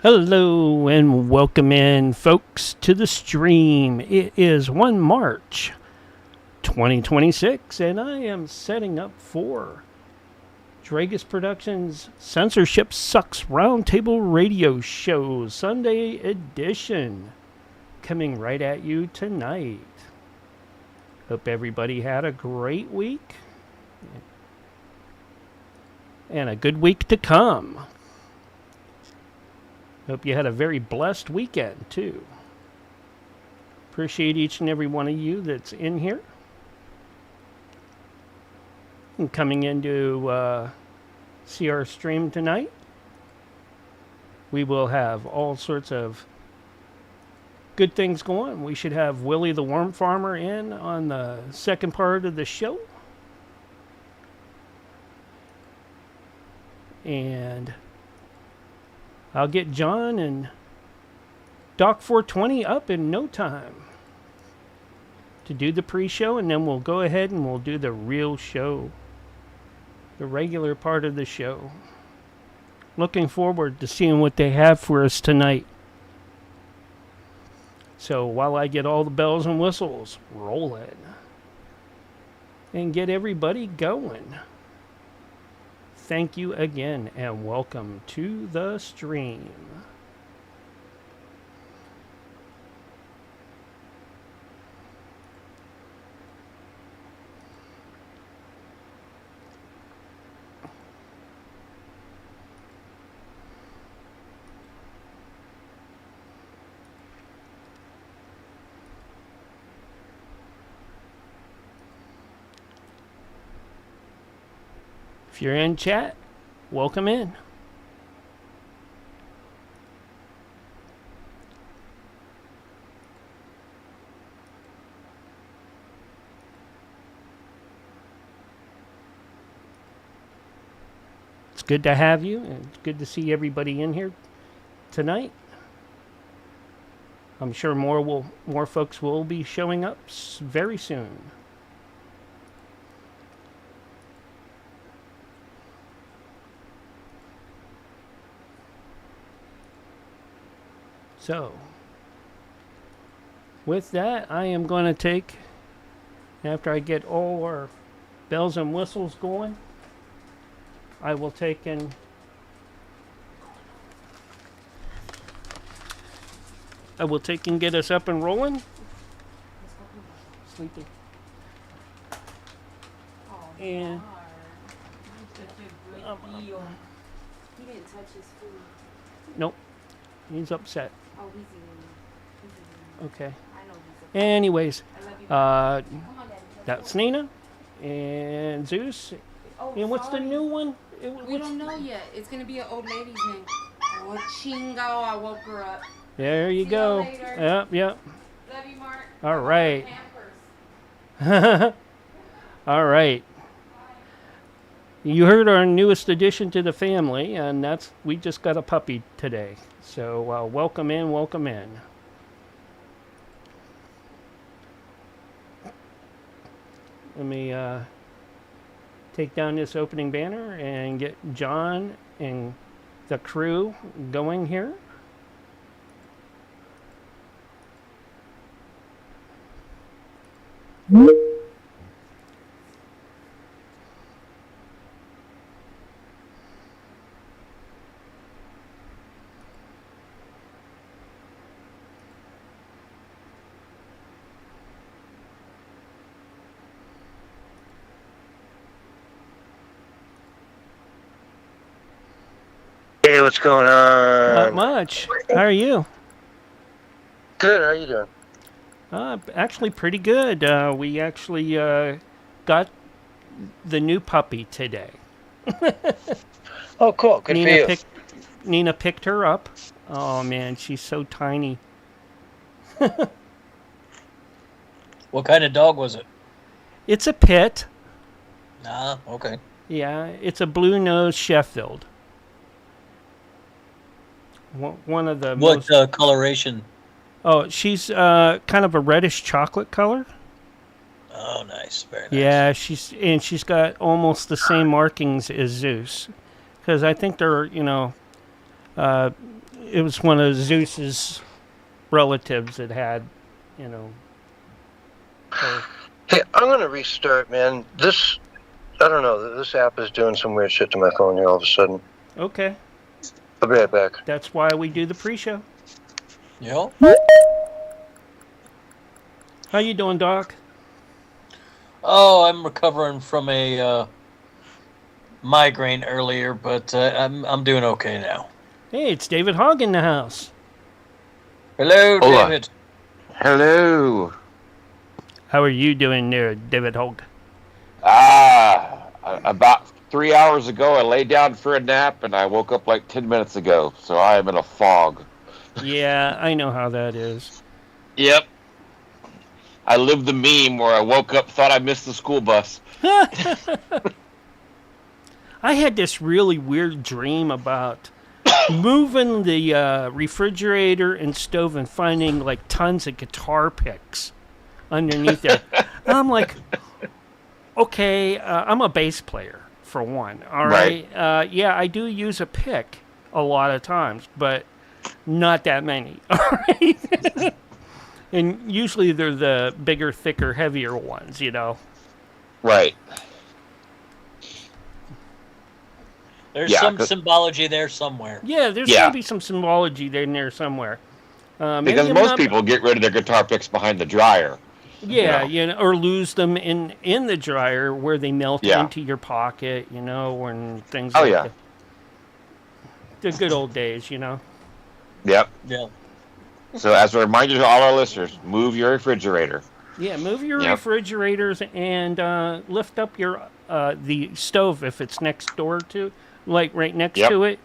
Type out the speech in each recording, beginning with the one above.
Hello and welcome in, folks, to the stream. It is 1 March 2026, and I am setting up for Dragus Productions Censorship Sucks Roundtable Radio Show Sunday edition, coming right at you tonight. Hope everybody had a great week and a good week to come. Hope you had a very blessed weekend, too. Appreciate each and every one of you that's in here and coming in to see our stream tonight. We will have all sorts of good things going. We should have Willie the Worm Farmer in on the second part of the show. And I'll get John and Doc 420 up in no time to do the pre-show, and then we'll go ahead and we'll do the real show, the regular part of the show. Looking forward to seeing what they have for us tonight. So while I get all the bells and whistles rolling and get everybody going, thank you again and welcome to the stream. If you're in chat, welcome in. It's good to have you, and it's good to see everybody in here tonight. I'm sure more folks will be showing up very soon. So, with that, I am going to take, after I get all our bells and whistles going, I will take and get us up and rolling. Sleeping. And he didn't touch his food. Nope, he's upset. Oh, he's eating. Okay. I know he's upset. Anyways, I love you. Come on, Daddy. that's Nina and Zeus. Oh, And what's the sorry. new one? We don't know yet. It's gonna be an old lady's name. Oh, Chingo. I woke her up. There you See go. y'all later. Yep. Love you, Mark. All right. Pampers. All right. You heard our newest addition to the family, and we just got a puppy today. So welcome in, welcome in. Let me take down this opening banner and get John and the crew going here. Hey, what's going on? Not much. How are you? Good, how you doing? Actually pretty good. We actually got the new puppy today. Oh, cool. Good for you. Nina picked her up. Oh, man, she's so tiny. What kind of dog was it? It's a pit. Ah, okay. Yeah, it's a blue-nosed Sheffield. One of the What coloration? Oh, she's kind of a reddish chocolate color. Oh, nice. Very nice. Yeah, she's got almost the same markings as Zeus, because I think they're it was one of Zeus's relatives that had, you know. So. Hey, I'm gonna restart, man. I don't know. This app is doing some weird shit to my phone here all of a sudden. Okay. I'll be right back. That's why we do the pre-show. Yeah. How you doing, Doc? Oh, I'm recovering from a migraine earlier, but I'm doing okay now. Hey, it's David Hogg in the house. Hello, Hola. David. Hello. How are you doing there, David Hogg? About 3 hours ago, I lay down for a nap, and I woke up like 10 minutes ago, so I am in a fog. Yeah, I know how that is. Yep. I lived the meme where I woke up, thought I missed the school bus. I had this really weird dream about moving the refrigerator and stove and finding like tons of guitar picks underneath there. I'm like, okay, I'm a bass player for one. All right. Yeah, I do use a pick a lot of times, but not that many. All right. And usually they're the bigger, thicker, heavier ones, you know. Right. There's some symbology there somewhere. Yeah, there's going to be some symbology in there somewhere. Because most people get rid of their guitar picks behind the dryer. Yeah, you know, or lose them in the dryer where they melt into your pocket, you know, and things like that. The good old days, you know. Yep. Yeah. So as a reminder to all our listeners, move your refrigerator. Yeah, move your refrigerators and lift up your the stove if it's next door to, like right next to it,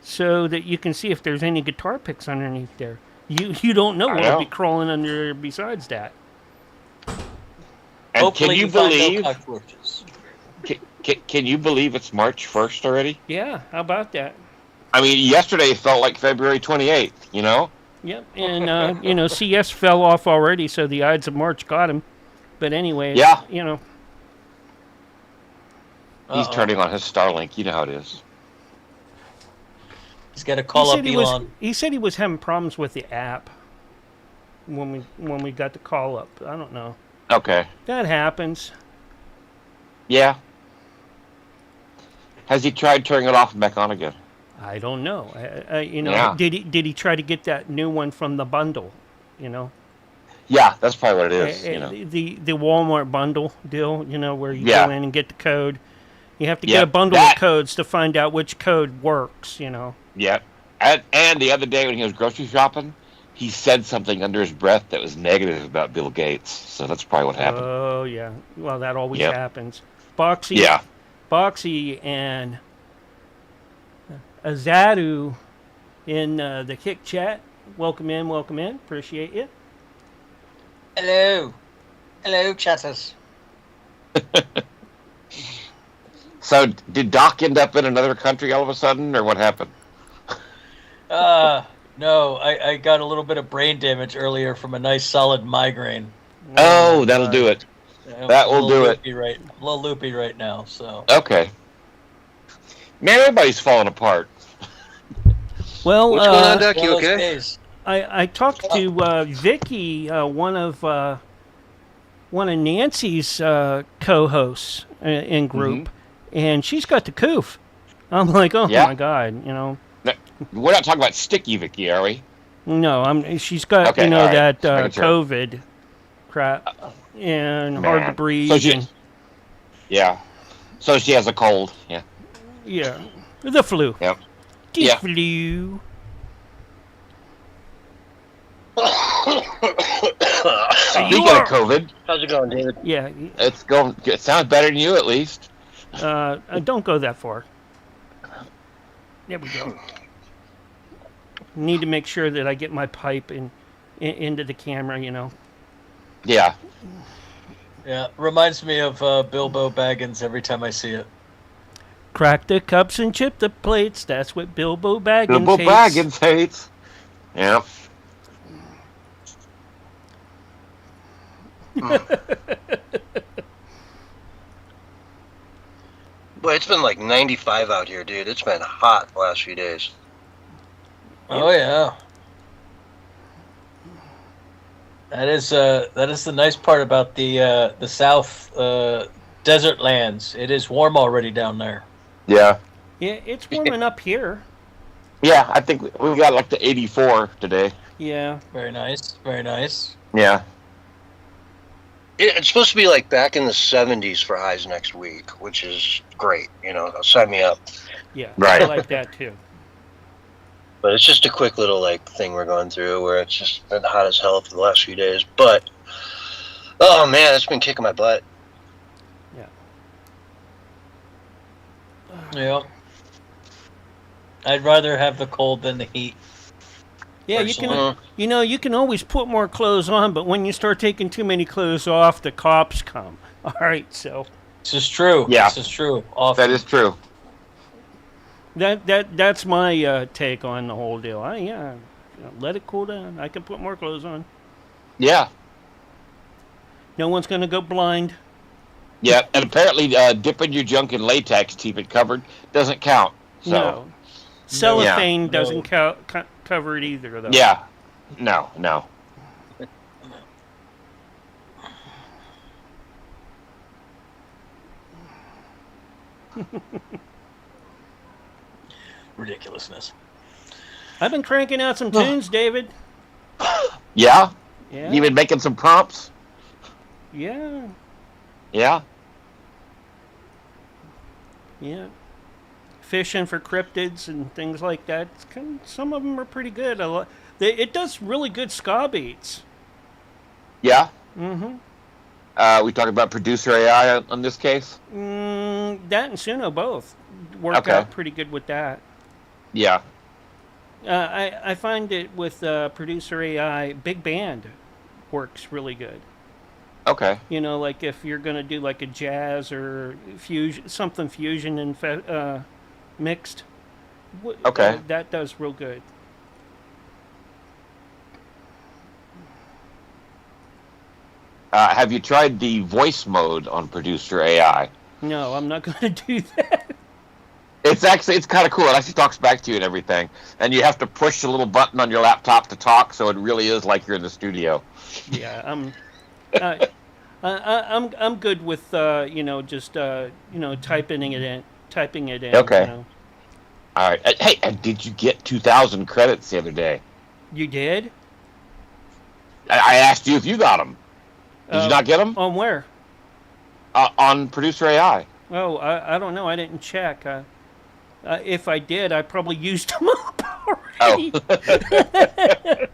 so that you can see if there's any guitar picks underneath there. You don't know what'll be crawling under there besides that. And can you believe? Can you believe it's March 1st already? Yeah, how about that? I mean, yesterday felt like February 28th. You know. Yep, and you know, CS fell off already, so the Ides of March got him. But anyway, you know. He's turning on his Starlink. You know how it is. He's got to call up Elon. He said he was having problems with the app when we got the call up. I don't know. Okay. That happens. Yeah. Has he tried turning it off and back on again? I don't know. You know, did he try to get that new one from the bundle? You know. Yeah, that's probably what it is. You know. The Walmart bundle deal. You know, where you go in and get the code. You have to get a bundle of codes to find out which code works. You know. Yeah, and the other day when he was grocery shopping, he said something under his breath that was negative about Bill Gates. So that's probably what happened. Oh yeah. Well, that always happens. Boxy and Azadu in the Kick chat. Welcome in. Appreciate you. Hello, chatters. So, did Doc end up in another country all of a sudden, or what happened? No, I got a little bit of brain damage earlier from a nice solid migraine. Oh, that'll do it. That will do it. I'm a little loopy right now, so. Okay. Man, everybody's falling apart. Well, what's going on, Doc? You okay? I talked to Vicky, one of Nancy's co-hosts in group, and she's got the coof. I'm like, oh my god, you know. We're not talking about sticky Vicky, are we? No, she's got that COVID crap and hard to breathe. So so she has a cold. Yeah, the flu. Yep. The flu. Speaking of COVID, how's it going, David? Yeah, it's going. It sounds better than you, at least. Don't go that far. There we go. Need to make sure that I get my pipe into the camera, you know. Yeah. Yeah, reminds me of Bilbo Baggins every time I see it. Crack the cups and chip the plates. That's what Bilbo Baggins hates. Yep. Boy, it's been like 95 out here, dude. It's been hot the last few days. Oh yeah. That is the nice part about the South desert lands. It is warm already down there. Yeah. Yeah, it's warming up here. Yeah, I think we got like the 84 today. Yeah. Very nice. Very nice. Yeah. It's supposed to be like back in the 70s for highs next week, which is great. Sign me up. Yeah. Right. I like that too. But it's just a quick little thing we're going through where it's just been hot as hell for the last few days. But oh man, it's been kicking my butt. Yeah. I'd rather have the cold than the heat. Yeah, personally. you can always put more clothes on, but when you start taking too many clothes off, the cops come. All right, so This is true. Yeah. This is true. Often. That is true. that's my take on the whole deal. Let it cool down. I can put more clothes on. Yeah. No one's gonna go blind. Yeah, and apparently dipping your junk in latex to keep it covered doesn't count. So, No, cellophane No. doesn't cover it either, though. yeah. No. Ridiculousness. I've been cranking out some tunes, David. Yeah? Yeah. You been making some prompts? Yeah. Yeah? Yeah. Fishing for cryptids and things like that. Some of them are pretty good. It does really good ska beats. Yeah? Mm-hmm. We talking about producer AI on this case? That and Suno both work Okay. out pretty good with that. Yeah. I find it with producer AI, big band works really good. Okay. Like if you're gonna do like a jazz or fusion and mixed. Okay. That does real good. Have you tried the voice mode on producer AI? No, I'm not gonna do that. It's kind of cool. It actually talks back to you and everything. And you have to push the little button on your laptop to talk, so it really is like you're in the studio. Yeah, I'm good with just typing it in. Okay. All right. Hey, and did you get 2,000 credits the other day? You did? I asked you if you got them. Did you not get them? On where? On producer AI. Oh, I don't know. I didn't check. If I did, I probably used them up already. Oh.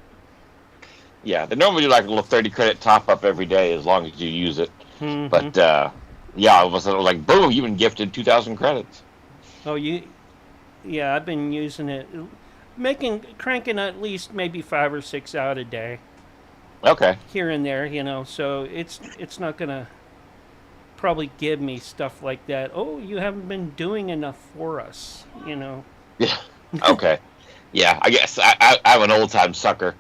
Yeah, they normally do like a little 30 credit top up every day as long as you use it. Mm-hmm. But yeah, all of a sudden it was like, boom, you've been gifted 2,000 credits. Oh, yeah, I've been using it, cranking at least maybe 5 or 6 out a day. Okay. Here and there, so it's not gonna probably give me stuff like that. Oh, you haven't been doing enough for us, Yeah. Okay. Yeah, I guess I'm an old time sucker.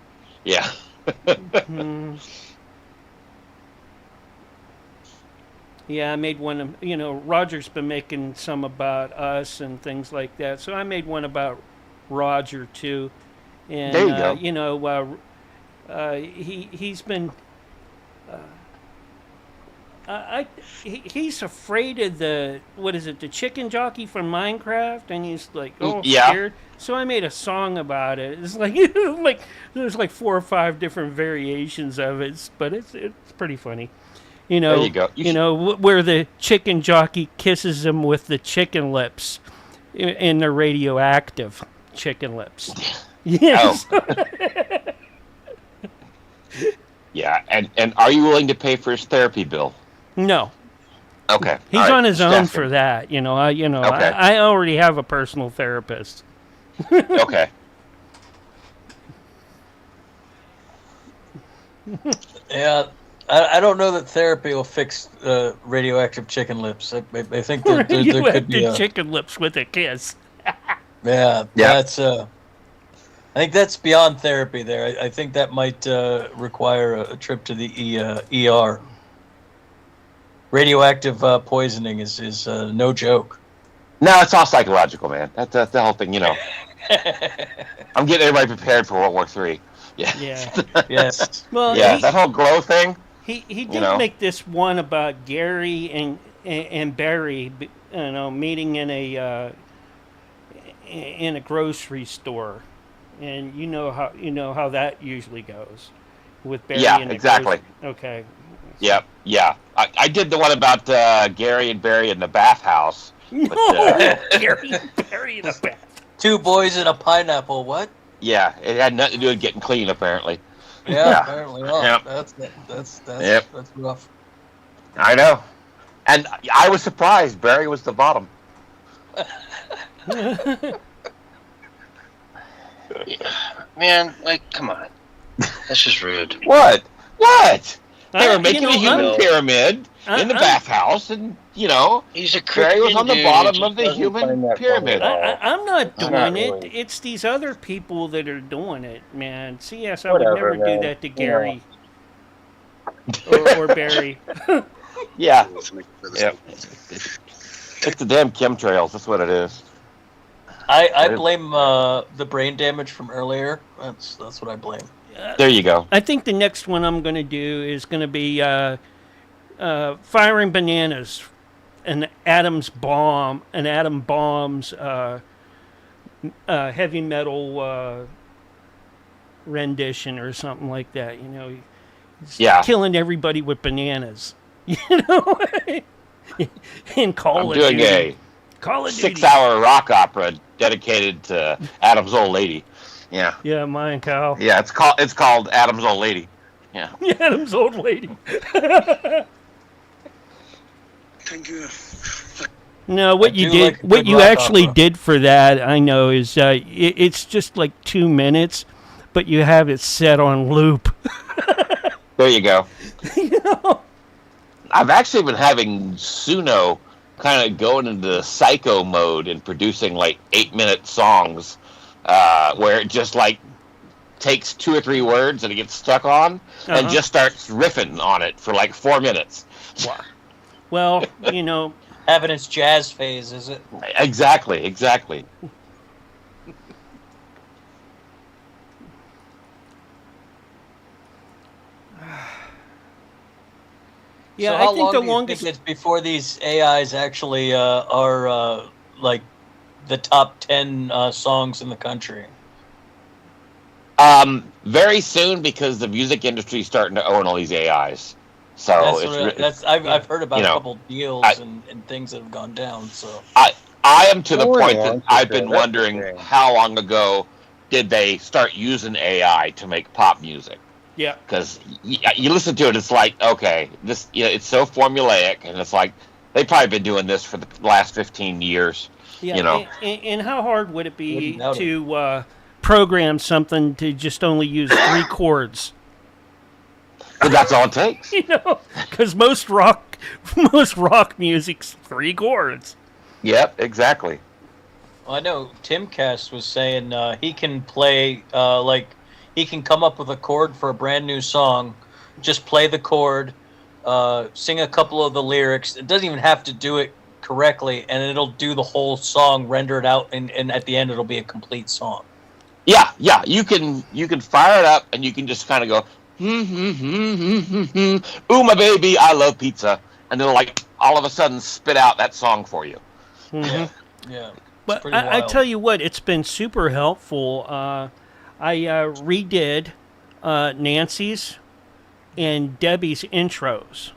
Yeah. Yeah, I made one. Roger's been making some about us and things like that. So I made one about Roger too. And there you go. He's been. He's afraid of the chicken jockey from Minecraft, and he's like, yeah. scared. So I made a song about it. It's like there's like 4 or 5 different variations of it, but it's pretty funny. There you go. Where the chicken jockey kisses him with the chicken lips, and the radioactive chicken lips. Yes. Oh. Yeah, and are you willing to pay for his therapy bill? No. Okay. He's All right. on his own Just for that. Okay. I already have a personal therapist. Okay. Yeah, I don't know that therapy will fix radioactive chicken lips. I think there You could have be the chicken lips with a kiss. Yeah, Yeah. that's. I think that's beyond therapy. There, I think that might require a trip to the ER. Radioactive poisoning is no joke. No, it's all psychological, man. That's the whole thing, I'm getting everybody prepared for World War III. Yeah. Yeah. Yes. Well, Yeah, that whole glow thing. he did know. make this one about Gary and Barry, meeting in a grocery store, and you know how that usually goes with Barry. Yeah, in the exactly. Okay. Yep, yeah. I did the one about Gary and Barry in the bathhouse. No, But, Gary and Barry in the bath. 2 boys and a pineapple. What? Yeah, it had nothing to do with getting clean, apparently. Yeah, Yeah. apparently not. Yep. That's Yep. that's rough. I know. And I was surprised Barry was the bottom. Man, like, come on. That's just rude. What? They were making a human I'm- pyramid in the bathhouse, and, He's a Barry was Christian on the dude. bottom He of the just doesn't human find that pyramid. funny at all. I'm not It's doing not it. really. It's these other people that are doing it, man. CS, I Whatever, would never man. do that to Gary or Barry. Yeah. Yep. It's the damn chemtrails. That's what it is. I blame the brain damage from earlier. That's what I blame. There you go. I think the next one I'm going to do is going to be Firing Bananas, an Atom Bomb's heavy metal rendition or something like that. He's Yeah. killing everybody with bananas. In Call I'm of doing Duty. a Call of Duty. 6-hour rock opera dedicated to Adam's old lady. Yeah. Yeah, mine, Kyle. Yeah, it's called Adam's old lady. Yeah. Adam's old lady. Thank you. No, what I you do did, like a what good you rock actually opera. did for that, I know, is it's just like 2 minutes, but you have it set on loop. There you go. I've actually been having Suno kind of going into psycho mode and producing like 8-minute songs where it just like takes 2 or 3 words and it gets stuck on and just starts riffing on it for like 4 minutes. Well, Having its jazz phase, is it? Exactly. yeah, So how I think long the do you longest. think it's before these AIs actually are like the top 10 songs in the country? Very soon, because the music industry is starting to own all these AIs. So I've heard about you know, a couple deals and things that have gone down. So I am to the Hold point on, that for I've sure. been That's wondering the thing. how long ago did they start using AI to make pop music? Yeah. Because you listen to it, it's like, okay, this, it's so formulaic, and it's like they've probably been doing this for the last 15 years. Yeah, and how hard would it be Wouldn't doubt to program something to just only use 3 chords? But that's all it takes. Because most rock music's 3 chords. Yep, exactly. well, I know Timcast was saying he can play he can come up with a chord for a brand new song, just play the chord, sing a couple of the lyrics. It doesn't even have to do it correctly, and it'll do the whole song, render it out, and at the end it'll be a complete song. Yeah. You can fire it up, and you can just kind of go, ooh, my baby, I love pizza, and it'll like all of a sudden spit out that song for you. Mhm. Yeah. But pretty I wild. tell you what, it's been super helpful. I redid Nancy's and Debbie's intros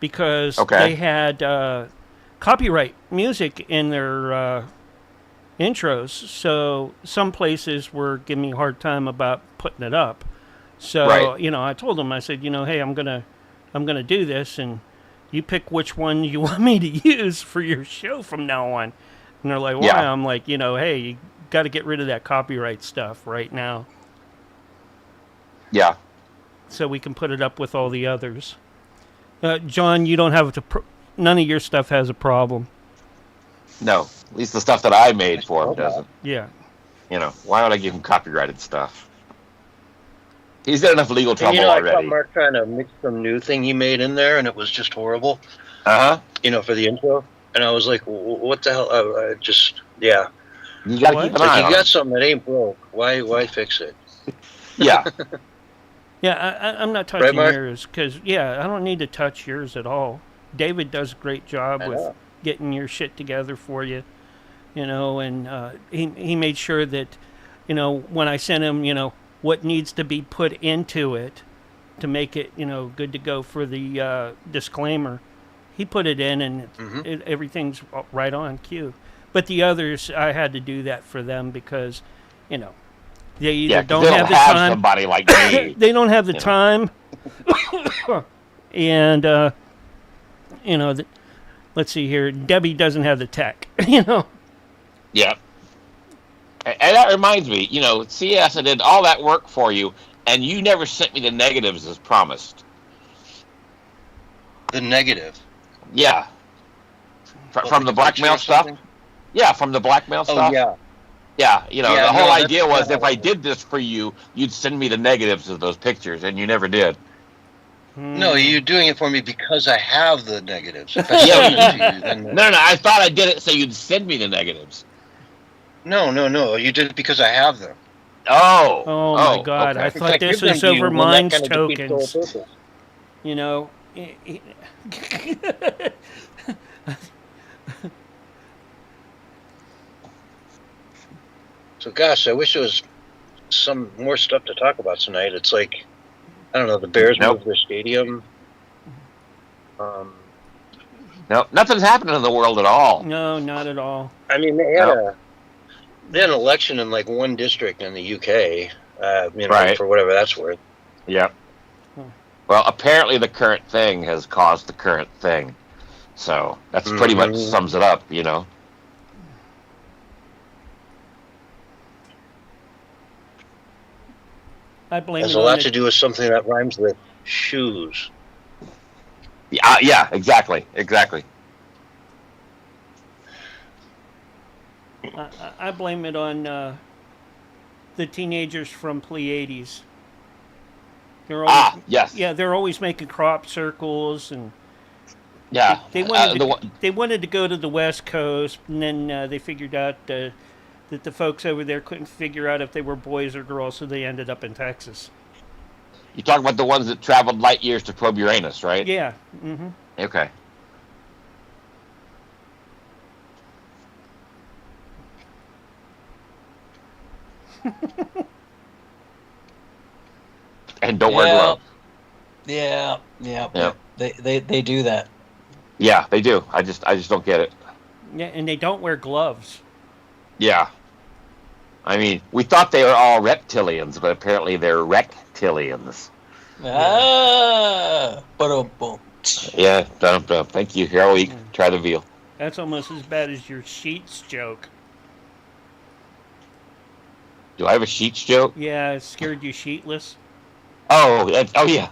because they had copyright music in their intros. So some places were giving me a hard time about putting it up. So I told them, I said, hey, I'm gonna do this, and you pick which one you want me to use for your show from now on. And they're like, why? Yeah. I'm like, hey, you got to get rid of that copyright stuff right now Yeah. so we can put it up with all the others. John, you don't have to. None of your stuff has a problem. No, at least the stuff that I made for him doesn't. Yeah. Why would I give him copyrighted stuff? He's got enough legal And trouble I caught already. Mark trying to mix some new thing he made in there, and it was just horrible. Uh huh. For the intro. And I was like, what the hell? I just, yeah. You got to What? keep an Like eye you on got them. something that ain't broke. Why fix it? Yeah. Yeah, I'm not Right, touching Mark? yours because, I don't need to touch yours at all. David does a great job I with know. getting your shit together for you, and he made sure that, when I sent him, what needs to be put into it to make it, good to go for the disclaimer, he put it in and everything's right on cue. But the others, I had to do that for them because, they either Yeah, 'cause don't they have the time. somebody like me. They don't have the You know. time, and let's see here. Debbie doesn't have the tech. Yeah. And that reminds me, CS, I did all that work for you, and you never sent me the negatives as promised. The negative. Yeah. From the Like a picture blackmail or stuff? something? Yeah, from the blackmail Oh stuff? yeah. Yeah, Yeah, the whole no, that's idea was not if I what- did this for you, you'd send me the negatives of those pictures, and you never did. No, you're doing it for me because I have the negatives. If I send them to you, then No, I thought I did it so you'd send me the negatives. no. You did it because I have them. Oh. Oh, my God! okay. I If thought give this them was to you, over then that Minds kinda defeats the whole tokens. purpose. You know. So, gosh, I wish there was some more stuff to talk about tonight. It's like, I don't know, the Bears Nope. moved their stadium. No, nothing's happening in the world at all. No, not at all. I mean, they had an election in like one district in the UK, Right. for whatever that's worth. Yep. Well, apparently the current thing has caused the current thing. So that's pretty much sums it up, I blame Has it a on lot the, to do with something that rhymes with shoes. Yeah, exactly. I blame it on the teenagers from Pleiades. They're always, yes. Yeah, they're always making crop circles, and Yeah. they wanted to go to the West Coast, and then they figured out that the folks over there couldn't figure out if they were boys or girls, so they ended up in Texas. You talk about the ones that traveled light years to probe Uranus, right? Yeah. Mm-hmm. Okay. And don't wear gloves. Yeah. Yeah. They do that. Yeah, they do. I just don't get it. Yeah, and they don't wear gloves. Yeah. I mean, we thought they were all reptilians, but apparently they're rectilians. Boom. Yeah, thank you. Here I'll eat. Try the veal. That's almost as bad as your sheets joke. Do I have a sheets joke? Yeah, it scared you sheetless. Oh yeah.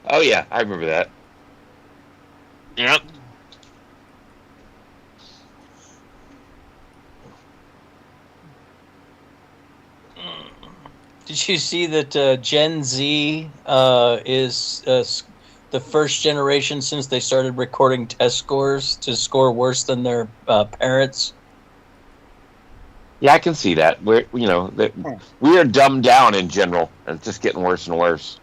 Oh yeah, I remember that. Yep. Did you see that Gen Z is the first generation since they started recording test scores to score worse than their parents? Yeah, I can see that. We are dumbed down in general, and it's just getting worse and worse.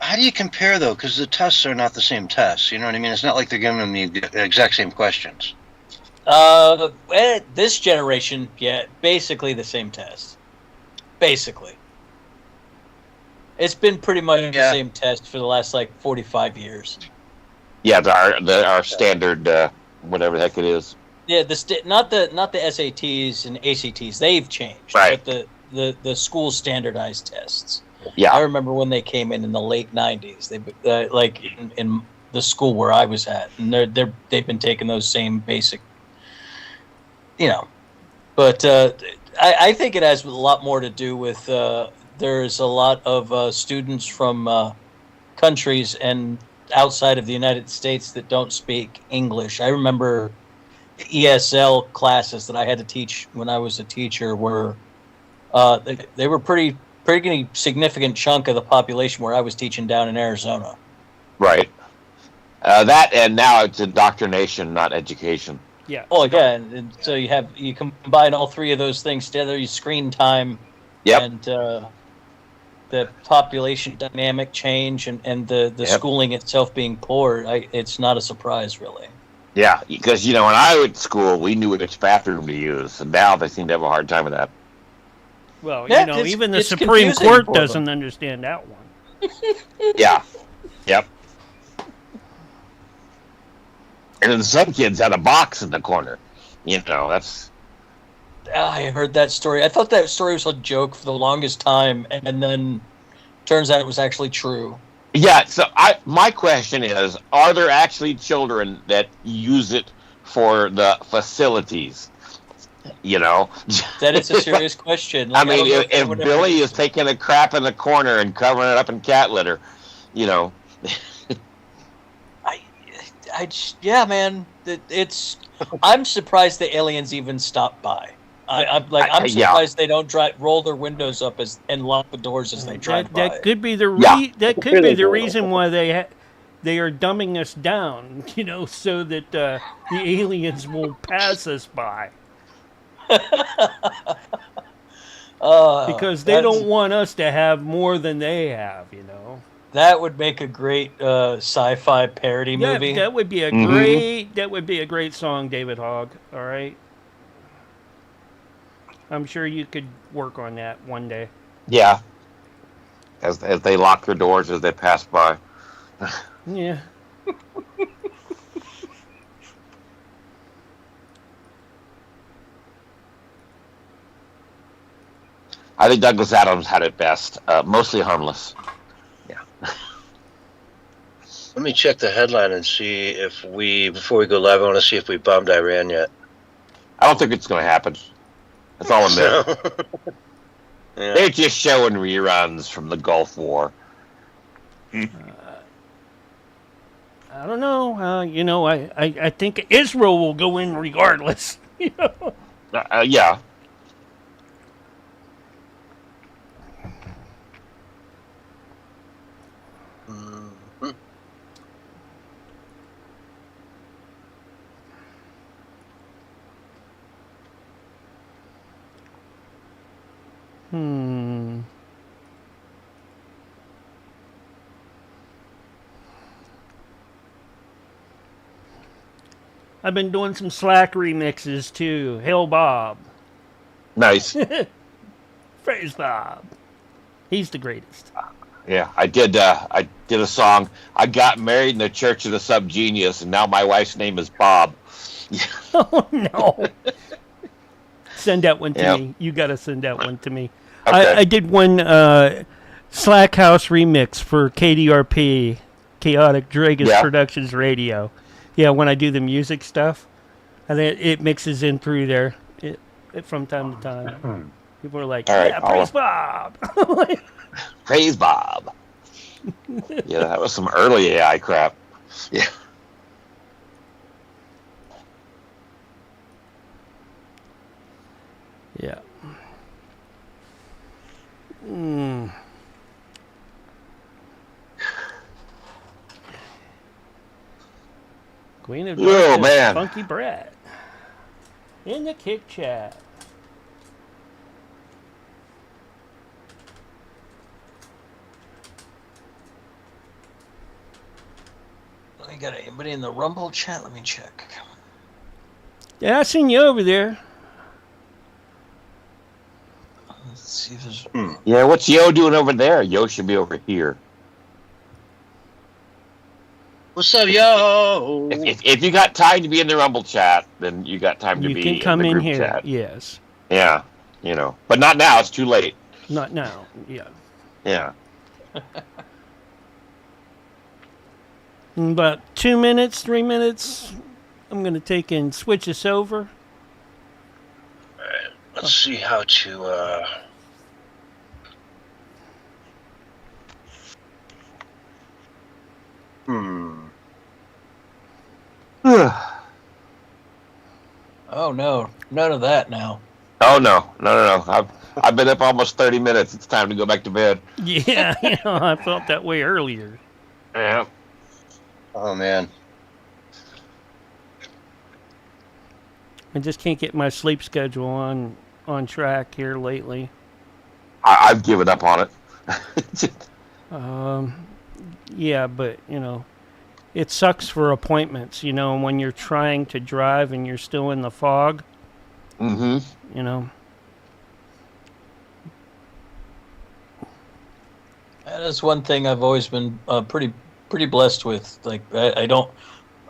How do you compare, though? Because the tests are not the same tests. You know what I mean? It's not like they're giving them the exact same questions. This generation, yeah, basically the same test. Basically. It's been pretty much the same test for the last, 45 years. Yeah, our standard, whatever the heck it is. Yeah, not the SATs and ACTs. They've changed. Right. But the school standardized tests. Yeah. I remember when they came in the late 90s. They in the school where I was at, and they've been taking those same basic, But I think it has a lot more to do with there's a lot of students from countries and outside of the United States that don't speak English. I remember ESL classes that I had to teach when I was a teacher were they were pretty significant chunk of the population where I was teaching down in Arizona. Right. That, and now it's indoctrination, not education. Yeah. Oh, again, and so you combine all three of those things together. You screen time, Yep. and the population dynamic change, and the Yep. schooling itself being poor. It's not a surprise, really. Yeah, because when I went to school, we knew which bathroom to use, and now they seem to have a hard time with that. Well, Yeah, even the it's Supreme confusing Court for them. doesn't understand that one. Yeah. Yep. And then some kids had a box in the corner. That's. I heard that story. I thought that story was a joke for the longest time, and then turns out it was actually true. Yeah, so my question is, are there actually children that use it for the facilities? That is a serious question. I Like, don't mean, know if would Billy ever- is taking a crap in the corner and covering it up in cat litter, yeah, man. I'm surprised the aliens even stopped by. I'm surprised they don't roll their windows up and lock the doors as they drive by. That could be the Yeah. that could be the reason why they are dumbing us down, so that the aliens will pass us by. Because they don't want us to have more than they have, That would make a great sci-fi parody movie. That would be a great song, David Hogg. All right. I'm sure you could work on that one day. Yeah. As they lock their doors as they pass by. Yeah. I think Douglas Adams had it best. Mostly harmless. Yeah. Let me check the headline and see if before we go live, I want to see if we bombed Iran yet. I don't think it's going to happen. That's all I'm saying. Yeah. They're just showing reruns from the Gulf War. I don't know. I think Israel will go in regardless. Yeah. Mhm. I've been doing some Slack remixes too. Hail Bob. Nice. Praise Bob. He's the greatest. Yeah, I did a song. I got married in the Church of the Subgenius, and now my wife's name is Bob. Oh, no. Send that one to Yep. me. You got to send that one to me. Okay. I did one Slack House remix for KDRP, Chaotic Dragus Yeah. Productions Radio. Yeah, when I do the music stuff, and it mixes in through there from time to time. People are like, All right, yeah, praise Bob. Praise Bob. Yeah, that was some early AI crap. Yeah. Yeah. Queen of Oh, Darkness, man. Funky Brett. In the kick chat. I got anybody in the Rumble chat? Let me check. Yeah, I seen you over there. Let's see if there's. Yeah, what's Yo doing over there? Yo should be over here. What's up, yo? If you got time to be in the Rumble chat, then you got time to You be can come in the in group here. chat. Yes. Yeah, but not now. It's too late. Not now. Yeah. Yeah. In about 2 minutes, 3 minutes, I'm going to take and switch us over. Let's see how to. Oh no, none of that now. Oh no. I've been up almost 30 minutes. It's time to go back to bed. Yeah, I felt that way earlier. Yeah. Oh man. I just can't get my sleep schedule on track here lately. I've given up on it. Yeah, but it sucks for appointments. When you're trying to drive and you're still in the fog. Mm-hmm. That is one thing I've always been pretty blessed with. Like I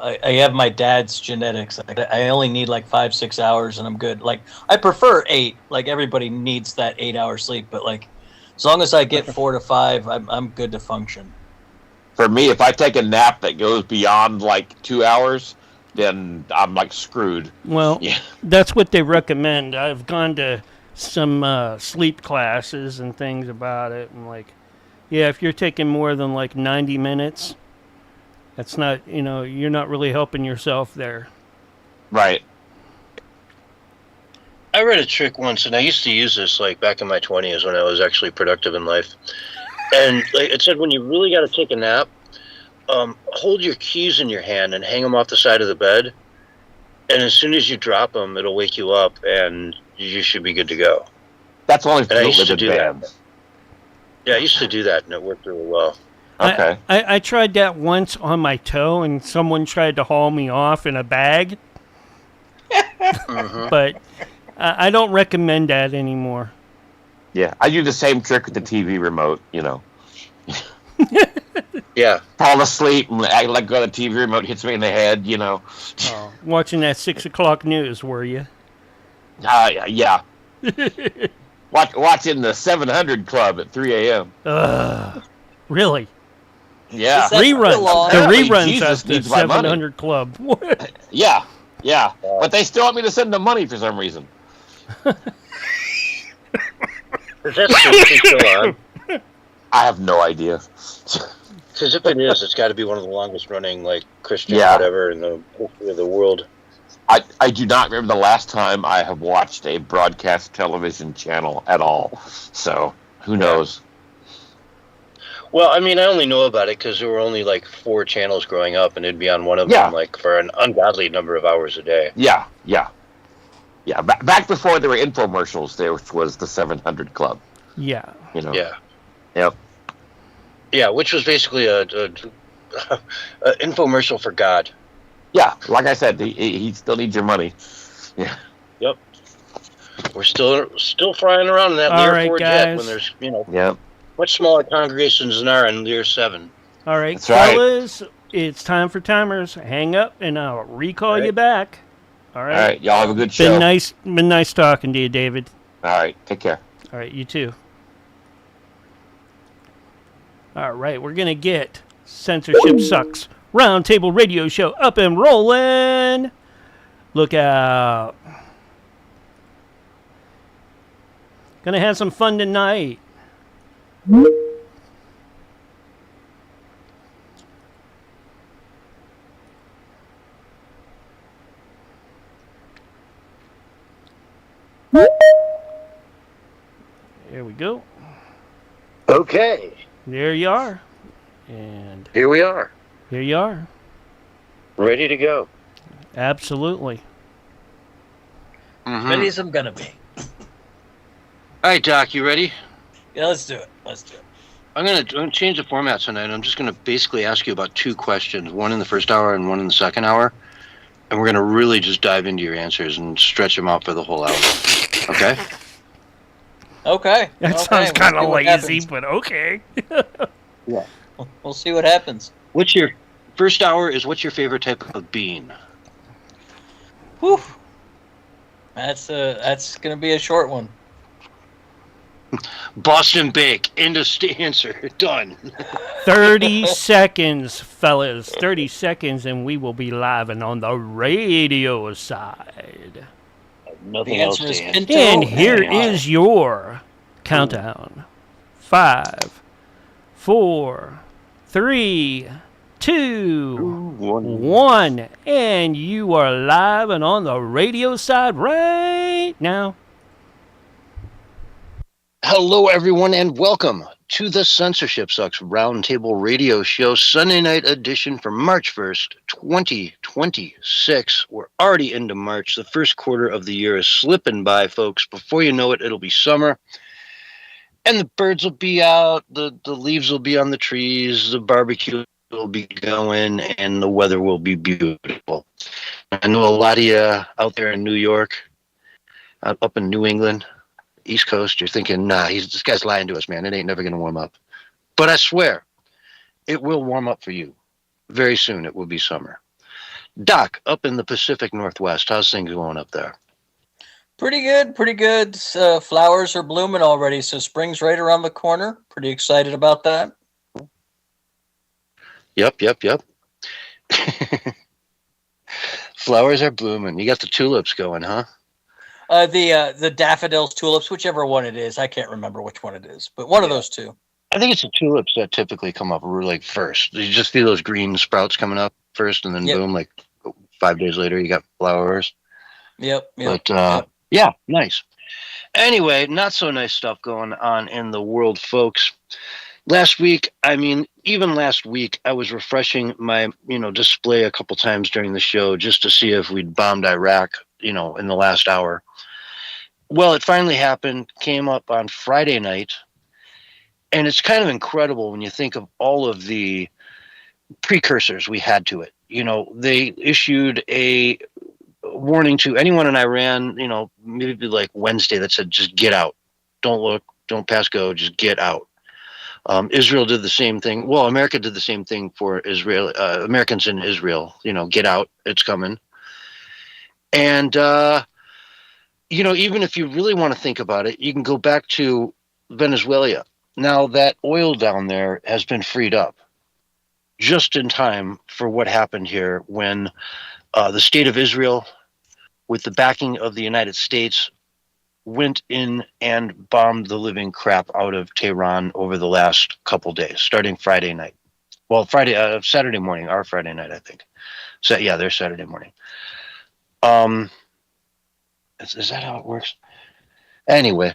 have my dad's genetics. I only need like 5-6 hours and I'm good. Like I prefer 8. Like everybody needs that 8-hour sleep, but like as long as I get 4 to 5, I'm good to function. For me, if I take a nap that goes beyond like 2 hours, then I'm like screwed. Well, Yeah. That's what they recommend. I've gone to some sleep classes and things about it, and like, yeah, if you're taking more than like 90 minutes, that's not, you're not really helping yourself there. Right. I read a trick once, and I used to use this like back in my 20s when I was actually productive in life. And like, it said when you really got to take a nap, hold your keys in your hand and hang them off the side of the bed. And as soon as you drop them, it'll wake you up, and you should be good to go. That's only for And I the used to living do that. bands. Yeah, I used to do that, and it worked really well. Okay. I tried that once on my toe, and someone tried to haul me off in a bag. But I don't recommend that anymore. Yeah, I do the same trick with the TV remote, Yeah. Fall asleep and I let go of the TV remote, hits me in the head, Oh, watching that 6 o'clock news, were you? Yeah. Watching the 700 Club at 3 a.m. Really? Yeah. Is that still Reruns. on? The Apparently reruns Jesus of the needs my money. 700 Club. Yeah. But they still want me to send them money for some reason. Is that seriously still on? I have no idea. Because if it is, it's got to be one of the longest running, like, Christian Yeah. whatever in the history of the world. I do not remember the last time I have watched a broadcast television channel at all. So, who knows? Well, I mean, I only know about it because there were only, like, 4 channels growing up, and it'd be on one of Yeah. them, like, for an ungodly number of hours a day. Yeah. Back before there were infomercials, there was the 700 Club. Yeah. Yeah. Yep. Yeah, which was basically a infomercial for God. Yeah, like I said, he still needs your money. Yeah. Yep. We're still flying around in that All Lear right, 4 jet guys. when there's, Yep. much smaller congregations than are in Lear 7. All right, That's right. fellas, it's time for timers. Hang up, and I'll recall you back. All right. All right, y'all have a good show. Been nice talking to you, David. All right, take care. All right, you too. All right, we're gonna get Censorship Sucks Roundtable Radio Show up and rolling. Look out! Gonna have some fun tonight. There we go. Okay. There you are. And Here we are. here you are. Ready to go. Absolutely. Ready as I'm gonna be. All right, Doc, you ready? Yeah, let's do it. I'm gonna change the format tonight. I'm just gonna basically ask you about 2 questions, one in the first hour and one in the second hour, and we're gonna really just dive into your answers and stretch them out for the whole hour. Okay? Okay. That Okay, sounds we'll kind of see what lazy, happens. but okay. We'll see what happens. What's your first hour? What's your favorite type of bean? Whew. That's gonna be a short one. Boston Bake. End of answer. Done. 30 seconds, fellas. 30 seconds, and we will be live and on the radio side. Nothing The else answer is to answer. Pinto. And here and- is your countdown. 5, 4, 3, 2, 1. And you are live and on the radio side right now. Hello, everyone, and welcome to the Censorship Sucks Roundtable Radio Show, Sunday night edition for March 1st, 2026. We're already into March. The first quarter of the year is slipping by, folks. Before you know it, it'll be summer. And the birds will be out, the leaves will be on the trees, the barbecue will be going, and the weather will be beautiful. I know a lot of you out there in New York, up in New England, East Coast, you're thinking, nah, this guy's lying to us, man. It ain't never going to warm up. But I swear, it will warm up for you. Very soon, it will be summer. Doc, up in the Pacific Northwest, how's things going up there? Pretty good, pretty good. Flowers are blooming already, so spring's right around the corner. Pretty excited about that. Yep. Flowers are blooming. You got the tulips going, huh? The daffodils, tulips, whichever one it is. I can't remember which one it is, but one of those two. I think it's the tulips that typically come up like first. You just see those green sprouts coming up first, and then boom, like 5 days later, you got flowers. Yep. But yeah, nice. Anyway, not so nice stuff going on in the world, folks. Even last week, I was refreshing my, display a couple times during the show just to see if we'd bombed Iraq, in the last hour. Well, it finally happened, came up on Friday night, and it's kind of incredible when you think of all of the precursors we had to it. They issued a warning to anyone in Iran, maybe like Wednesday, that said, just get out. Don't look, don't pass go, just get out. Israel did the same thing. Well, America did the same thing for Israel. Americans in Israel, get out, it's coming. And, even if you really want to think about it, you can go back to Venezuela. Now that oil down there has been freed up just in time for what happened here when the state of Israel, with the backing of the United States, went in and bombed the living crap out of Tehran over the last couple days, starting Friday night. Well, Saturday morning, our Friday night, I think. So yeah, their Saturday morning. Is that how it works? Anyway,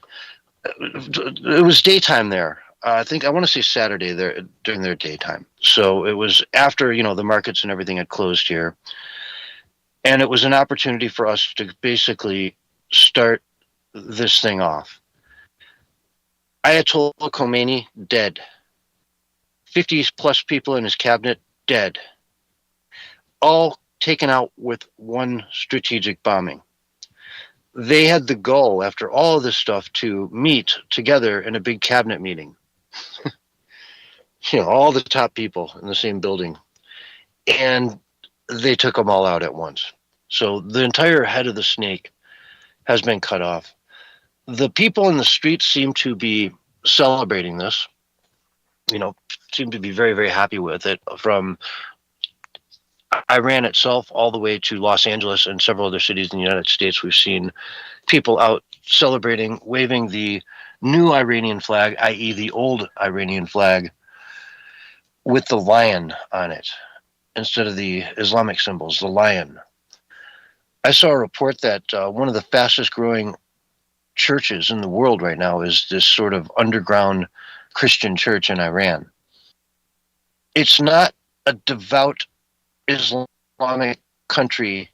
it was daytime there. I want to say Saturday there during their daytime. So it was after, the markets and everything had closed here. And it was an opportunity for us to basically start this thing off. Ayatollah Khomeini, dead. 50 plus people in his cabinet, dead. All taken out with one strategic bombing. They had the goal, after all of this stuff, to meet together in a big cabinet meeting. All the top people in the same building. And they took them all out at once. So the entire head of the snake has been cut off. The people in the streets seem to be celebrating this, seem to be very, very happy with it, from Iran itself all the way to Los Angeles and several other cities in the United States. We've seen people out celebrating, waving the new Iranian flag, i.e. the old Iranian flag, with the lion on it instead of the Islamic symbols, the lion. I saw a report that one of the fastest growing churches in the world right now is this sort of underground Christian church in Iran. It's not a devout Islamic country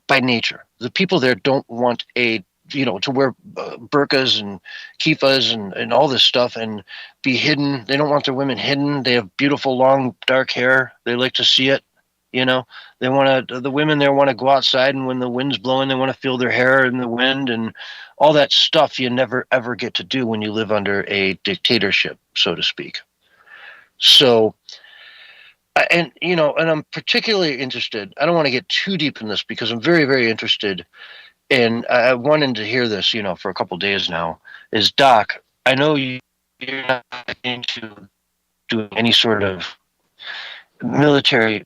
by nature. The people there don't want to wear burqas and kippahs and all this stuff and be hidden. They don't want their women hidden. They have beautiful, long, dark hair. They like to see it. The women there want to go outside, and when the wind's blowing, they want to feel their hair in the wind, and all that stuff you never, ever get to do when you live under a dictatorship, so to speak. So, and I'm particularly interested, I don't want to get too deep in this because I'm very, very interested, and I wanted to hear this, for a couple of days now, is Doc, I know you're not into doing any sort of military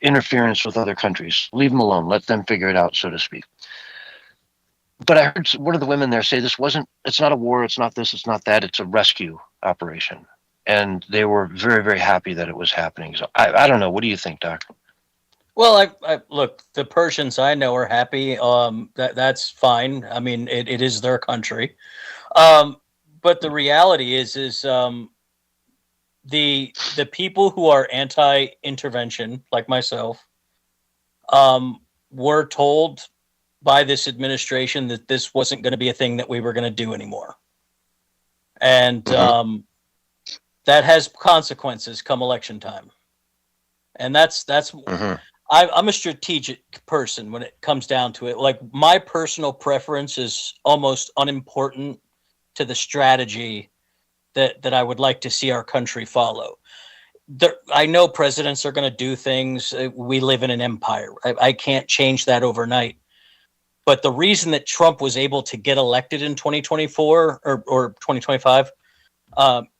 interference with other countries. Leave them alone. Let them figure it out, so to speak. But I heard one of the women there say it's not a war, it's not this, it's not that, it's a rescue operation. And they were very, very happy that it was happening. So I don't know. What do you think, Doc? Well, I look, the Persians I know are happy. That's fine. I mean, it is their country. But the reality is the people who are anti-intervention, like myself, were told by this administration that this wasn't going to be a thing that we were going to do anymore, and that has consequences come election time. And that's I'm a strategic person when it comes down to it. Like, my personal preference is almost unimportant to the strategy that I would like to see our country follow. I know presidents are going to do things. We live in an empire. I can't change that overnight. But the reason that Trump was able to get elected in 2024 or 2025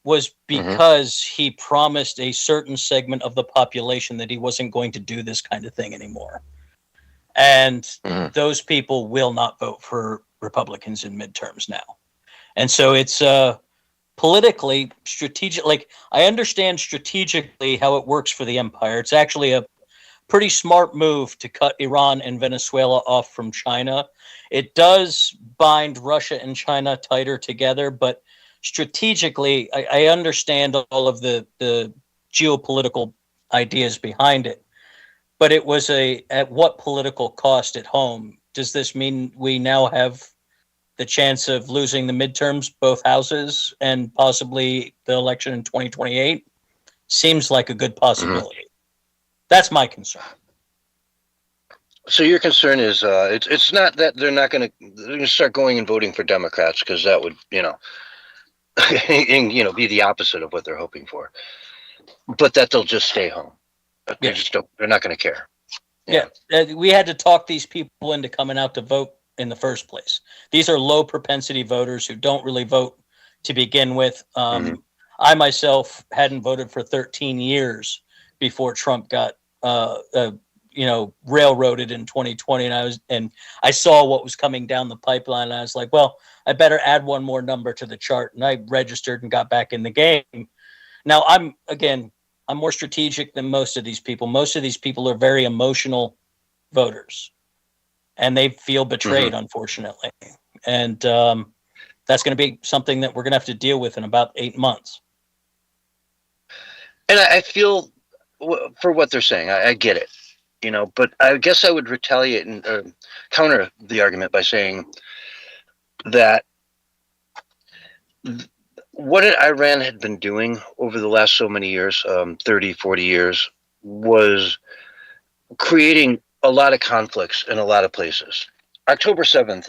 was because he promised a certain segment of the population that he wasn't going to do this kind of thing anymore. And those people will not vote for Republicans in midterms now. And so it's politically strategic. Like, I understand strategically how it works for the empire. It's actually a pretty smart move to cut Iran and Venezuela off from China. It does bind Russia and China tighter together, but strategically, I understand all of the geopolitical ideas behind it. But it was at what political cost at home? Does this mean we now have the chance of losing the midterms, both houses, and possibly the election in 2028? Seems like a good possibility. That's my concern. So your concern is it's not that they're going to start going and voting for Democrats, because that would, and, be the opposite of what they're hoping for, but that they'll just stay home. They just don't. They're not going to care. Yeah, we had to talk these people into coming out to vote in the first place. These are low propensity voters who don't really vote to begin with. I myself hadn't voted for 13 years before Trump got railroaded in 2020, and I saw what was coming down the pipeline, and I was like, well, I better add one more number to the chart, and I registered and got back in the game. Now I'm more strategic than most of these people. Most of these people are very emotional voters, and they feel betrayed, unfortunately. And that's going to be something that we're going to have to deal with in about 8 months. And I feel for what they're saying, I get it, but I guess I would retaliate and counter the argument by saying that what Iran had been doing over the last so many years, 30, 40 years, was creating a lot of conflicts in a lot of places. October 7th,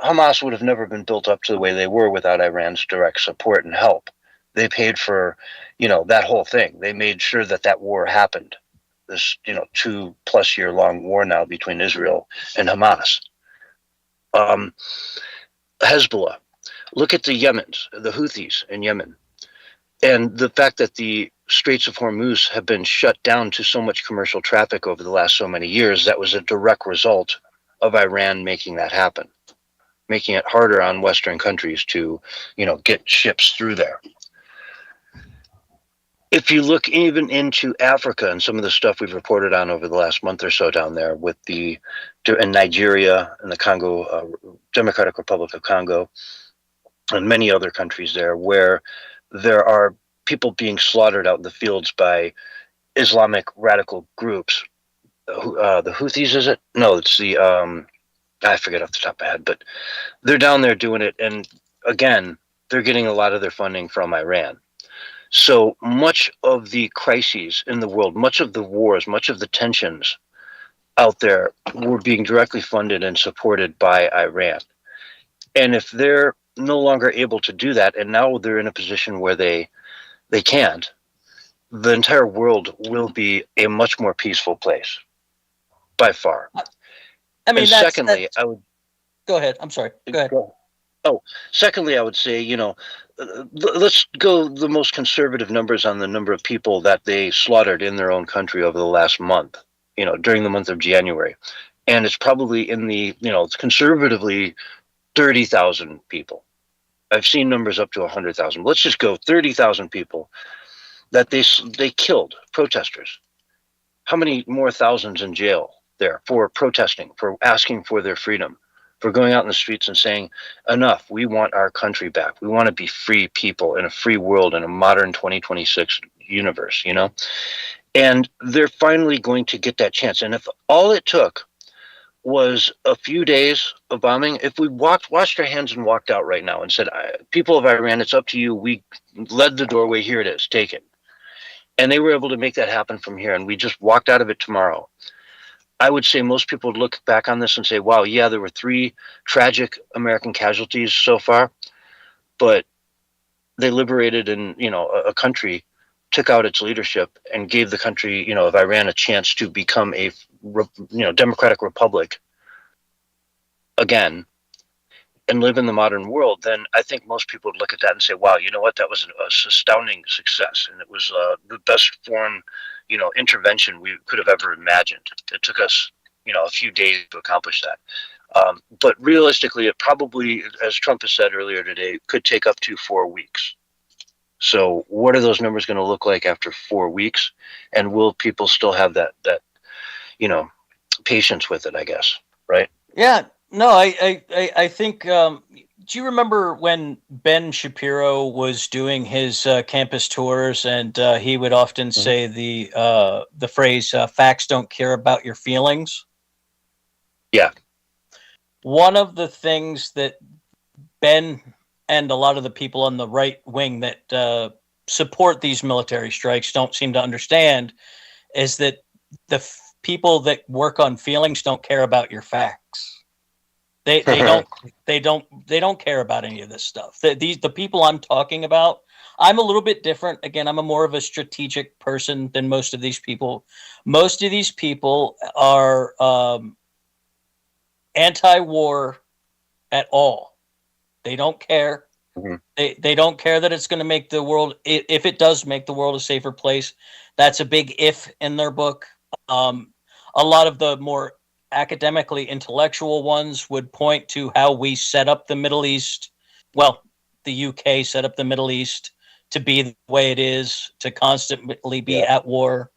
Hamas would have never been built up to the way they were without Iran's direct support and help. They paid for, that whole thing. They made sure that war happened. This, 2+ year long war now between Israel and Hamas. Hezbollah. Look at the Houthis in Yemen. And the fact that the Straits of Hormuz have been shut down to so much commercial traffic over the last so many years, that was a direct result of Iran making that happen, making it harder on Western countries to, get ships through there. If you look even into Africa and some of the stuff we've reported on over the last month or so down there with in Nigeria and the Congo, Democratic Republic of Congo, and many other countries there, where there are people being slaughtered out in the fields by Islamic radical groups. The Houthis, is it? No, it's the, I forget off the top of my head, but they're down there doing it. And again, they're getting a lot of their funding from Iran. So much of the crises in the world, much of the wars, much of the tensions out there were being directly funded and supported by Iran. And if they're no longer able to do that, and now they're in a position where they can't, the entire world will be a much more peaceful place, by far. Secondly, I would... Go ahead. I'm sorry. Go ahead. Secondly, I would say, let's go the most conservative numbers on the number of people that they slaughtered in their own country over the last month, during the month of January. And it's probably in the, it's conservatively 30,000 people. I've seen numbers up to 100,000. Let's just go 30,000 people that they killed, protesters. How many more thousands in jail there for protesting, for asking for their freedom, for going out in the streets and saying, enough, we want our country back. We want to be free people in a free world in a modern 2026 universe, you know? And they're finally going to get that chance. And if all it took was a few days of bombing, if we washed our hands and walked out right now and said, people of Iran, it's up to you. We led the doorway. Here it is. Take it. And they were able to make that happen from here. And we just walked out of it tomorrow. I would say most people would look back on this and say, wow, yeah, there were 3 tragic American casualties so far, but they liberated a country, took out its leadership, and gave the country, of Iran a chance to become a, democratic republic again and live in the modern world. Then I think most people would look at that and say, wow, you know what, that was an astounding success. And it was the best foreign, intervention we could have ever imagined. It took us, a few days to accomplish that. But realistically, it probably, as Trump has said earlier today, could take up to 4 weeks. So what are those numbers going to look like after 4 weeks? And will people still have that patience with it, I guess, right? Yeah, no, I think, do you remember when Ben Shapiro was doing his campus tours, and he would often say the phrase, facts don't care about your feelings? Yeah. One of the things that Ben and a lot of the people on the right wing that support these military strikes don't seem to understand is that the people that work on feelings don't care about your facts. They don't care about any of this stuff. The people I'm talking about, I'm a little bit different. Again, I'm a more of a strategic person than most of these people. Most of these people are anti-war at all. They don't care. They don't care that it's going to make the world, if it does make the world a safer place. That's a big if in their book. A lot of the more academically intellectual ones would point to how we set up the Middle East. Well, the UK set up the Middle East to be the way it is, to constantly be at war.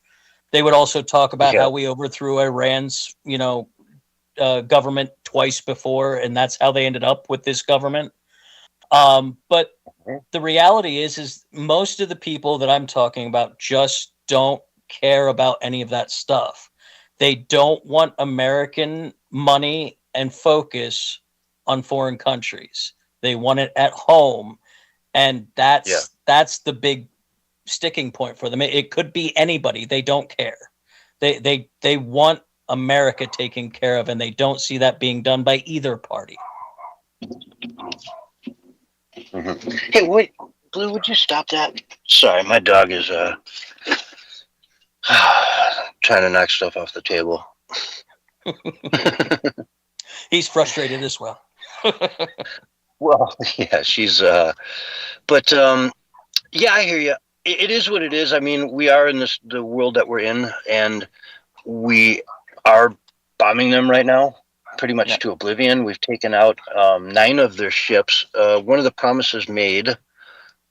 They would also talk about how we overthrew Iran's, government twice before, and that's how they ended up with this government. But the reality is most of the people that I'm talking about just don't care about any of that stuff. They don't want American money and focus on foreign countries. They want it at home. And that's the big sticking point for them. It could be anybody. They don't care. They want America taken care of, and they don't see that being done by either party. Hey, wait, Blue, would you stop that? Sorry, my dog is trying to knock stuff off the table. He's frustrated as well. Well, yeah, she's but yeah, I hear you. It is what it is. I mean, we are in the world that we're in, and we are bombing them right now pretty much to oblivion. We've taken out 9 of their ships. One of the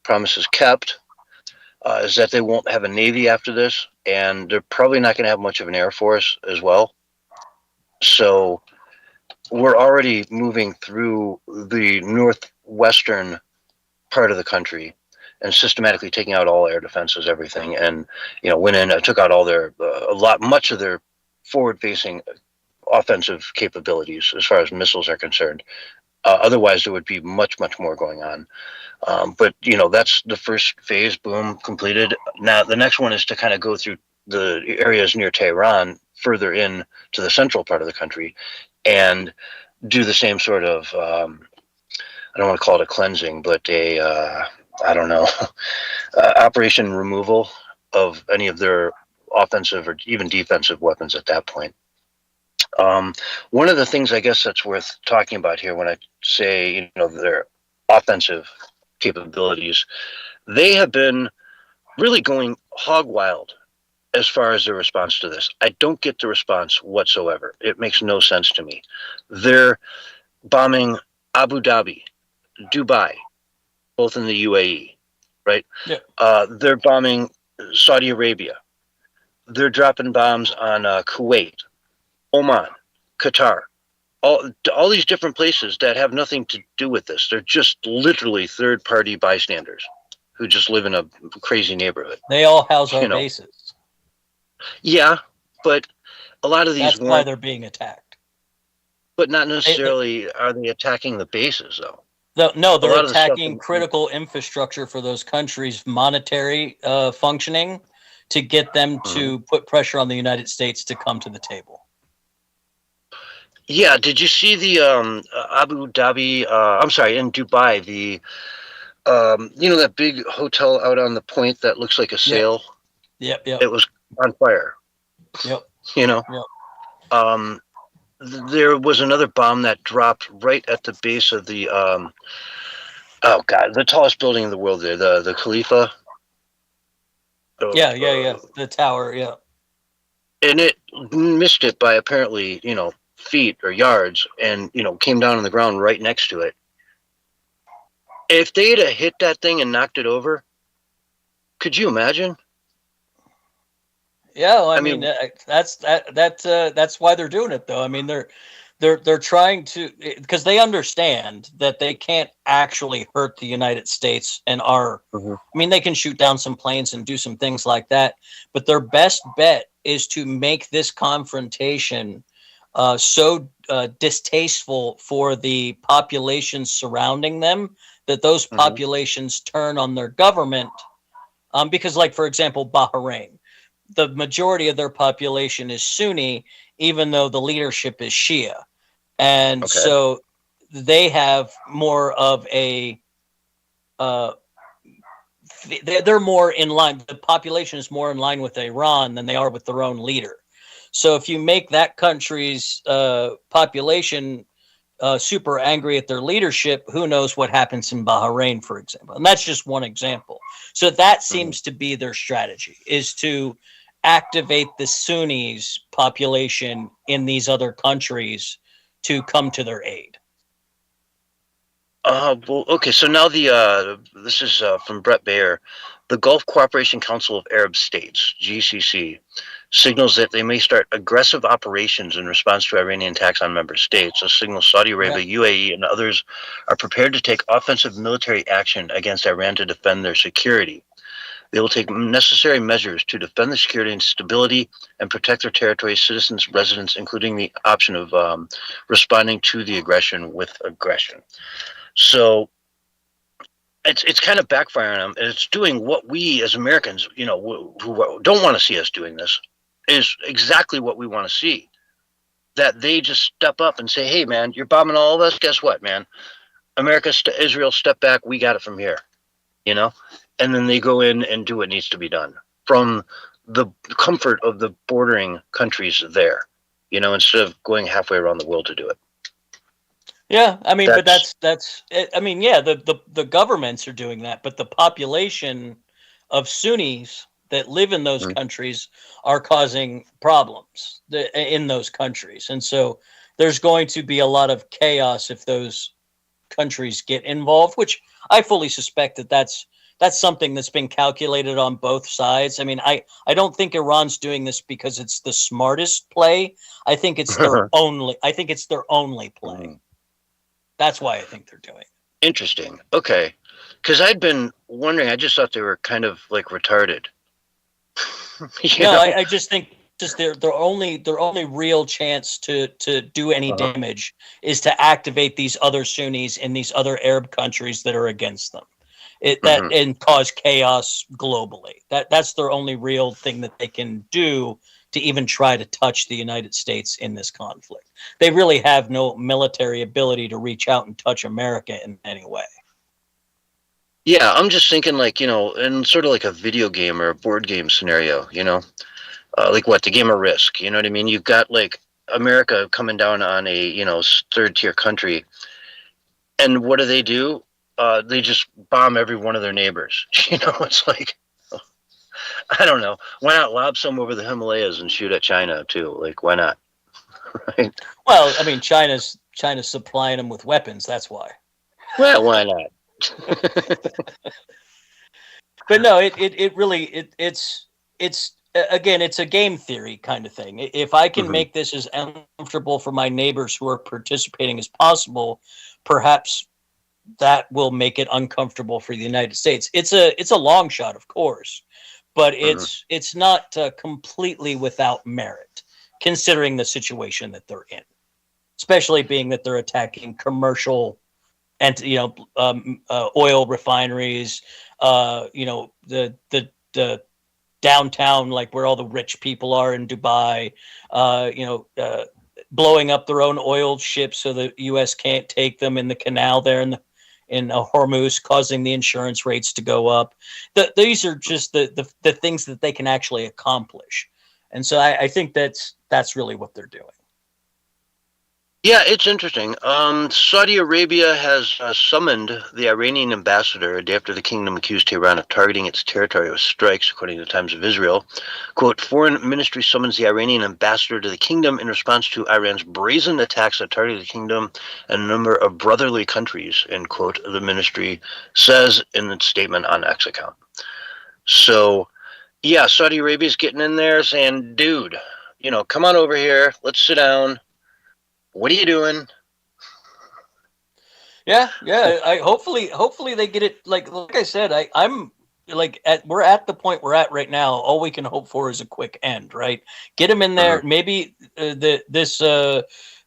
promises kept, is that they won't have a navy after this, and they're probably not going to have much of an air force as well. So we're already moving through the northwestern part of the country and systematically taking out all air defenses, everything, and went in and took out all their much of their forward-facing offensive capabilities as far as missiles are concerned. Otherwise, there would be much more going on. But that's the first phase. Boom, completed. Now the next one is to kind of go through the areas near Tehran, further in to the central part of the country, and do the same sort of I don't want to call it a cleansing, but operation removal of any of their offensive or even defensive weapons at that point. One of the things I guess that's worth talking about here when I say, their offensive capabilities, they have been really going hog wild as far as their response to this. I don't get the response whatsoever. It makes no sense to me. They're bombing Abu Dhabi, Dubai, both in the UAE, right? Yeah. They're bombing Saudi Arabia. They're dropping bombs on Kuwait, Oman, Qatar, all these different places that have nothing to do with this. They're just literally third-party bystanders who just live in a crazy neighborhood. They all house our bases. Yeah, but a lot of these That's why they're being attacked. But not necessarily are they attacking the bases, though. No, they're attacking critical infrastructure for those countries' monetary functioning to get them to put pressure on the United States to come to the table. Yeah, did you see the Abu Dhabi? I'm sorry, in Dubai, the that big hotel out on the point that looks like a sail. Yep. It was on fire. Yep. Yep. There was another bomb that dropped right at the base of the the tallest building in the world there, the Khalifa. Yeah, the tower, yeah. And it missed it by apparently, feet or yards, and came down on the ground right next to it. If they'd have hit that thing and knocked it over, could you imagine? Yeah, well, I mean that's why they're doing it, though. I mean, they're trying to, because they understand that they can't actually hurt the United States and I mean, they can shoot down some planes and do some things like that, but their best bet is to make this confrontation so distasteful for the populations surrounding them that those populations turn on their government. Because, like, for example, Bahrain, the majority of their population is Sunni, even though the leadership is Shia. And so they have more of a, they're more in line, the population is more in line with Iran than they are with their own leader. So if you make that country's population super angry at their leadership, who knows what happens in Bahrain, for example. And that's just one example. So that seems to be their strategy, is to activate the Sunnis population in these other countries to come to their aid. Well, okay, so now this is from Brett Baer. The Gulf Cooperation Council of Arab States, GCC, signals that they may start aggressive operations in response to Iranian attacks on member states. A signal Saudi Arabia, UAE, and others are prepared to take offensive military action against Iran to defend their security. They will take necessary measures to defend the security and stability and protect their territories, citizens, residents, including the option of responding to the aggression with aggression. So it's kind of backfiring on them, and it's doing what we as Americans, who don't want to see us doing this, is exactly what we want to see. That they just step up and say, hey, man, you're bombing all of us. Guess what, man? America, Israel, step back. We got it from here, And then they go in and do what needs to be done from the comfort of the bordering countries there, instead of going halfway around the world to do it. Yeah, I mean, but that's I mean, yeah, the governments are doing that, but the population of Sunnis that live in those countries are causing problems in those countries. And so there's going to be a lot of chaos if those countries get involved, which I fully suspect that's something that's been calculated on both sides. I mean, I don't think Iran's doing this because it's the smartest play. I think it's their only play. That's why I think they're doing it. Interesting. Okay. Because I'd been wondering, I just thought they were kind of like retarded. I just think their only real chance to do any damage is to activate these other Sunnis in these other Arab countries that are against them. And cause chaos globally. That's their only real thing that they can do to even try to touch the United States in this conflict. They really have no military ability to reach out and touch America in any way. Yeah, I'm just thinking in sort of like a video game or a board game scenario, like what, the game of Risk, you know what I mean? You've got like America coming down on a, third tier country. And what do? They just bomb every one of their neighbors. It's like, I don't know. Why not lob some over the Himalayas and shoot at China too? Like, why not? Right? Well, I mean, China's supplying them with weapons. That's why. Well, why not? But no, it's again, it's a game theory kind of thing. If I can Mhm. make this as uncomfortable for my neighbors who are participating as possible, perhaps that will make it uncomfortable for the United States. It's a long shot, of course, but it's not completely without merit, considering the situation that they're in, especially being that they're attacking commercial and oil refineries, the downtown, like where all the rich people are in Dubai, blowing up their own oil ships so the U.S. can't take them in the canal there in Hormuz, causing the insurance rates to go up. These are just the things that they can actually accomplish, and so I think that's really what they're doing. Yeah, it's interesting. Saudi Arabia has summoned the Iranian ambassador a day after the kingdom accused Tehran of targeting its territory with strikes, according to the Times of Israel. Quote, Foreign Ministry summons the Iranian ambassador to the kingdom in response to Iran's brazen attacks that targeted the kingdom and a number of brotherly countries, end quote, the ministry says in its statement on X account. So, yeah, Saudi Arabia's getting in there saying, dude, come on over here, let's sit down. What are you doing? Yeah. I hopefully they get it. Like I said, I'm like we're at the point we're at right now. All we can hope for is a quick end, right? Get them in there. Maybe this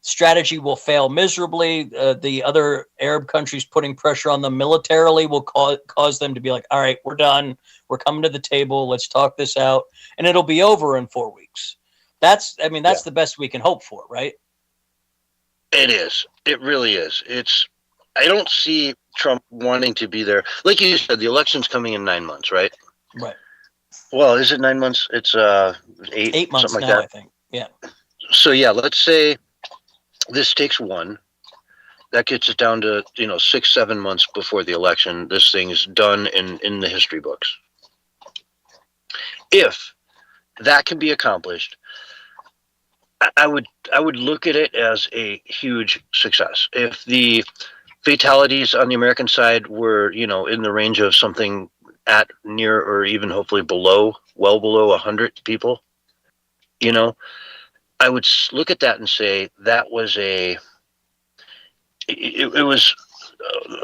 strategy will fail miserably. The other Arab countries putting pressure on them militarily will cause them to be like, all right, we're done. We're coming to the table. Let's talk this out, and it'll be over in 4 weeks. That's the best we can hope for, right? It is. It really is. I don't see Trump wanting to be there. Like you said, the election's coming in 9 months, right? Right. Well, is it 9 months? It's 8 months something like now, that. I think. Yeah. So yeah, let's say this takes one. That gets it down to 6-7 months before the election. This thing is done in the history books. If that can be accomplished, I would look at it as a huge success. If the fatalities on the American side were, in the range of something at near or even hopefully well below 100 people, I would look at that and say that was it was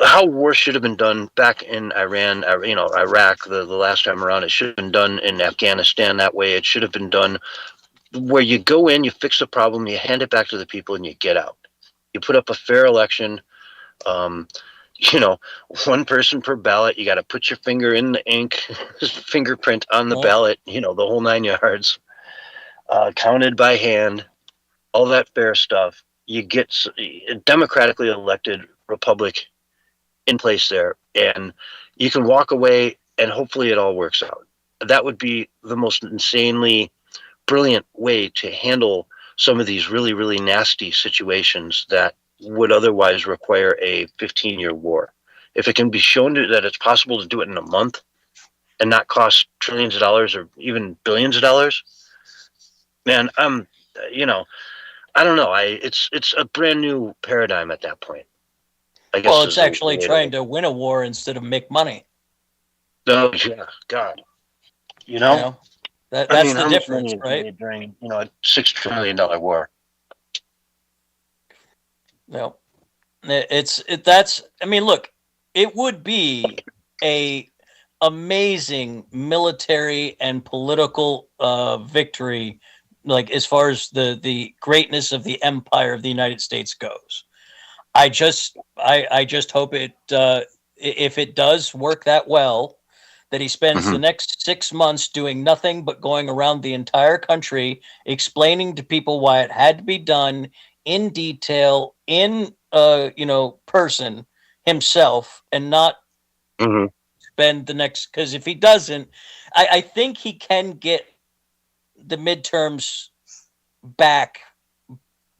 how war should have been done back in Iran, Iraq, the last time around. It should have been done in Afghanistan that way. It should have been done where you go in, you fix the problem, you hand it back to the people, and you get out. You put up a fair election. One person per ballot. You got to put your finger in the ink, fingerprint on the ballot. The whole 9 yards. Counted by hand. All that fair stuff. You get a democratically elected republic in place there, and you can walk away, and hopefully it all works out. That would be the most insanely brilliant way to handle some of these really, really nasty situations that would otherwise require a 15-year war. If it can be shown that it's possible to do it in a month and not cost trillions of dollars or even billions of dollars, man, I don't know. It's a brand new paradigm at that point. I guess. Well, it's actually trying to win a war instead of make money. Oh yeah, God. That's the difference, right? During a $6 trillion war. No, look, it would be a amazing military and political victory, like as far as the greatness of the empire of the United States goes. I just hope it if it does work that well, that he spends the next 6 months doing nothing but going around the entire country explaining to people why it had to be done in detail, in person himself, and not spend the next, because if he doesn't, I think he can get the midterms back.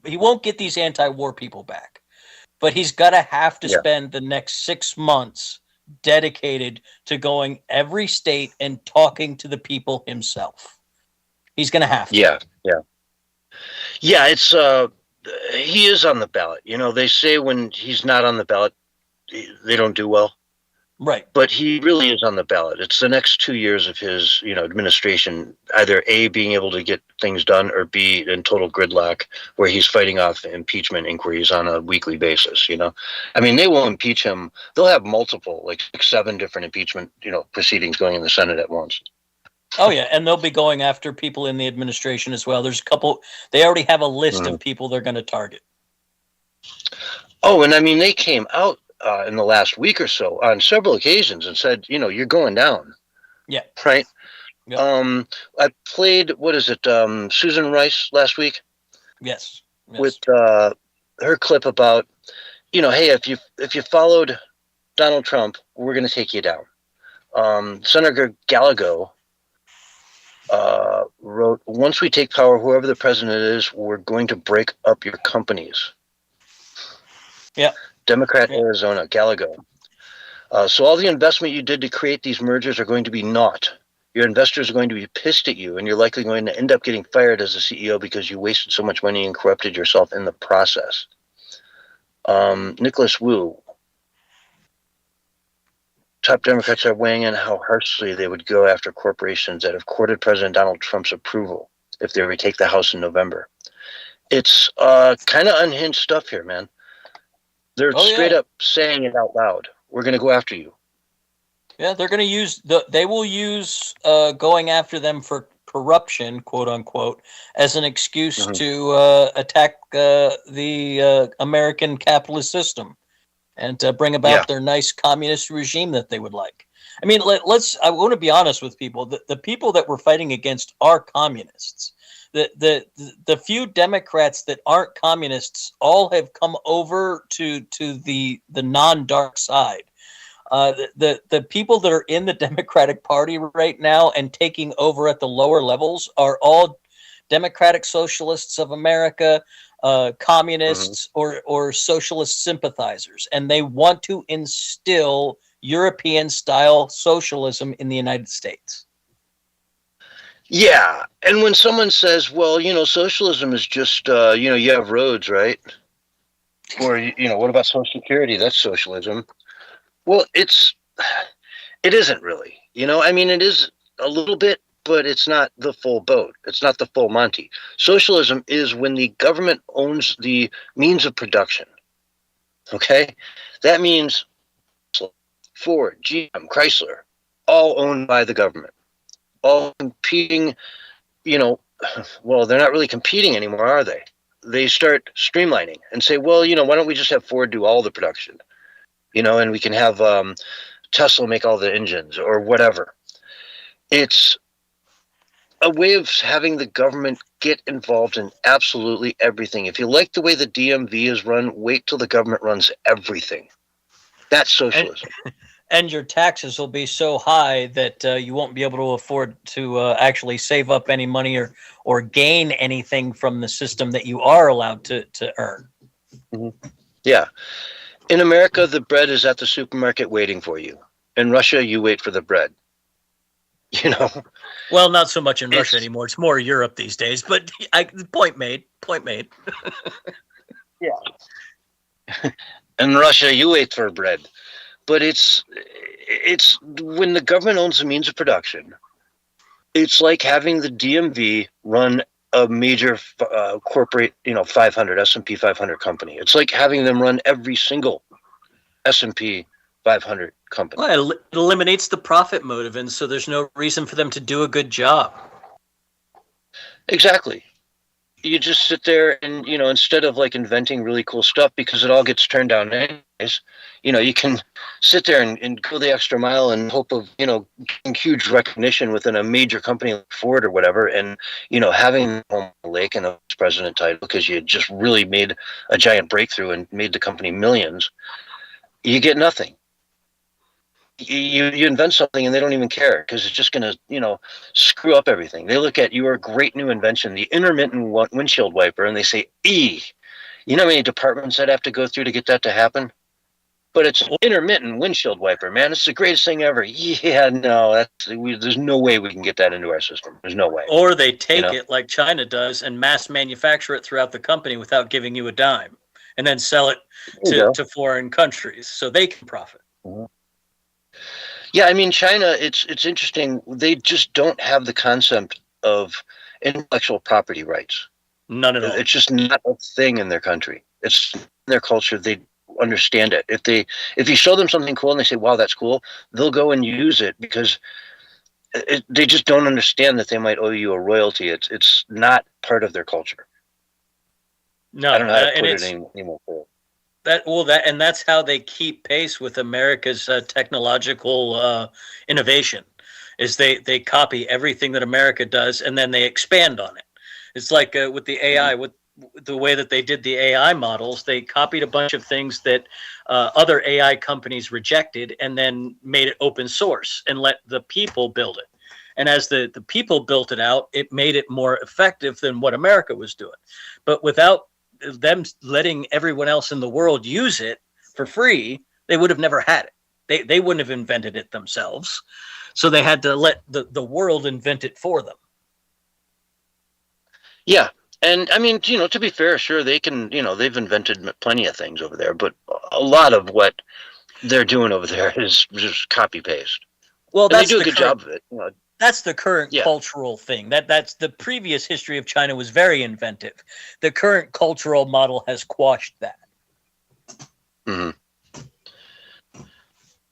He won't get these anti-war people back, but he's got to have to spend the next 6 months dedicated to going every state and talking to the people himself. He's going to have to. Yeah, it's he is on the ballot. They say when he's not on the ballot, they don't do well. Right. But he really is on the ballot. It's the next 2 years of his, administration, either A, being able to get things done, or B, in total gridlock, where he's fighting off impeachment inquiries on a weekly basis, I mean, they will impeach him. They'll have multiple, like 6, 7 different impeachment, proceedings going in the Senate at once. Oh, yeah, and they'll be going after people in the administration as well. There's a couple, they already have a list of people they're going to target. Oh, and I mean, they came out in the last week or so on several occasions and said, you're going down. Yeah. Right? Yep. I played, Susan Rice last week? Yes. With her clip about, hey, if you followed Donald Trump, we're going to take you down. Senator Gallego wrote, once we take power, whoever the president is, we're going to break up your companies. Yeah. Democrat, Arizona, Gallego. So all the investment you did to create these mergers are going to be naught. Your investors are going to be pissed at you, and you're likely going to end up getting fired as a CEO because you wasted so much money and corrupted yourself in the process. Nicholas Wu. Top Democrats are weighing in how harshly they would go after corporations that have courted President Donald Trump's approval if they retake the House in November. It's kind of unhinged stuff here, man. They're straight up saying it out loud. We're going to go after you. Yeah, they're going to use they will use going after them for corruption, quote unquote, as an excuse to attack the American capitalist system and to bring about their nice communist regime that they would like. I mean, I want to be honest with people. The people that we're fighting against are communists. The few Democrats that aren't communists all have come over to the non-dark side. The people that are in the Democratic Party right now and taking over at the lower levels are all Democratic Socialists of America, communists or socialist sympathizers, and they want to instill European-style socialism in the United States. Yeah, and when someone says, well, socialism is just, you have roads, right? Or, what about Social Security? That's socialism. Well, it isn't really, I mean, it is a little bit, but it's not the full boat. It's not the full Monty. Socialism is when the government owns the means of production. Okay? That means Ford, GM, Chrysler, all owned by the government. All competing, well, they're not really competing anymore, are they? They start streamlining and say, well, why don't we just have Ford do all the production? And we can have Tesla make all the engines or whatever. It's a way of having the government get involved in absolutely everything. If you like the way the DMV is run, wait till the government runs everything. That's socialism. And your taxes will be so high that you won't be able to afford to actually save up any money or gain anything from the system that you are allowed to earn. Yeah. In America, the bread is at the supermarket waiting for you. In Russia, you wait for the bread. Well, not so much in Russia anymore. It's more Europe these days. But point made. Yeah. In Russia, you wait for bread. But it's when the government owns the means of production, it's like having the DMV run a major corporate, 500, S&P 500 company. It's like having them run every single S&P 500 company. Well, it eliminates the profit motive, and so there's no reason for them to do a good job. Exactly. You just sit there and, instead of like inventing really cool stuff, because it all gets turned down anyways, you can sit there and go the extra mile and hope of, getting huge recognition within a major company like Ford or whatever. And, having a lake and a president title because you had just really made a giant breakthrough and made the company millions, you get nothing. You invent something and they don't even care because it's just going to, screw up everything. They look at your great new invention, the intermittent windshield wiper, and they say, you know how many departments I'd have to go through to get that to happen? But it's an intermittent windshield wiper, man. It's the greatest thing ever. Yeah, no, there's no way we can get that into our system. There's no way. Or they take it like China does and mass manufacture it throughout the company without giving you a dime and then sell it to foreign countries so they can profit. Mm-hmm. Yeah, I mean, China, it's interesting. They just don't have the concept of intellectual property rights. None at all. It's just not a thing in their country. It's in their culture. They understand it. If you show them something cool and they say, "Wow, that's cool," they'll go and use it because they just don't understand that they might owe you a royalty. It's not part of their culture. No, I don't know how to and put it it's anymore. that's how they keep pace with America's technological innovation. Is they copy everything that America does and then they expand on it. It's like with the AI, with the way that they did the AI models, they copied a bunch of things that other AI companies rejected and then made it open source and let the people build it. And as the people built it out, it made it more effective than what America was doing. But without them letting everyone else in the world use it for free, they would have never had it. They wouldn't have invented it themselves. So they had to let the world invent it for them. Yeah. And I mean, to be fair, sure, they can, they've invented plenty of things over there, but a lot of what they're doing over there is just copy paste. Well, and they do a good job of it. That's the current cultural thing. That's the previous history of China was very inventive. The current cultural model has quashed that. Mm-hmm.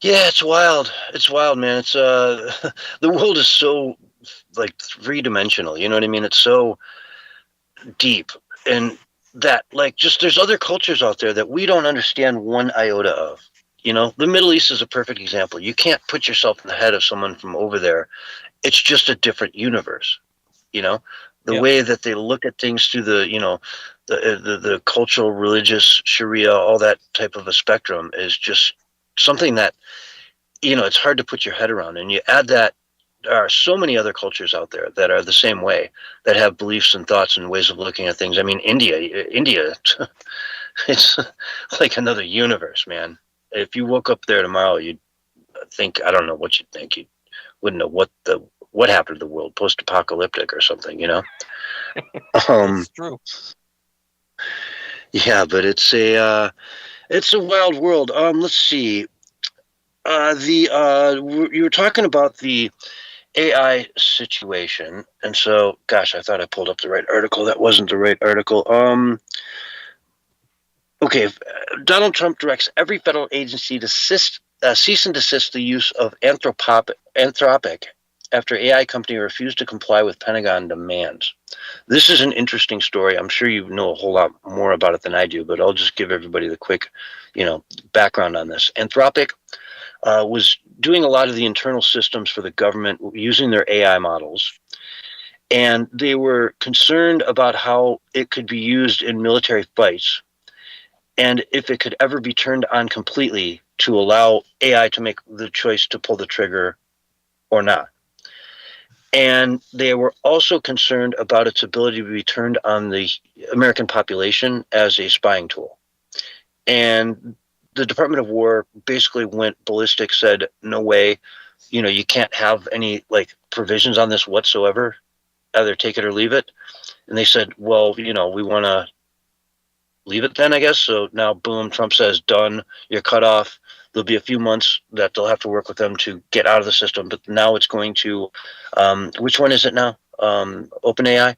Yeah, it's wild. It's wild, man. It's the world is so like three-dimensional. You know what I mean? It's so deep, and that just there's other cultures out there that we don't understand one iota of. The Middle East is a perfect example. You can't put yourself in the head of someone from over there. It's just a different universe. The way that they look at things through the cultural, religious, Sharia, all that type of a spectrum is just something that it's hard to put your head around. And you add that there are so many other cultures out there that are the same way, that have beliefs and thoughts and ways of looking at things. I mean, India, it's like another universe, man. If you woke up there tomorrow, you'd think, I don't know what you'd think. You wouldn't know what happened to the world, post-apocalyptic or something, It's true. Yeah, but it's a wild world. Let's see. You were talking about the AI situation, and so, gosh, I thought I pulled up the right article. That wasn't the right article. Okay, Donald Trump directs every federal agency to cease and desist the use of Anthropic after AI company refused to comply with Pentagon demands. This is an interesting story. I'm sure you know a whole lot more about it than I do, but I'll just give everybody the quick, background on this. Anthropic was doing a lot of the internal systems for the government using their AI models, and they were concerned about how it could be used in military fights, and if it could ever be turned on completely to allow AI to make the choice to pull the trigger or not. And they were also concerned about its ability to be turned on the American population as a spying tool. And the Department of War basically went ballistic, said, no way, you can't have any provisions on this whatsoever, either take it or leave it. And they said, well, we want to leave it then, I guess. So now, boom, Trump says, done, you're cut off. There'll be a few months that they'll have to work with them to get out of the system. But now it's going to, which one is it now? OpenAI?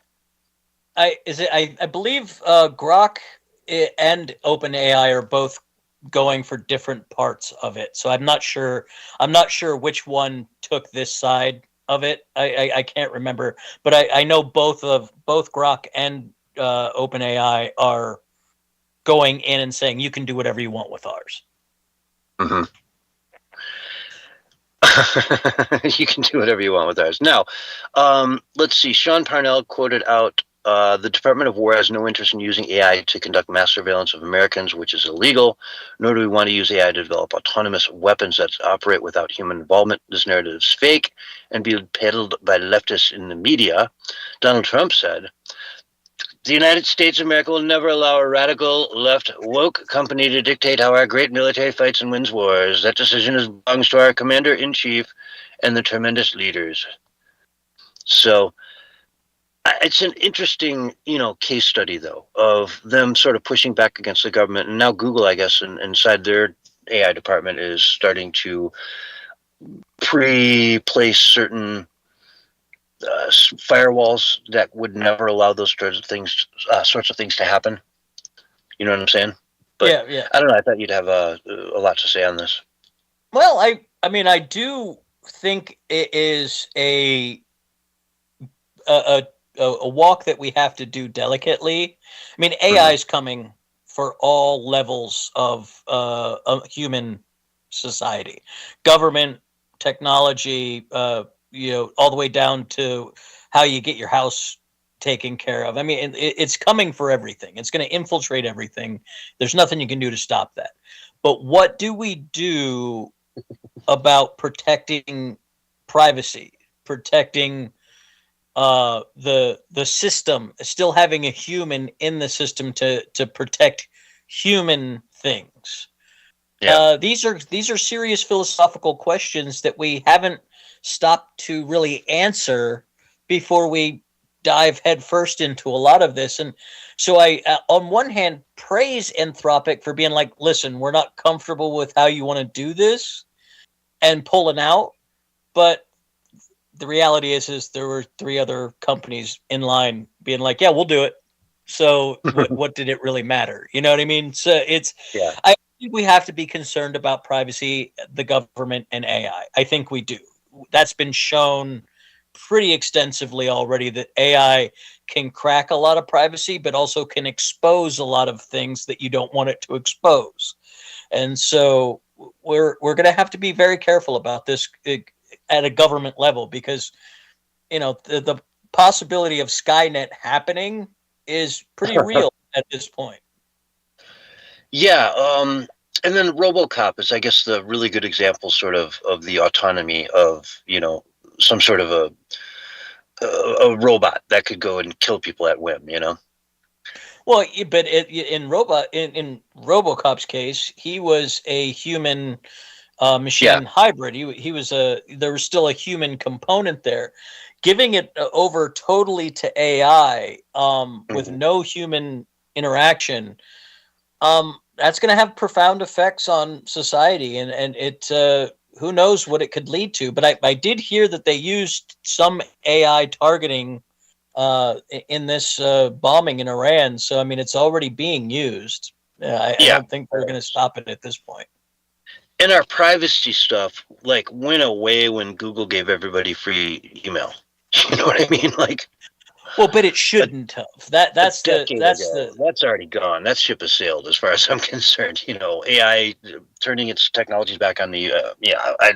I believe Grok and OpenAI are both going for different parts of it. So I'm not sure which one took this side of it. I can't remember, but I know both Grok and OpenAI are going in and saying you can do whatever you want with ours. Mm-hmm. You can do whatever you want with ours. Now, let's see. Sean Parnell quoted out, the Department of War has no interest in using AI to conduct mass surveillance of Americans, which is illegal, nor do we want to use AI to develop autonomous weapons that operate without human involvement. This narrative is fake and being peddled by leftists in the media. Donald Trump said, the United States of America will never allow a radical left woke company to dictate how our great military fights and wins wars. That decision belongs to our commander-in-chief and the tremendous leaders. So it's an interesting, case study, though, of them sort of pushing back against the government. And now Google, I guess, inside their AI department is starting to pre-place certain firewalls that would never allow those sorts of things to happen. You know what I'm saying? But yeah. I don't know. I thought you'd have a lot to say on this. Well, I mean, I do think it is a walk that we have to do delicately. I mean, AI is coming for all levels of human society, government, technology, all the way down to how you get your house taken care of. I mean, it's coming for everything. It's going to infiltrate everything. There's nothing you can do to stop that. But what do we do about protecting privacy, protecting the system, still having a human in the system to protect human things? Yeah. These are serious philosophical questions that we haven't stopped to really answer before we dive headfirst into a lot of this. And so I, on one hand, praise Anthropic for being like, listen, we're not comfortable with how you want to do this and pulling out. But the reality is there were 3 other companies in line being like, yeah, we'll do it. So what did it really matter? You know what I mean? So I think we have to be concerned about privacy, the government, and AI. I think we do. That's been shown pretty extensively already that AI can crack a lot of privacy, but also can expose a lot of things that you don't want it to expose. And so we're going to have to be very careful about this at a government level, because the possibility of Skynet happening is pretty real at this point. Yeah. And then RoboCop is, I guess, the really good example, sort of the autonomy of some sort of a robot that could go and kill people at whim. Well, but in RoboCop's case, he was a human machine hybrid. He was there was still a human component there. Giving it over totally to AI with no human interaction, that's going to have profound effects on society, and it who knows what it could lead to. But I did hear that they used some AI targeting in this bombing in Iran. So I mean, it's already being used. I don't think they're going to stop it at this point. And our privacy stuff went away when Google gave everybody free email. You know what I mean? Well, but it shouldn't have. That's already gone. That ship has sailed, as far as I'm concerned. AI turning its technologies back on the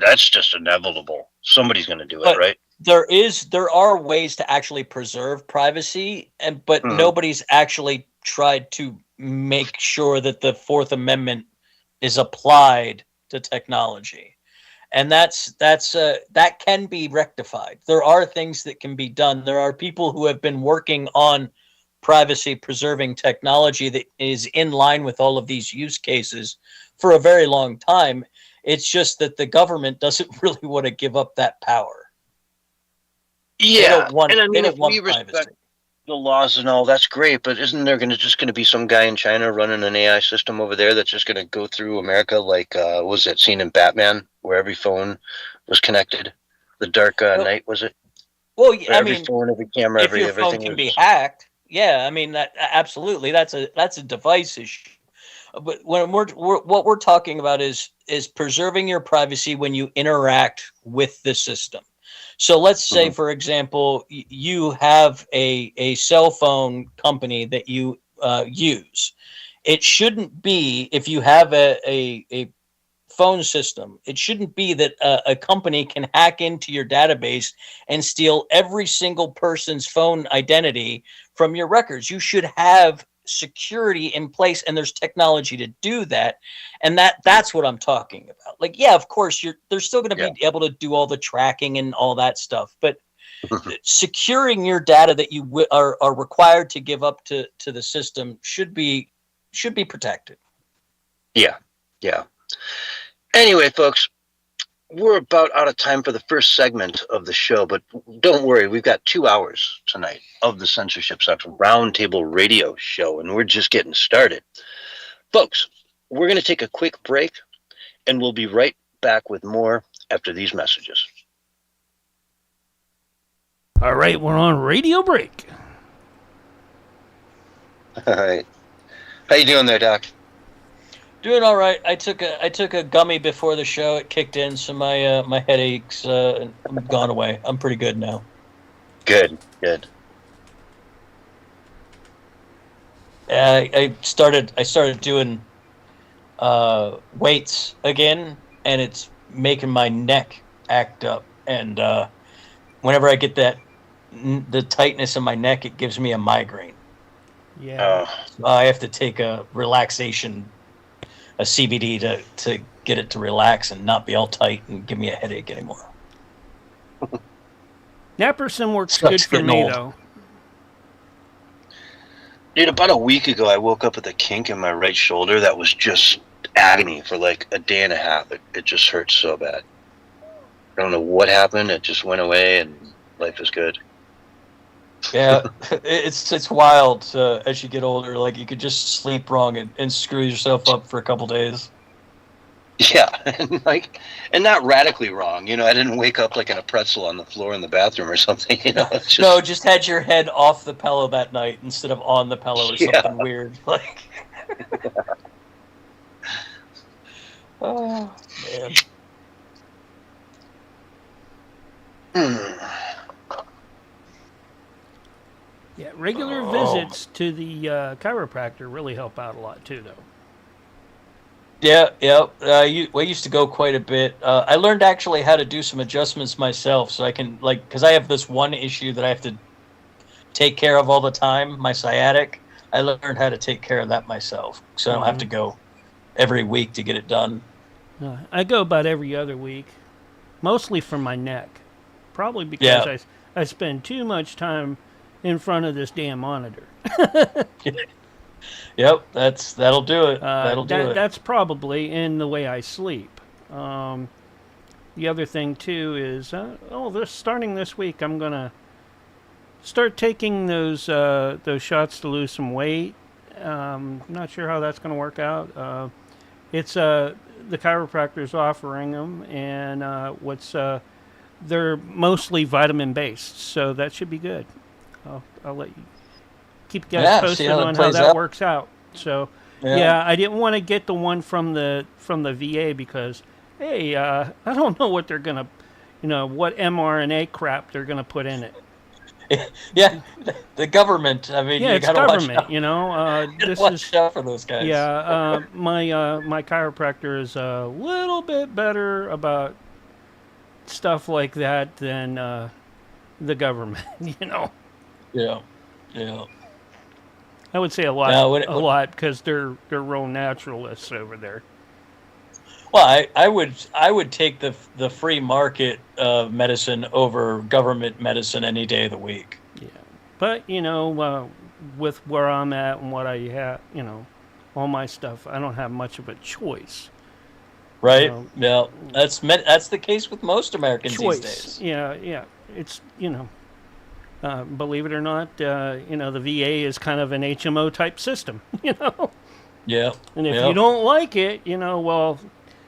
that's just inevitable. Somebody's going to do it, right? There are ways to actually preserve privacy, but nobody's actually tried to make sure that the Fourth Amendment is applied to technology. And that can be rectified. There are things that can be done. There are people who have been working on privacy preserving technology that is in line with all of these use cases for a very long time. It's just that the government doesn't really want to give up that power. Yeah, they don't want we privacy. Respect the laws and all, that's great, but isn't there just going to be some guy in China running an AI system over there that's just going to go through America was that scene in Batman where every phone was connected? The Dark Knight, was it? Well, every phone, every camera, if your everything phone can be hacked, yeah, I mean that absolutely. That's a device issue. But when what we're talking about is preserving your privacy when you interact with the system. So let's say, for example, you have a cell phone company that you use. It shouldn't be, if you have a phone system, it shouldn't be that a company can hack into your database and steal every single person's phone identity from your records. You should have security in place, and there's technology to do that, and that's what I'm talking about. Of course they're still going to be able to do all the tracking and all that stuff, but securing your data that you are required to give up to the system should be protected. Yeah. Anyway, folks, we're about out of time for the first segment of the show, but don't worry, we've got 2 hours tonight of the Censorship Sucks Roundtable Radio Show, and we're just getting started. Folks, we're going to take a quick break, and we'll be right back with more after these messages. All right, we're on radio break. All right. How you doing there, Doc? Doing all right. I took a gummy before the show. It kicked in, so my headaches have gone away. I'm pretty good now. Good, good. I started doing weights again, and it's making my neck act up. And whenever I get the tightness in my neck, it gives me a migraine. Yeah. So I have to take a CBD to get it to relax and not be all tight and give me a headache anymore. Naproxen works Sucks good for getting me, old. though. Dude, about a week ago, I woke up with a kink in my right shoulder that was just agony for like a day and a half. It just hurt so bad. I don't know what happened. It just went away, and life is good. Yeah, it's wild as you get older. Like, you could just sleep wrong and screw yourself up for a couple days. Yeah, and not radically wrong. You know, I didn't wake up like in a pretzel on the floor in the bathroom or something. You know, it's just, No, just had your head off the pillow that night instead of on the pillow or something weird. Like, oh man. Yeah, regular visits to the chiropractor really help out a lot too, though. Yeah. I used to go quite a bit. I learned actually how to do some adjustments myself, so I can, like, because I have this one issue that I have to take care of all the time, my sciatic. I learned how to take care of that myself, so I don't have to go every week to get it done. I go about every other week, mostly for my neck. Probably because I spend too much time in front of this damn monitor. Yep, that'll do it. That'll do it. That's probably in the way I sleep. The other thing too is, starting this week, I'm gonna start taking those shots to lose some weight. Not sure how that's gonna work out. It's the chiropractor's offering them, and they're mostly vitamin based, so that should be good. I'll let you keep you guys posted on how that works out. So I didn't want to get the one from the VA because I don't know what they're gonna, what mRNA crap they're gonna put in it. Yeah, the government. I mean, yeah, you it's gotta government. watch out for those guys. Yeah, my chiropractor is a little bit better about stuff like that than the government. Yeah. I would say a lot because they're real naturalists over there. Well, I would take the free market medicine over government medicine any day of the week. Yeah, but with where I'm at and what I have, all my stuff, I don't have much of a choice. Right? Yeah, that's the case with most Americans these days. Yeah. It's believe it or not, the VA is kind of an HMO type system. Yeah. And if you don't like it, well,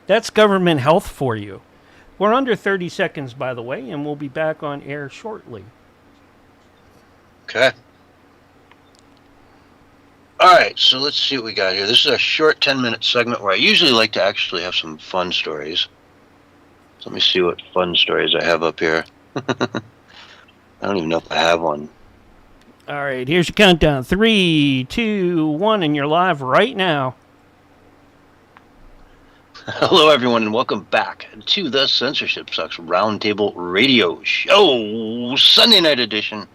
that's government health for you. We're under 30 seconds, by the way, and we'll be back on air shortly. Okay. All right, so let's see what we got here. This is a short 10-minute segment where I usually like to actually have some fun stories. So let me see what fun stories I have up here. I don't even know if I have one. All right, here's your countdown. 3, 2, 1, and you're live right now. Hello, everyone, and welcome back to the Censorship Sucks Roundtable Radio Show, Sunday night edition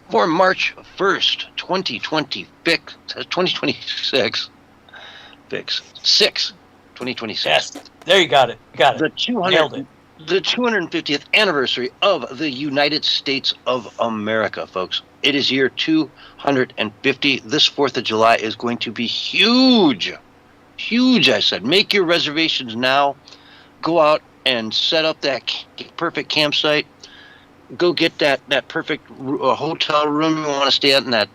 for March 1st, 2026. 2026. Yes, there you got it. Nailed it. The 250th anniversary of the United States of America, folks. It is year 250. This 4th of July is going to be huge. Huge, I said. Make your reservations now. Go out and set up that perfect campsite. Go get that perfect hotel room you want to stay at in that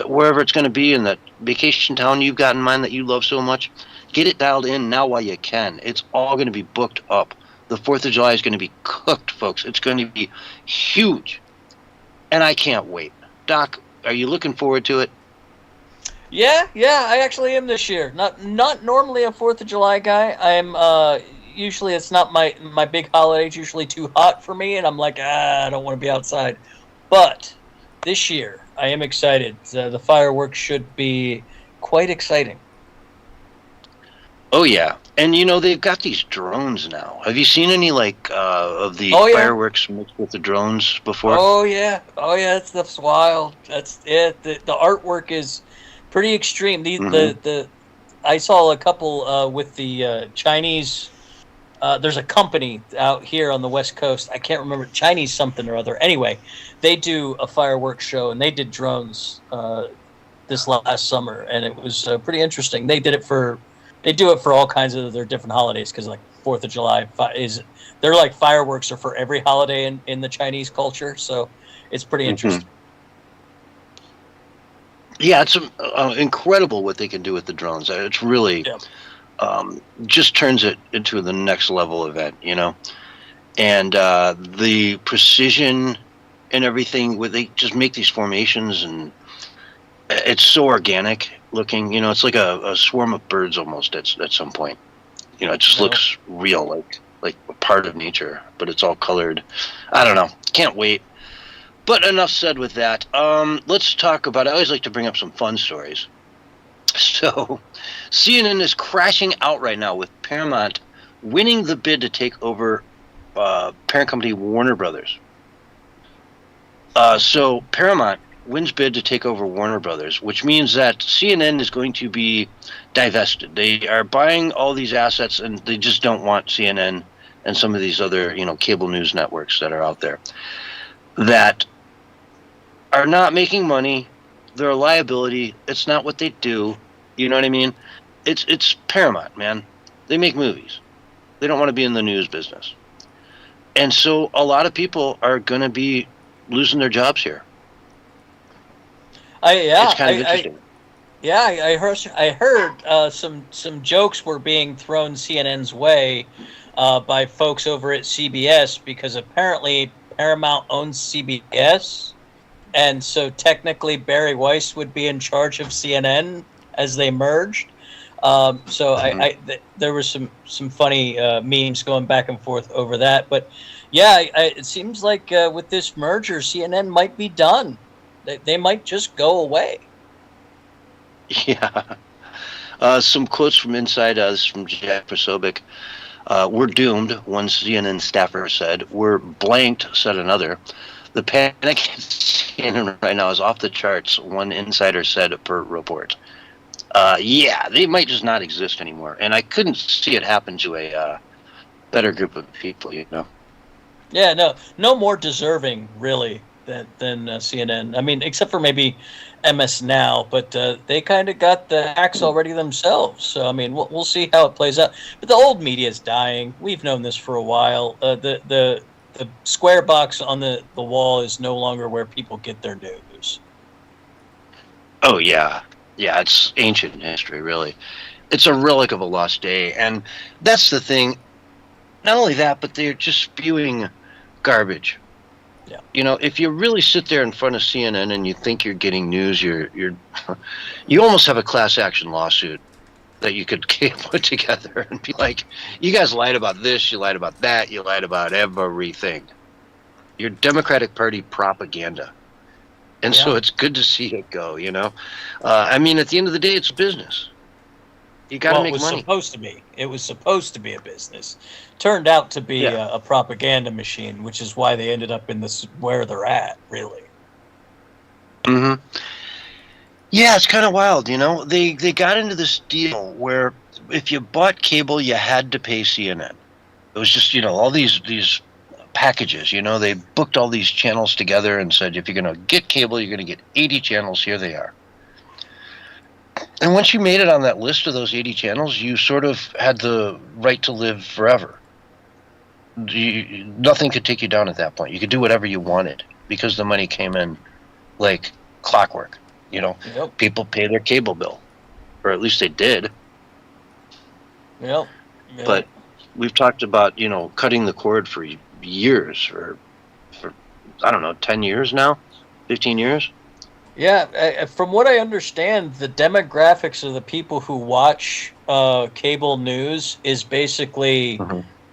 wherever it's going to be in that vacation town you've got in mind that you love so much. Get it dialed in now while you can. It's all going to be booked up The 4th of July is going to be cooked, folks. It's going to be huge. And I can't wait. Doc, are you looking forward to it? Yeah, I actually am this year. Not normally a 4th of July guy. I'm usually it's not my big holiday. It's usually too hot for me, and I'm like, I don't want to be outside. But this year, I am excited. The fireworks should be quite exciting. Oh, yeah. And, they've got these drones now. Have you seen any, of the Oh, yeah. fireworks mixed with the drones before? Oh, yeah. That stuff's wild. That's it. The artwork is pretty extreme. I saw a couple with the Chinese. There's a company out here on the West Coast. I can't remember, Chinese something or other. Anyway, they do a fireworks show, and they did drones this last summer, and it was pretty interesting. They do it for all kinds of their different holidays, because 4th of July they're like fireworks are for every holiday in the Chinese culture, so it's pretty interesting. Yeah, it's incredible what they can do with the drones. It's really just turns it into the next level event, and the precision and everything, where they just make these formations, and it's so organic looking. It's like a swarm of birds almost at some point. It just looks real, like a part of nature, but it's all colored. I don't know. Can't wait. But enough said with that. Let's talk about, I always like to bring up some fun stories. So, CNN is crashing out right now with Paramount winning the bid to take over parent company Warner Brothers. So, Paramount wins bid to take over Warner Brothers, which means that CNN is going to be divested. They are buying all these assets, and they just don't want CNN and some of these other, cable news networks that are out there that are not making money. They're a liability. It's not what they do. You know what I mean? It's Paramount, man. They make movies. They don't want to be in the news business. And so a lot of people are going to be losing their jobs here. It's kind of interesting. I heard some jokes were being thrown CNN's way by folks over at CBS, because apparently Paramount owns CBS, and so technically Barry Weiss would be in charge of CNN as they merged. There were some funny memes going back and forth over that. But yeah, it seems like with this merger, CNN might be done. They might just go away. Yeah. Some quotes from inside us from Jack Posobiec. We're doomed, one CNN staffer said. We're blanked, said another. The panic at CNN right now is off the charts, one insider said per report. Yeah, they might just not exist anymore. And I couldn't see it happen to a better group of people, Yeah, no more deserving, really, than CNN. I mean, except for maybe MS Now, but they kind of got the axe already themselves. So, I mean, we'll see how it plays out. But the old media is dying. We've known this for a while. The square box on the wall is no longer where people get their news. Oh, yeah. Yeah, it's ancient history, really. It's a relic of a lost day. And that's the thing. Not only that, but they're just spewing garbage. Yeah. If you really sit there in front of CNN and you think you're getting news, you almost have a class action lawsuit that you could put together and be like, you guys lied about this, you lied about that, you lied about everything. You're Democratic Party propaganda. And so it's good to see it go, I mean, at the end of the day, it's business. You got to make money. It was supposed to be a business. Turned out to be a propaganda machine, which is why they ended up in this where they're at, really. Mm-hmm. Yeah, it's kind of wild, They got into this deal where if you bought cable, you had to pay CNN. It was just, all these packages, They booked all these channels together and said, if you're going to get cable, you're going to get 80 channels. Here they are. And once you made it on that list of those 80 channels, you sort of had the right to live forever. Nothing could take you down at that point. You could do whatever you wanted because the money came in like clockwork. Yep. People pay their cable bill, or at least they did. Yep. But we've talked about, cutting the cord for years, for I don't know, 10 years now, 15 years. Yeah, from what I understand, the demographics of the people who watch cable news is basically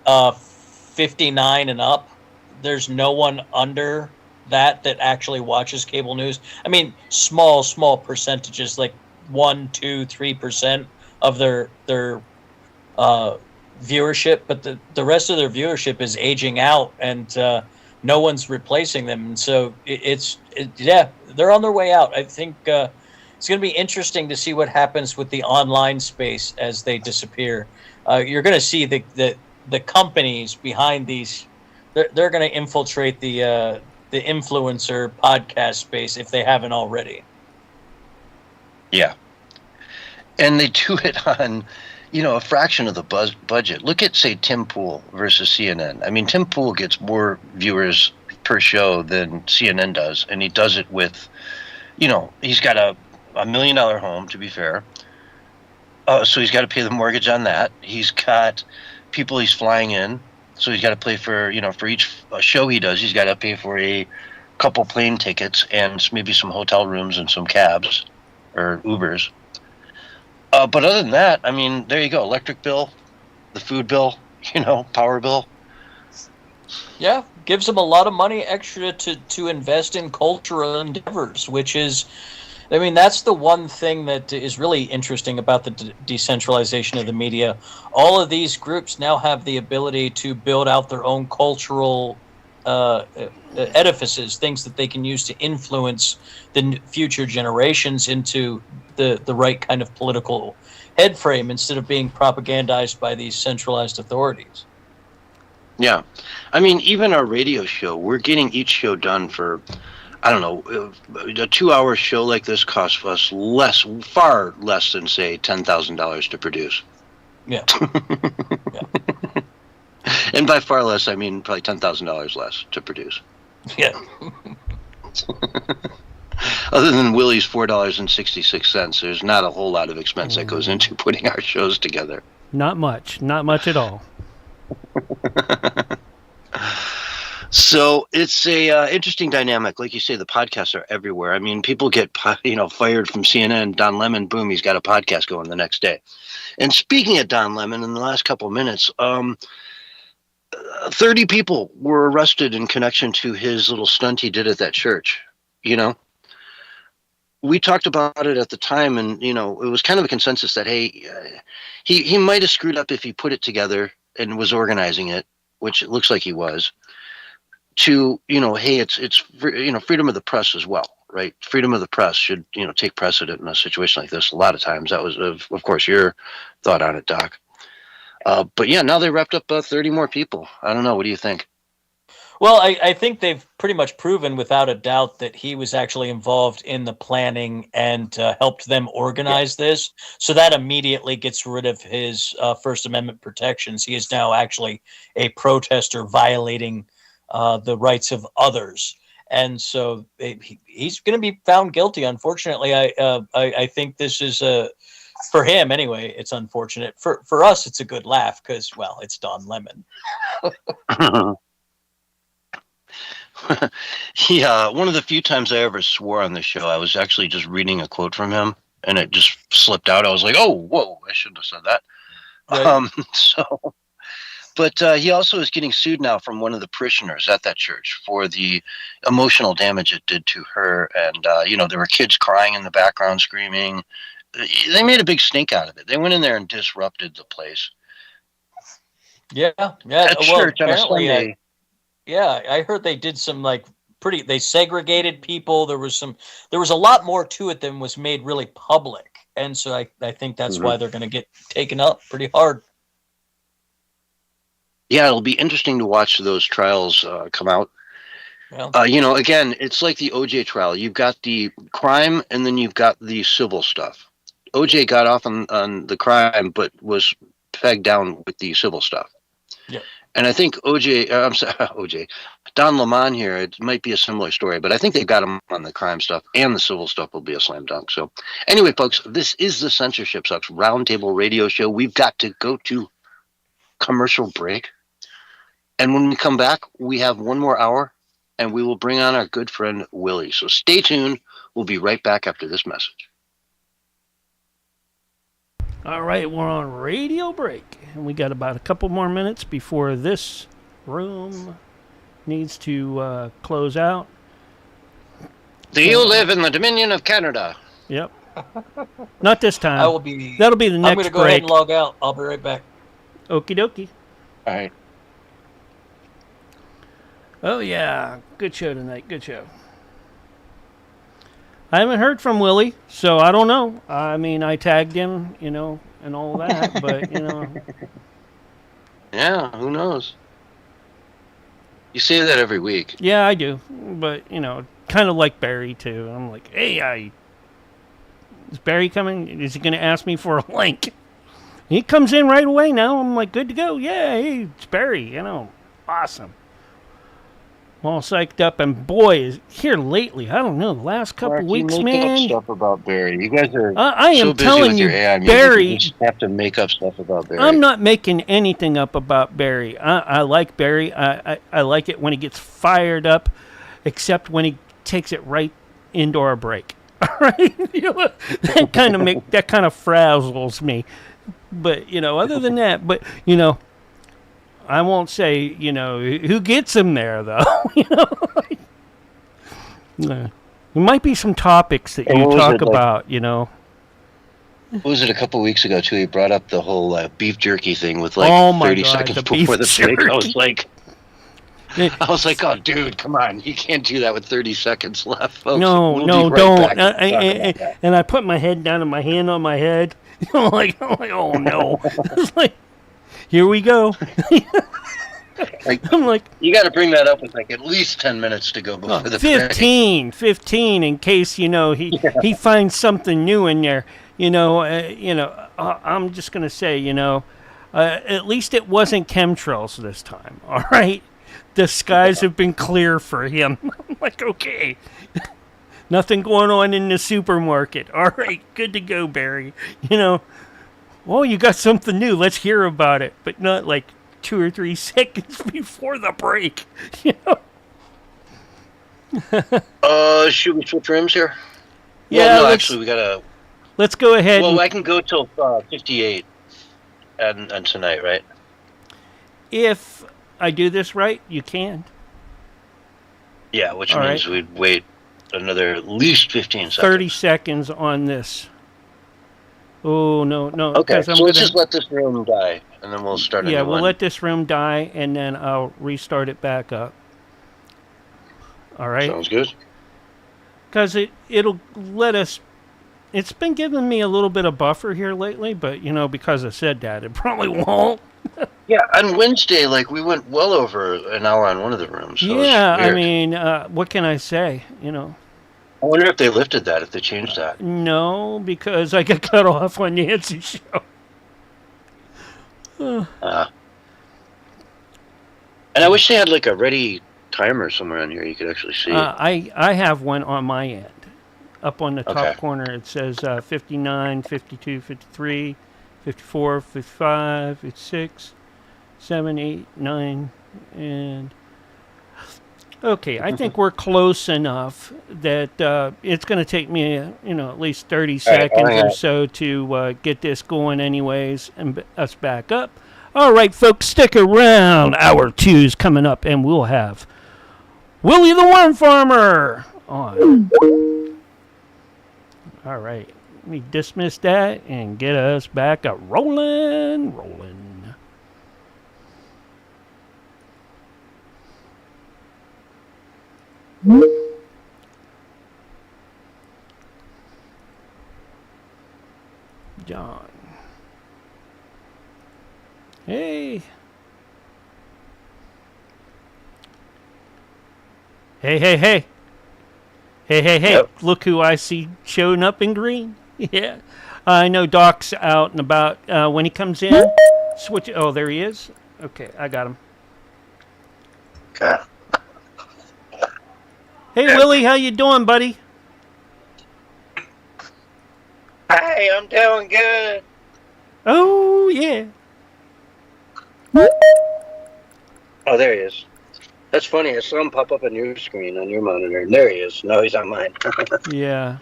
59 and up. There's no one under that actually watches cable news. I mean, small percentages, like 1, 2, 3% of their viewership, but the rest of their viewership is aging out, and no one's replacing them. And so yeah, they're on their way out. I think it's going to be interesting to see what happens with the online space as they disappear. You're going to see the companies behind these. They're going to infiltrate the influencer podcast space if they haven't already. Yeah, and they do it on, a fraction of the budget. Look at, say, Tim Pool versus CNN. I mean, Tim Pool gets more viewers per show than CNN does, and he does it with, he's got a $1 million home, to be fair. So he's got to pay the mortgage on that. He's got people he's flying in, so he's got to pay for, for each show he does, he's got to pay for a couple plane tickets and maybe some hotel rooms and some cabs or Ubers. But other than that, I mean, there you go. Electric bill, the food bill, power bill. Yeah, gives them a lot of money extra to invest in cultural endeavors, which is, I mean, that's the one thing that is really interesting about the decentralization of the media. All of these groups now have the ability to build out their own cultural edifices, things that they can use to influence the future generations into the right kind of political head frame instead of being propagandized by these centralized authorities. Yeah. I mean, even our radio show, we're getting each show done for, I don't know, a 2-hour show like this costs us far less than, say, $10,000 to produce. Yeah. Yeah. And by far less, I mean probably $10,000 less to produce. Yeah. Other than Willie's $4.66, there's not a whole lot of expense that goes into putting our shows together. Not much at all. So it's a interesting dynamic. Like you say, the podcasts are everywhere. I mean, people get fired from CNN. Don Lemon, boom, he's got a podcast going the next day. And speaking of Don Lemon, in the last couple of minutes, 30 people were arrested in connection to his little stunt he did at that church. We talked about it at the time, and it was kind of a consensus that, hey, he might have screwed up if he put it together and was organizing it, which it looks like he was. To hey, it's freedom of the press as well, right? Freedom of the press should take precedent in a situation like this. A lot of times, that was of course your thought on it, Doc. But yeah, now they wrapped up 30 more people. I don't know. What do you think? Well, I think they've pretty much proven without a doubt that he was actually involved in the planning and helped them organize this. So that immediately gets rid of his First Amendment protections. He is now actually a protester violating the rights of others. And so he's going to be found guilty. Unfortunately, I think this is for him anyway. It's unfortunate. For us, it's a good laugh because, well, it's Don Lemon. Yeah, one of the few times I ever swore on this show, I was actually just reading a quote from him, and it just slipped out. I was like, "Oh, whoa! I shouldn't have said that." Right. But he also is getting sued now from one of the parishioners at that church for the emotional damage it did to her, and there were kids crying in the background, screaming. They made a big stink out of it. They went in there and disrupted the place. Yeah. At church on a Sunday. Yeah, I heard they did some they segregated people. There was a lot more to it than was made really public. And so I think that's why they're going to get taken up pretty hard. Yeah, it'll be interesting to watch those trials come out. Yeah. Again, it's like the OJ trial. You've got the crime and then you've got the civil stuff. OJ got off on the crime, but was pegged down with the civil stuff. Yeah. And I think Don Lemon here, it might be a similar story, but I think they got him on the crime stuff, and the civil stuff will be a slam dunk. So anyway, folks, this is the Censorship Sucks Roundtable Radio Show. We've got to go to commercial break. And when we come back, we have one more hour, and we will bring on our good friend Willie. So stay tuned. We'll be right back after this message. All right, we're on radio break, and we got about a couple more minutes before this room needs to close out. Do you live in the Dominion of Canada? Yep. Not this time. I will be. That'll be the next I'm going to go break. ahead and log out. I'll be right back. Okie dokie. All right. Oh, yeah. Good show tonight. Good show. I haven't heard from Willie, so I don't know. I mean, I tagged him, and all that, but, Yeah, who knows? You say that every week. Yeah, I do. But, kind of like Barry, too. I'm like, hey, is Barry coming? Is he going to ask me for a link? He comes in right away now. I'm like, good to go. Yeah, hey, it's Barry, awesome. I'm all psyched up, and boy, is here lately, I don't know, the last couple Mark, weeks, you make man. up stuff about Barry. You guys are I am so busy telling with you, your AI music, Barry. you just have to make up stuff about Barry. I'm not making anything up about Barry. I like Barry. I like it when he gets fired up, except when he takes it right into our break. All right, that kind of frazzles me. But other than that, I won't say who gets him there though. There might be some topics that you talk about. What was it a couple weeks ago too? He brought up the whole beef jerky thing with 30 seconds before the break. I was like, oh, dude, come on. You can't do that with 30 seconds left, folks. No, don't. And I put my head down and my hand on my head. I'm like, oh, no. It's like, here we go. I'm like, you got to bring that up with at least 10 minutes to go before the 15 in case, he finds something new in there. I'm just going to say, at least it wasn't chemtrails this time, all right? The skies have been clear for him. I'm like, okay. Nothing going on in the supermarket. All right, good to go, Barry. Oh, you got something new. Let's hear about it. But not 2 or 3 seconds before the break. Should we switch rooms here? Yeah, no, actually, we got to... Let's go ahead. Well, I can go till 58 and tonight, right? If I do this right, you can. Yeah, which means we'd wait another at least 15 seconds. 30 seconds on this. Oh, no. Okay, so let's just let this room die, and then we'll start a new we'll one. let this room die, and then I'll restart it back up. All right? Sounds good. Because it'll let us... It's been giving me a little bit of buffer here lately, but, because I said that, it probably won't. Yeah, on Wednesday, we went well over an hour on one of the rooms. So yeah, I mean, what can I say, I wonder if they lifted that, if they changed that. No, because I got cut off on Nancy's show. And I wish they had a ready timer somewhere on here you could actually see. I have one on my end. Up on the top corner, it says 59, 52, 53, 54, 55, 56, 7, 8, 9, and... Okay, I think we're close enough that it's going to take me, at least 30 seconds or so to get this going anyways and us back up. All right, folks, stick around. Hour 2's coming up, and we'll have Willie the Worm Farmer on. All right, let me dismiss that and get us back up rolling. John. Hey. Hey. Yep. Look who I see showing up in green. Yeah. I know Doc's out and about. When he comes in, switch. Oh, there he is. Okay, I got him. Okay. Hey, Willie, how you doing, buddy? Hey, I'm doing good. Oh, yeah. Oh, there he is. That's funny. I saw him pop up on your screen, on your monitor. There he is. No, he's on mine. Yeah.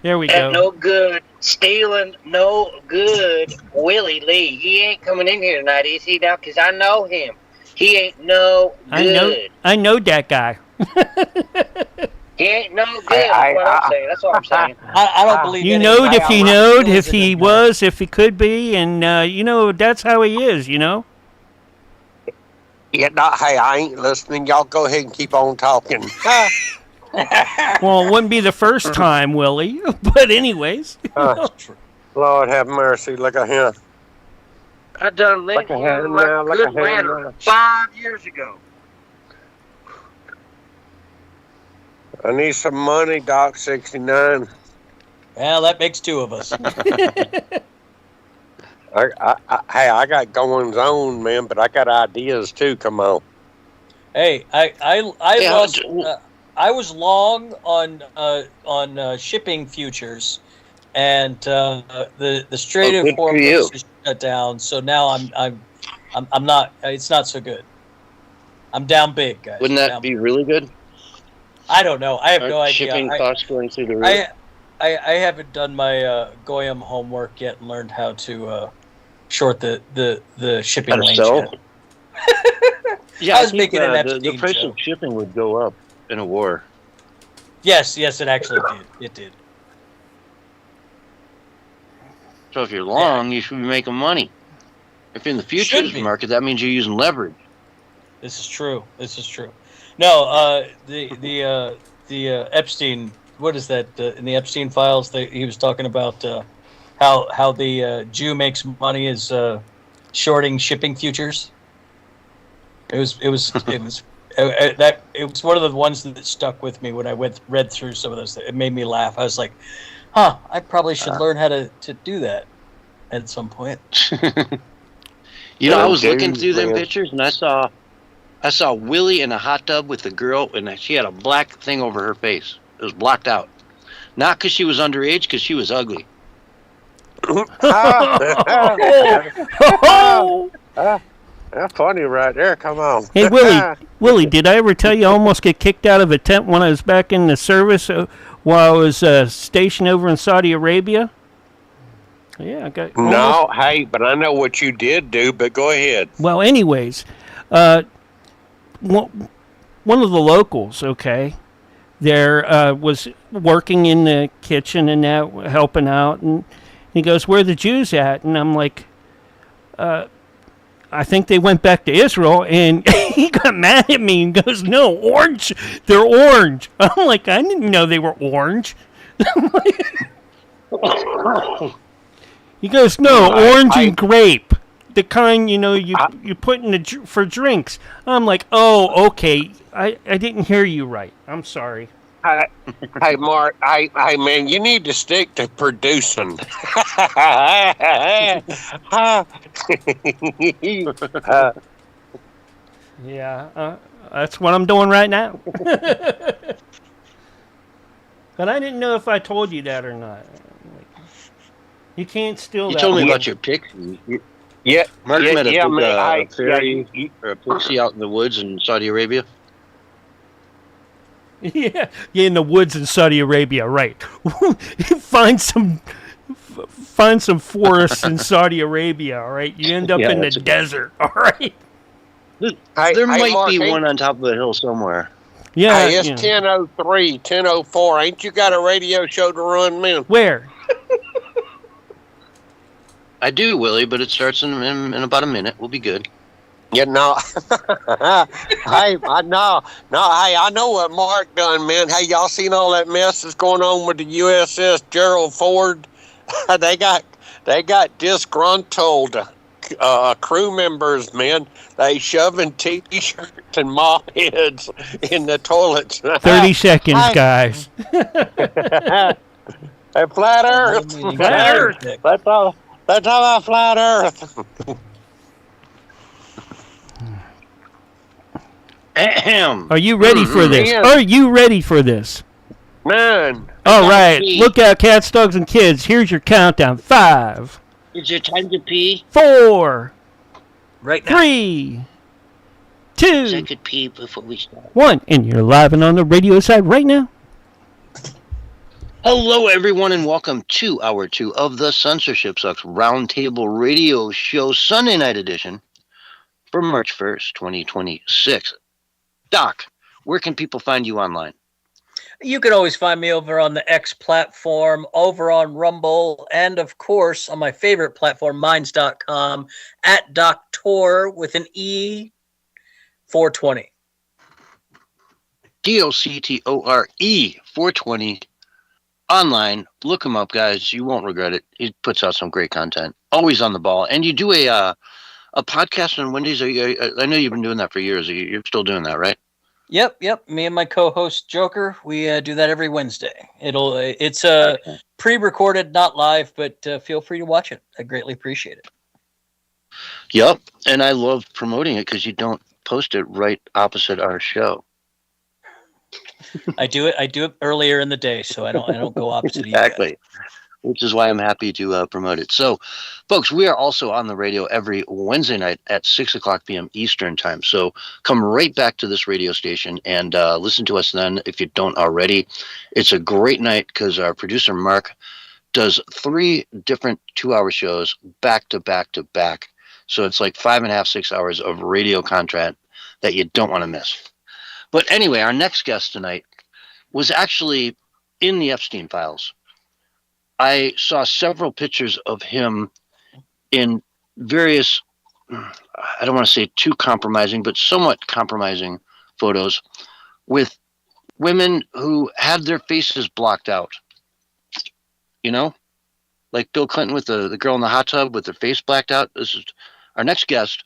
There we And go. no good. Stealing, no good. Willie Lee. He ain't coming in here tonight, is he now? Because I know him. He ain't no good. I know that guy. He ain't no good. That's what I'm saying. That's all I'm saying. I don't believe You any knowed of if he the knowed, skills if in he him, guy. was, if he could be, and that's how he is, you know? Yeah, no, hey, I ain't listening. Y'all go ahead and keep on talking. Well, it wouldn't be the first time, Willie. But anyways. Lord have mercy. Look at him. I done lived Look at here him like now, a look good at him winter now. 5 years ago. I need some money, Doc 69. Well, that makes two of us. Hey, I got goings on, man, but I got ideas too. Come on. Hey, I Yeah, lost. I was long on shipping futures, and the Strait Oh, of good for Hormuz you. is shut down. So now I'm not. It's not so good. I'm down big, guys. Wouldn't that Down be really good? I don't know. I have Aren't no idea. shipping costs going through the roof? I haven't done my Goyam homework yet and learned how to short the shipping How to lanes sell? yet. Yeah, I was making an the Epstein price joke. of shipping would go up in a war. Yes, it actually did. It did. So if you're long, you should be making money. If you're in the futures be. market, that means you're using leverage. This is true. No, the Epstein. What is that? In the Epstein files, he was talking about how the Jew makes money is shorting shipping futures. It was one of the ones that stuck with me when I read through some of those. It made me laugh. I was like, I probably should learn how to do that at some point. I was looking Dude, through them man. pictures, and I saw Willie in a hot tub with a girl, and she had a black thing over her face. It was blocked out. Not because she was underage, because she was ugly. That's funny right there. Come on. Hey, Willie, did I ever tell you I almost get kicked out of a tent when I was back in the service while I was stationed over in Saudi Arabia? Yeah, I got No, hey, but I know what you did do, but go ahead. Well, anyways, one of the locals, okay, there was working in the kitchen and that, helping out, and he goes, "Where are the Jews at?" And I'm like, I think they went back to Israel, and he got mad at me and goes, "No, orange, they're orange." I'm like, I didn't know they were orange. He goes, "No, orange and grape, the kind you put in for drinks." I'm like, "Oh, okay, I didn't hear you right. I'm sorry." Hey, Mark. Hey, man, you need to stick to producing. Yeah, that's what I'm doing right now. But I didn't know if I told you that or not. You can't steal You that. told me one. about your pixie. Yeah, Mark met a big, man, fairy or a pixie out in the woods in Saudi Arabia. Yeah, in the woods in Saudi Arabia, right? Find some forests in Saudi Arabia, all right? You end up Yeah, in the that's a- desert, all right? There might Mark, be ain't- one on top of the hill somewhere. Yeah. Hey, it's 10:03, 10:04. Ain't you got a radio show to run, man? Where? I do, Willie, but it starts in about a minute. We'll be good. Yeah, no. Hey, I know. No, hey, I know what Mark done, man. Hey, y'all seen all that mess that's going on with the USS Gerald Ford? They got disgruntled crew members, man. They shoving T-shirts and mop heads in the toilets. 30 seconds, guys. Hey, flat Earth. Flat Earth. That's all about flat Earth. Ahem. Are you ready for this? Yeah. Are you ready for this? Man. All right. pee. Look out, cats, dogs, and kids. Here's your countdown. 5, Is it time to pee? 4, Right now. 3, Because I 2, could pee before we start. 1, and you're live and on the radio side right now. Hello, everyone, and welcome to Hour 2 of the Censorship Sucks Roundtable Radio Show Sunday Night Edition for March 1st, 2026. Doc, where can people find you online? You can always find me over on the X platform, over on Rumble, and of course on my favorite platform, minds.com, at Doctor with an E 420. DOCTORE 420 online. Look him up, guys. You won't regret it. He puts out some great content. Always on the ball. And you do a podcast on Wednesdays. I know you've been doing that for years. You're still doing that, right? Yep. Me and my co-host Joker, we do that every Wednesday. It's pre-recorded, not live, but feel free to watch it. I greatly appreciate it. Yep. And I love promoting it because you don't post it right opposite our show. I do it earlier in the day, so I don't go opposite Exactly. of you guys. Which is why I'm happy to promote it. So, folks, we are also on the radio every Wednesday night at 6 o'clock p.m. Eastern time. So come right back to this radio station and listen to us then if you don't already. It's a great night because our producer, Mark, does 3 different 2-hour shows back to back to back. So it's like 5.5, 6 hours of radio content that you don't want to miss. But anyway, our next guest tonight was actually in the Epstein files. I saw several pictures of him in various, I don't want to say too compromising, but somewhat compromising photos with women who had their faces blocked out. You know, like Bill Clinton with the girl in the hot tub with their face blacked out. This is our next guest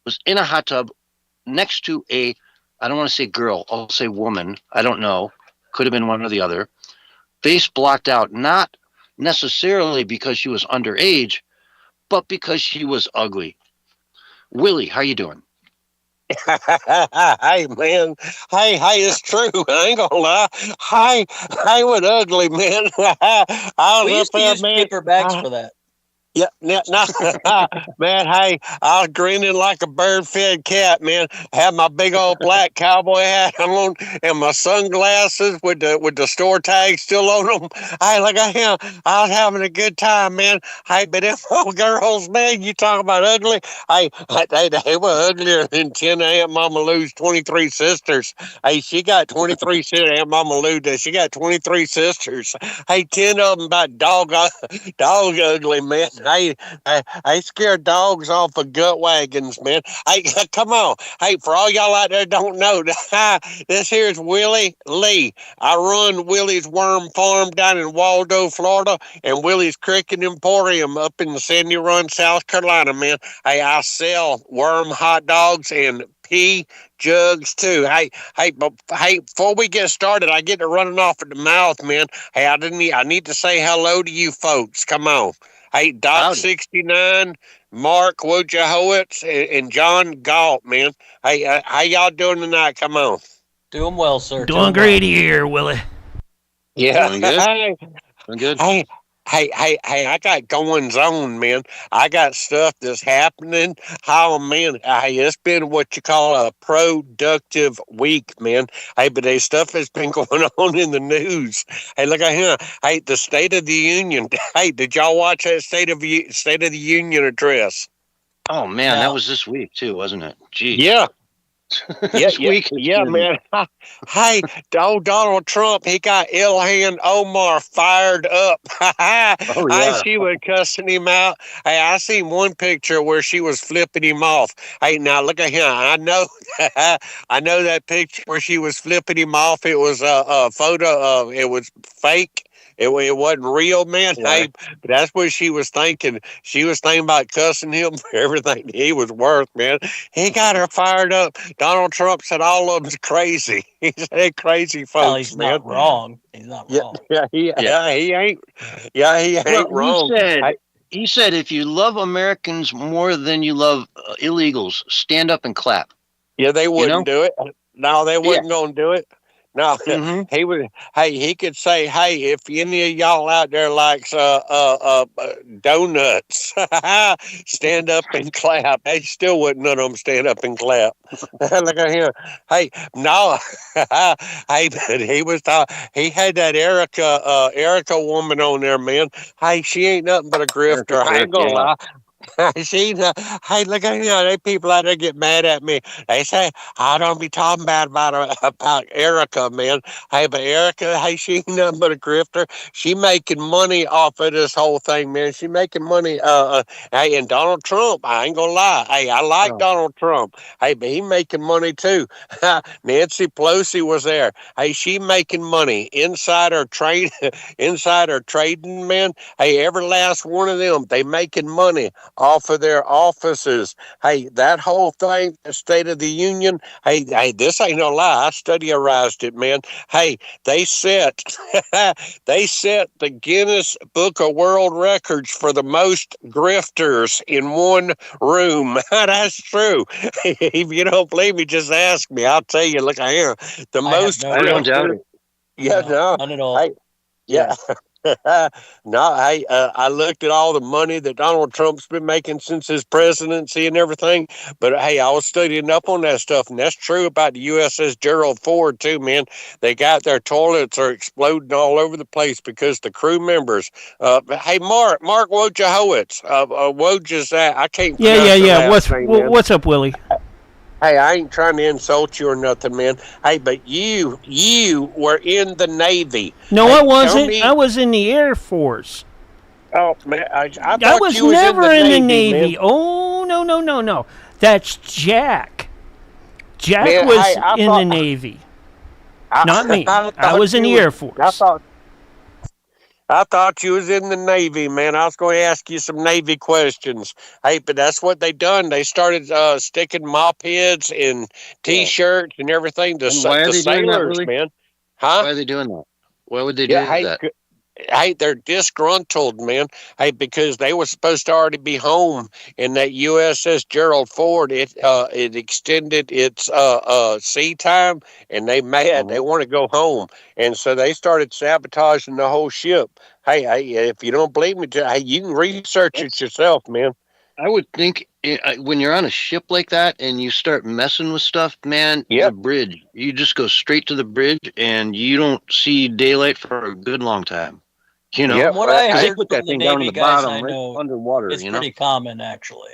was in a hot tub next to I don't want to say girl, I'll say woman. I don't know. Could have been one or the other. Face blocked out, not necessarily because she was underage, but because she was ugly. Willie, how you doing? Hey, man. Hey, it's true. I ain't gonna lie. I was ugly, man. I We was used up to there, use man. paper bags for that. Yeah, no, man, hey, I was grinning like a bird-fed cat, man. I had my big old black cowboy hat on and my sunglasses with the store tag still on them. Hey, look at him. I was having a good time, man. Hey, but them old girls, man, you talking about ugly? Hey, they were uglier than 10 Aunt Mama Lou's 23 sisters. Hey, she got 23 sisters. Aunt Mama Lou does. She got 23 sisters. Hey, 10 of them about dog ugly, man. I scare dogs off of gut wagons, man. Hey, come on. Hey, for all y'all out there don't know, this here's Willie Lee. I run Willie's Worm Farm down in Waldo, Florida, and Willie's Cricket Emporium up in Sandy Run, South Carolina, man. Hey, I sell worm hot dogs and pea jugs too. Hey, before we get started, I get to running off at the mouth, man. Hey, I need to say hello to you folks. Come on. Hey, Doc 69, Mark Wojciechowicz, and John Galt, man. Hey, how y'all doing tonight? Come on. Doing well, sir. Doing great here, Willie. Yeah. Doing good. Doing good. Hey, I got goings on, man. I got stuff that's happening. Oh, man. Hey, it's been what you call a productive week, man. Hey, but there's stuff that's been going on in the news. Hey, look at here. Hey, the State of the Union. Hey, did y'all watch that State of the Union address? Oh, man, No. that was this week, too, wasn't it? Geez. Yeah. Yeah, Man. Hey, old Donald Trump, he got Ilhan Omar fired up. Oh, yeah. She was cussing him out. Hey, I seen one picture where she was flipping him off. Hey, now look at him. I know, I know that picture where she was flipping him off. It was a photo of. It was fake. It wasn't real, man. Yeah. Hey, but that's what she was thinking. She was thinking about cussing him for everything he was worth, man. He got her fired up. Donald Trump said all of them's crazy. He said crazy folks, Well, he's man. not wrong. He's not wrong. He ain't. Yeah, he ain't wrong. He said, if you love Americans more than you love illegals, stand up and clap. Yeah, they wouldn't do it. No, they wasn't going to do it. No, Mm-hmm. he would. Hey, he could say, "Hey, if any of y'all out there likes donuts, stand up and clap." They still wouldn't none of them stand up and clap. Look at him. Hey, no, hey, but he was he had that Erica woman on there, man. Hey, she ain't nothing but a grifter. I ain't gonna lie. She, hey, look at they people out there get mad at me. They say I don't be talking bad about Erica, man. Hey, but Erica, hey, she ain't nothing but a grifter. She making money off of this whole thing, man. She making money. Hey, and Donald Trump, I ain't gonna lie. Hey, I like Donald Trump. Hey, but he making money too. Nancy Pelosi was there. Hey, she making money. Insider trade, insider trading, man. Hey, every last one of them, they making money off of their offices. Hey, that whole thing, the State of the Union, hey, this ain't no lie. I studiorized it, man. Hey, they set they set the Guinness Book of World Records for the most grifters in one room. That's true. If you don't believe me, just ask me. I'll tell you. Look, I am the I have most. no I don't doubt it. Yeah, no, none at all. Hey, yeah. No, hey, I looked at all the money that Donald Trump's been making since his presidency and everything. But hey, I was studying up on that stuff, and that's true about the USS Gerald Ford too, man. They got their toilets are exploding all over the place because the crew members. Hey, Mark Wojciechowicz, Woj that? I can't Yeah, pronounce your last What's name, man. what's up, Willie? Hey, I ain't trying to insult you or nothing, man. Hey, but you were in the Navy. No, Hey, I tell wasn't. me. I was in the Air Force. Oh man, I I thought was you was in never the in the Navy, Navy. man. Oh, no. That's Jack. Jack Man, hey, was in the Navy, not me. I I thought was in you the Air was. I Force. thought I thought you was in the Navy, man. I was going to ask you some Navy questions. Hey, but that's what they done. They started sticking mop heads in Yeah. T-shirts and everything. And why are The they doing that, sailors, Willie? man. Huh? Why are they doing that? Why would they Yeah. do that? Hey, they're disgruntled, man. Hey, because they were supposed to already be home in that USS Gerald Ford. It extended its sea time, and they mad. They Mhm. want to go home, and so they started sabotaging the whole ship. Hey, if you don't believe me, hey, you can research it That's. yourself, man. I would think when you're on a ship like that and you start messing with stuff, man, the Yep. bridge, you just go straight to the bridge and you don't see daylight for a good long time. You know, From Yep. what I because they heard put that from the thing down on Navy the guys bottom, I right know, underwater. it's You know. pretty common actually.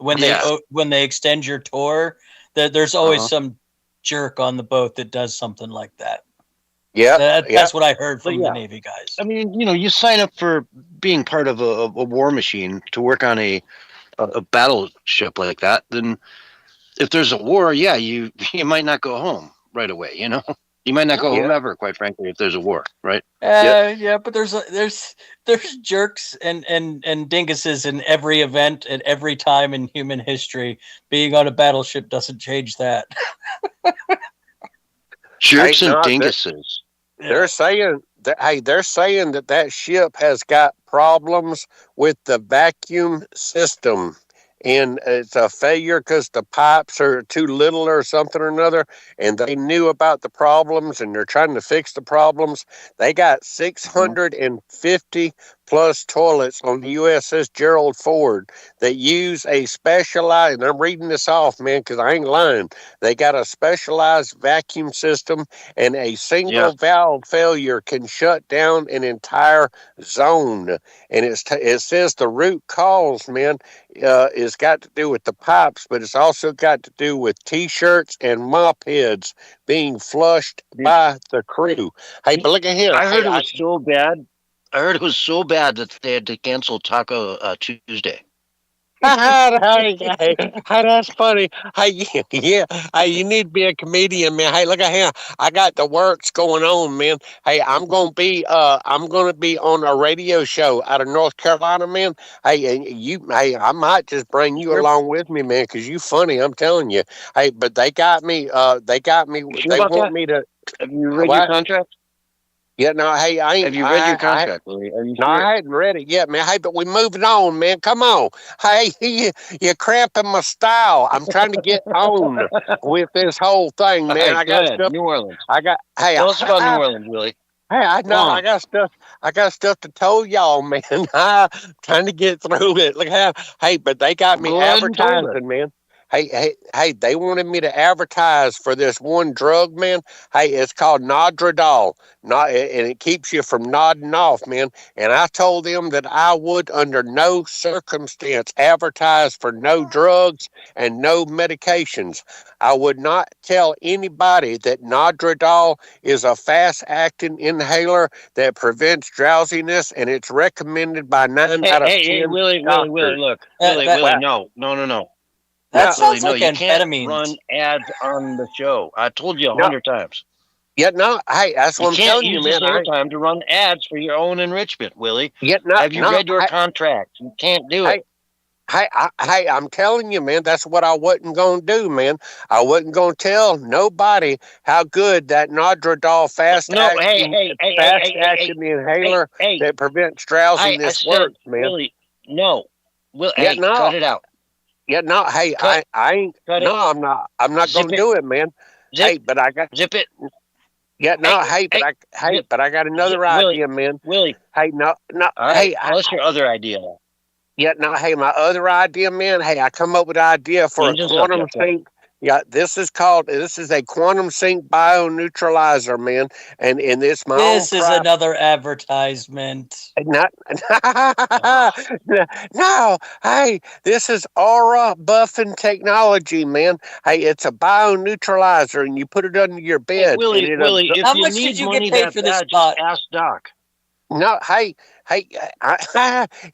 Yeah. When they extend your tour, there's always Uh-huh. some jerk on the boat that does something like that. Yep. Yep. That's what I heard But from the yeah, Navy guys. I mean, you sign up for being part of a war machine to work on a battleship like that. Then if there's a war, yeah, you might not go home right away. You know, you might not go home Yep. ever. Quite frankly, if there's a war, right? Yep. Yeah, but there's jerks and dinguses in every event at every time in human history. Being on a battleship doesn't change that. Hey, Jerks and no, dinguses. they're saying that. Hey, they're saying that ship has got problems with the vacuum system, and it's a failure because the pipes are too little or something or another. And they knew about the problems, and they're trying to fix the problems. They got Mhm. 650 plus toilets on the USS Gerald Ford that use a specialized. And I'm reading this off, man, because I ain't lying. They got a specialized vacuum system, and a Yeah. single valve failure can shut down an entire zone. And it says the root cause, man, is got to do with the pipes, but it's also got to do with T-shirts and mop heads being flushed Dude, by the crew. Hey, but look at here. I heard Hey, it was so bad. I heard it was so bad that they had to cancel Taco Tuesday. hey, that's funny. Hey, yeah. Hey, you need to be a comedian, man. Hey, look at here. I got the works going on, man. Hey, I'm gonna be on a radio show out of North Carolina, man. Hey, and hey, I might just bring you Sure. along with me, man, because you funny. I'm telling you. Hey, but they got me. You sure They about want that? me to. Have you read your What? contract? Yeah, no, hey, I ain't. Have you read your contract, Willie? Are you No, sure? I hadn't read it yet, man. Hey, but we moving on, man. Come on. Hey, you're cramping my style. I'm trying to get on with this whole thing, All man. right, I go got ahead. stuff. New Orleans. I got. Hey, Tell us about New Orleans, Willie. hey, I Go know. on. I got stuff. I got stuff to tell y'all, man. I'm trying to get through it. Look how. Hey, but they got me Go ahead and tell us. advertising, man. Hey, they wanted me to advertise for this one drug, man. Hey, it's called Nodradol. Not, and it keeps you from nodding off, man. And I told them that I would, under no circumstance, advertise for no drugs and no medications. I would not tell anybody that Nodradol is a fast-acting inhaler that prevents drowsiness, and it's recommended by 9 Hey, out of hey, 10 Willie, doctors. look. That, Willie, that, Willie, Well, no. that no, Willie, sounds no, like you can't amphetamines. run ads on the show. I told you no, 100 times. yet no. Hey, that's You what I'm can't telling you, use this man. airtime to run ads for your own enrichment, Willie. Yet no, Have you no. read your contract? You can't do it. Hey, I'm telling you, man, that's what I wasn't going to do, man. I wasn't going to tell nobody how good that Nodradol No, fast acting inhaler hey. that prevents I drowsiness said, works, man. Willie, no. Yet Hey, cut no, it out. yet no. Hey, Cut, I ain't. cut it. No, I'm not. I'm not Zip going to it. do it, man. Zip, Hey, but I got. zip it. Yet Hey, no. Hey, zip, but I got zip. another idea, man. Willie. Hey, no. All right, Hey, tell us your other idea. yeah, no, hey, my other idea, man, hey, I come up with an idea for a Change the quantum subject. sync. Yeah, this is a quantum sync bioneutralizer, man. And it's my own This is private. another advertisement. Not, no, hey, this is aura buffing technology, man. Hey, it's a bioneutralizer, and you put it under your Hey, bed, and it Willie, if How you much need did you money get paid that for this bad, just spot? ask Doc. No,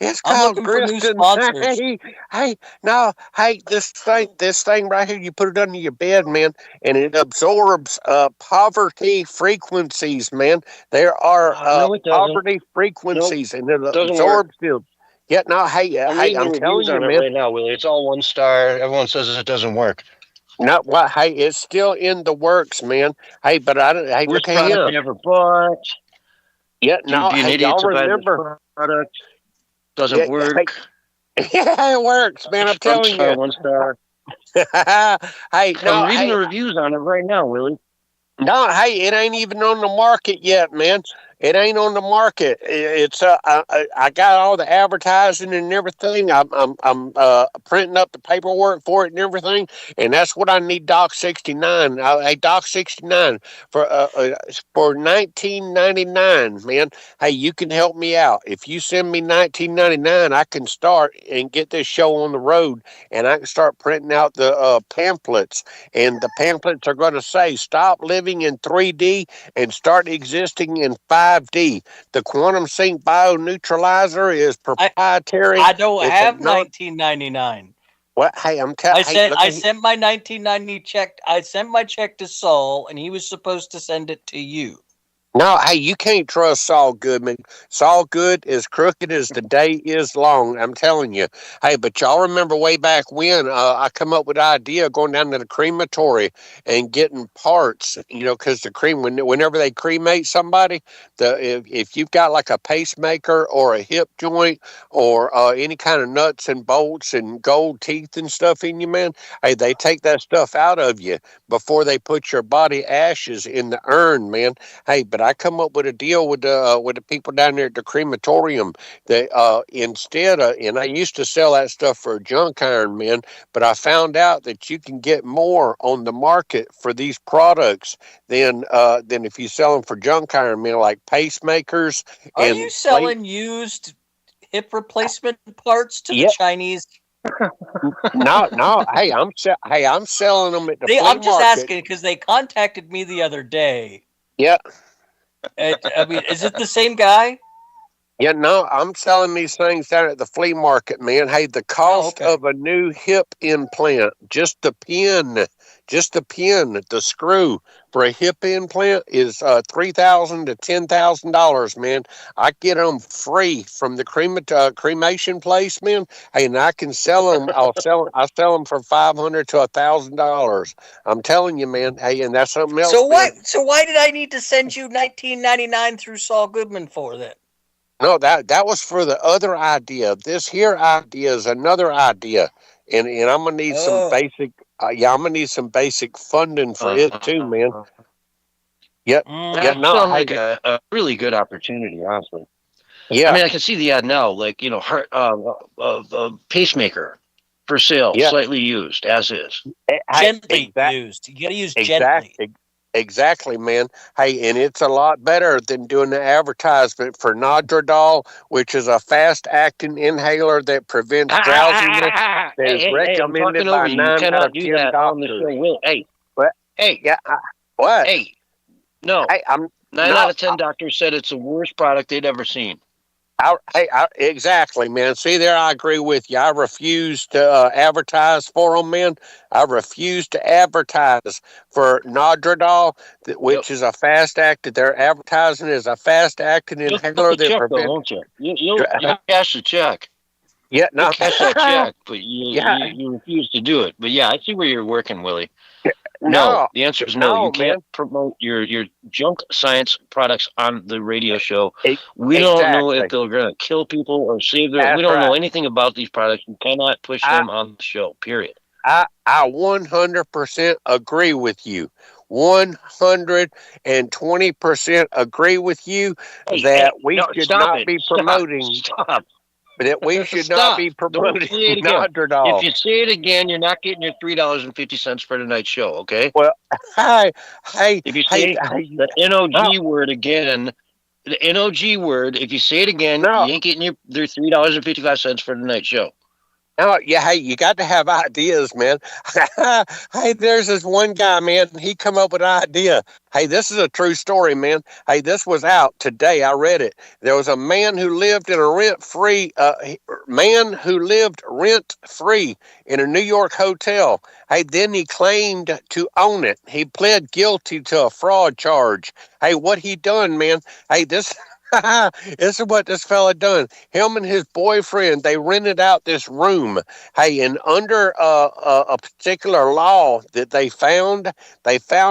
it's I'm called looking for new Griston. sponsors. No, hey, this thing right here, you put it under your bed, man, and it absorbs poverty frequencies, man. There are No, it doesn't. poverty Nope, frequencies, and it doesn't work. absorbs them. Yeah, no, I'm reading the I'm reviews telling you, on it man. right now, Willie. It's all 1 star. Everyone says it doesn't work. No, what? Hey, it's still in the works, man. Hey, but I don't. Hey, Worst look at product here. I ever bought. Yeah, You'd no, be an hey, idiot y'all to buy this remember? product. Doesn't Yeah, hey, work. yeah, it works, man. I'm Front telling star, you. 1 star. Hey, I'm no, reading the reviews on it right now, Willie. no, hey, it ain't even on the market yet, man. It ain't on the market. It's I got all the advertising and everything. I'm printing up the paperwork for it and everything, and that's what I need. Doc 69. Hey, Doc 69 for 19.99, man. Hey, you can help me out if you send me 19.99. I can start and get this show on the road, and I can start printing out the pamphlets, and the pamphlets are going to say stop living in 3D and start existing in 5D. The quantum sync bioneutralizer is proprietary. I don't It's a have non. 1999. What? Hey, I'm telling. Hey, look I at. sent my 1990 check. I sent my check to Saul, and he was supposed to send it to you. No, hey, you can't trust Saul Goodman. Saul Good is crooked as the day is long. I'm telling you. Hey, but y'all remember way back when I come up with the idea of going down to the crematory and getting parts, because whenever they cremate somebody, if you've got like a pacemaker or a hip joint or any kind of nuts and bolts and gold teeth and stuff in you, man, hey, they take that stuff out of you before they put your body ashes in the urn, man. Hey, but I come up with a deal with the people down there at the crematorium that and I used to sell that stuff for junk iron, man, but I found out that you can get more on the market for these products than if you sell them for junk iron, man, like pacemakers. Are and you selling used hip replacement parts to the Chinese? No. Hey, I'm selling them at the flea I'm just market. asking because they contacted me the other day. Yeah. I mean, is it the same guy? Yeah, no, I'm selling these things down at the flea market, man. Hey, the cost okay. of a new hip implant, just the pin, the screw for a hip implant is $3,000 to $10,000, man. I get them free from the cremation place, man. Hey, and I can sell them. I sell them for $500 to $1,000. I'm telling you, man. Hey, and that's something else, So man. why did I need to send you 1999 through Saul Goodman for then? No, that was for the other idea. This here idea is another idea, and I'm gonna need some basic. I'm gonna need some basic funding for it too, man. Yep. Yeah. That No. sounds Hey. like a really good opportunity, honestly. I Yeah. mean, I can see the ad now, like, heart, pacemaker for sale, Yeah. slightly used, as is. Gently used. You got to use gently. Exactly, man. Hey, and it's a lot better than doing the advertisement for Nodradol, which is a fast-acting inhaler that prevents drowsiness. That is Hey, I'm recommended talking by over you. You 9 out cannot of do 10 that on the doctors. show. Will, hey, What? hey, Yeah. What? hey, no. Hey, I'm 9 out of 10 doctors said it's the worst product they'd ever seen. Exactly, man. See there, I agree with you. I refuse to advertise for them, man. I refuse to advertise for Nodradol, which is a fast-acting. They're advertising as a fast-acting You'll inhaler the that check, though, prevents. won't you? You'll cash the check. Yeah, no. You'll cash that check, but Yeah. you refuse to do it. But yeah, I see where you're working, Willie. No, No, the answer is no. You man. can't promote your junk science products on the radio show. We Exactly. don't know if they're going to kill people or save their. We don't know anything about these products. You cannot push them on the show. Period. I 100% agree with you. 120% agree with you that we should not be promoting. Stop. But that we should not be promoting Nodradol. If you say it again, you're not getting your $3.50 for tonight's show. Okay. Well, hey, if you say the NOG word again, the NOG word, if you say it again, you ain't getting your $3.55 for tonight's show. Oh, yeah, hey, you got to have ideas, man. Hey, there's this one guy, man. He come up with an idea. Hey, this is a true story, man. Hey, this was out today. I read it. There was a man who lived in a rent-free in a New York hotel. Hey, then he claimed to own it. He pled guilty to a fraud charge. Hey, what he done, man? Hey, this is what this fella done. Him and his boyfriend, they rented out this room. Hey, and under a particular law that they found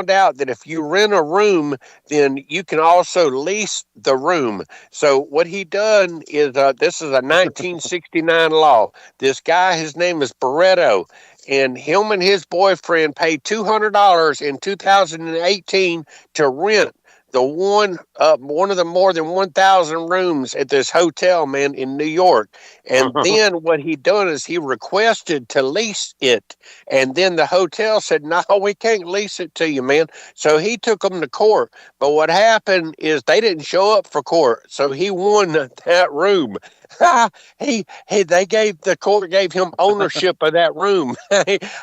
out that if you rent a room, then you can also lease the room. So what he done is, this is a 1969 law. This guy, his name is Barreto, and him and his boyfriend paid $200 in 2018 to rent one of the more than 1,000 rooms at this hotel, man, in New York. And then what he done is he requested to lease it. And then the hotel said, no, we can't lease it to you, man. So he took them to court. But what happened is they didn't show up for court. So he won that room. The court gave him ownership of that room.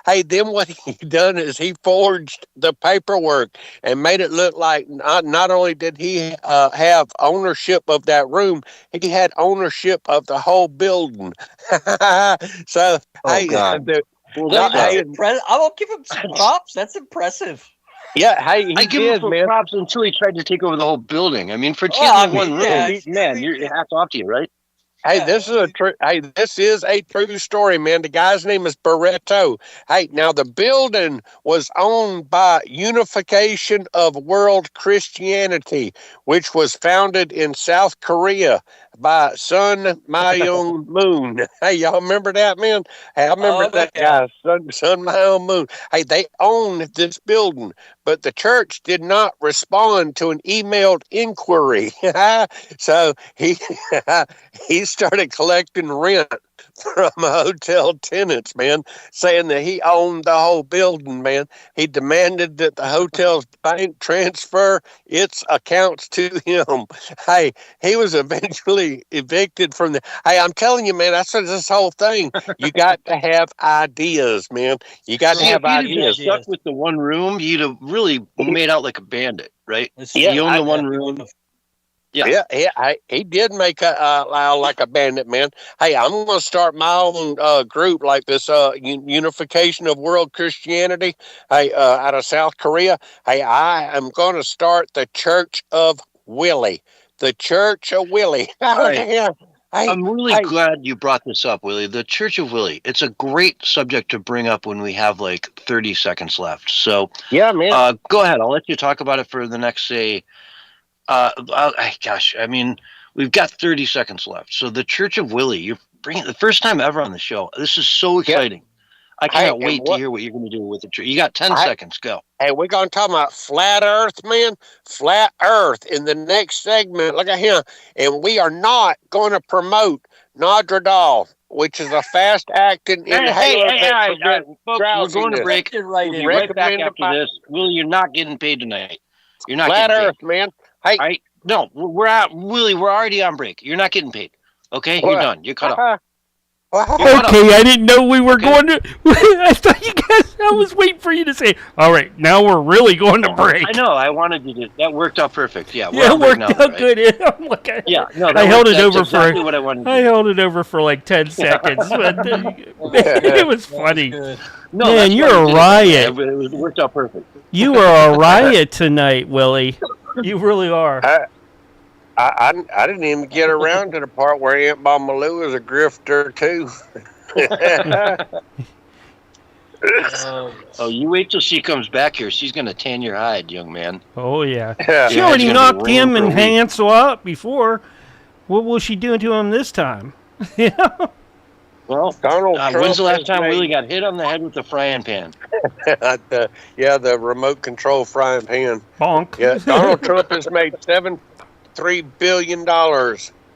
Hey, then what he done is he forged the paperwork and made it look like not only did he have ownership of that room, he had ownership of the whole building. So, God. I will give him some props. That's impressive. Yeah, hey, I give him props until he tried to take over the whole building. I mean, for one room, man, you're hats off to you, right? Hey, this is a true story, man. The guy's name is Barreto. Hey, now the building was owned by Unification of World Christianity, which was founded in South Korea by Sun Myung Moon. Hey, y'all remember that, man? Hey, I remember that guy, Sun Myung Moon. Hey, they owned this building, but the church did not respond to an emailed inquiry. So he started collecting rent from hotel tenants, man, saying that he owned the whole building, man. He demanded that the hotel's bank transfer its accounts to him. Hey, he was eventually evicted from the... Hey, I'm telling you, man, that's this whole thing. You got to have ideas, man. You got to have ideas. If you'd stuck with the one room, you'd have really made out like a bandit, right? Yeah, you own the one room. He did make out like a bandit, man. Hey, I'm going to start my own group like this Unification of World Christianity. Hey, out of South Korea. Hey, I am going to start the Church of Willie. The Church of Willie. Right. I'm really glad you brought this up, Willie. The Church of Willie. It's a great subject to bring up when we have like 30 seconds left. So yeah, man. Go ahead. I'll let you talk about it for the next, say, gosh, I mean, we've got 30 seconds left. So the Church of Willie, you're bringing the first time ever on the show. This is so exciting. I cannot wait to hear what you're going to do with the church. You got 10 seconds. Go. Hey, we're going to talk about flat Earth, man. Flat Earth in the next segment. Look at him. And we are not going to promote Nadradol, which is a fast-acting inhaler. Folks, we're going to break. We'll be right back after this. Willie, you're not getting paid tonight. You're not flat getting Earth, paid. man. Hey, right? No, we're out. Willie, we're already on break. You're not getting paid. Okay, you're done. You're cut off. Okay, I didn't know we were going to. I thought you guys. I was waiting for you to say, "All right, now we're really going to break." I know. I wanted you to. That worked out perfect. Yeah, it worked out good. I held it over for. What I wanted. I held it over for like 10 seconds, but it was funny. No, man, you're a riot. It worked out perfect. You are a riot tonight, Willie. You really are. I didn't even get around to the part where Aunt Mama Lou is a grifter too. Oh, you wait till she comes back here. She's gonna tan your hide, young man. Oh yeah. She already knocked him and Hansel out before. What will she do to him this time? Yeah. Well, Donald Trump when's the last time Willie got hit on the head with the frying pan? The remote control frying pan. Bonk. Yeah, Donald Trump has made $3 billion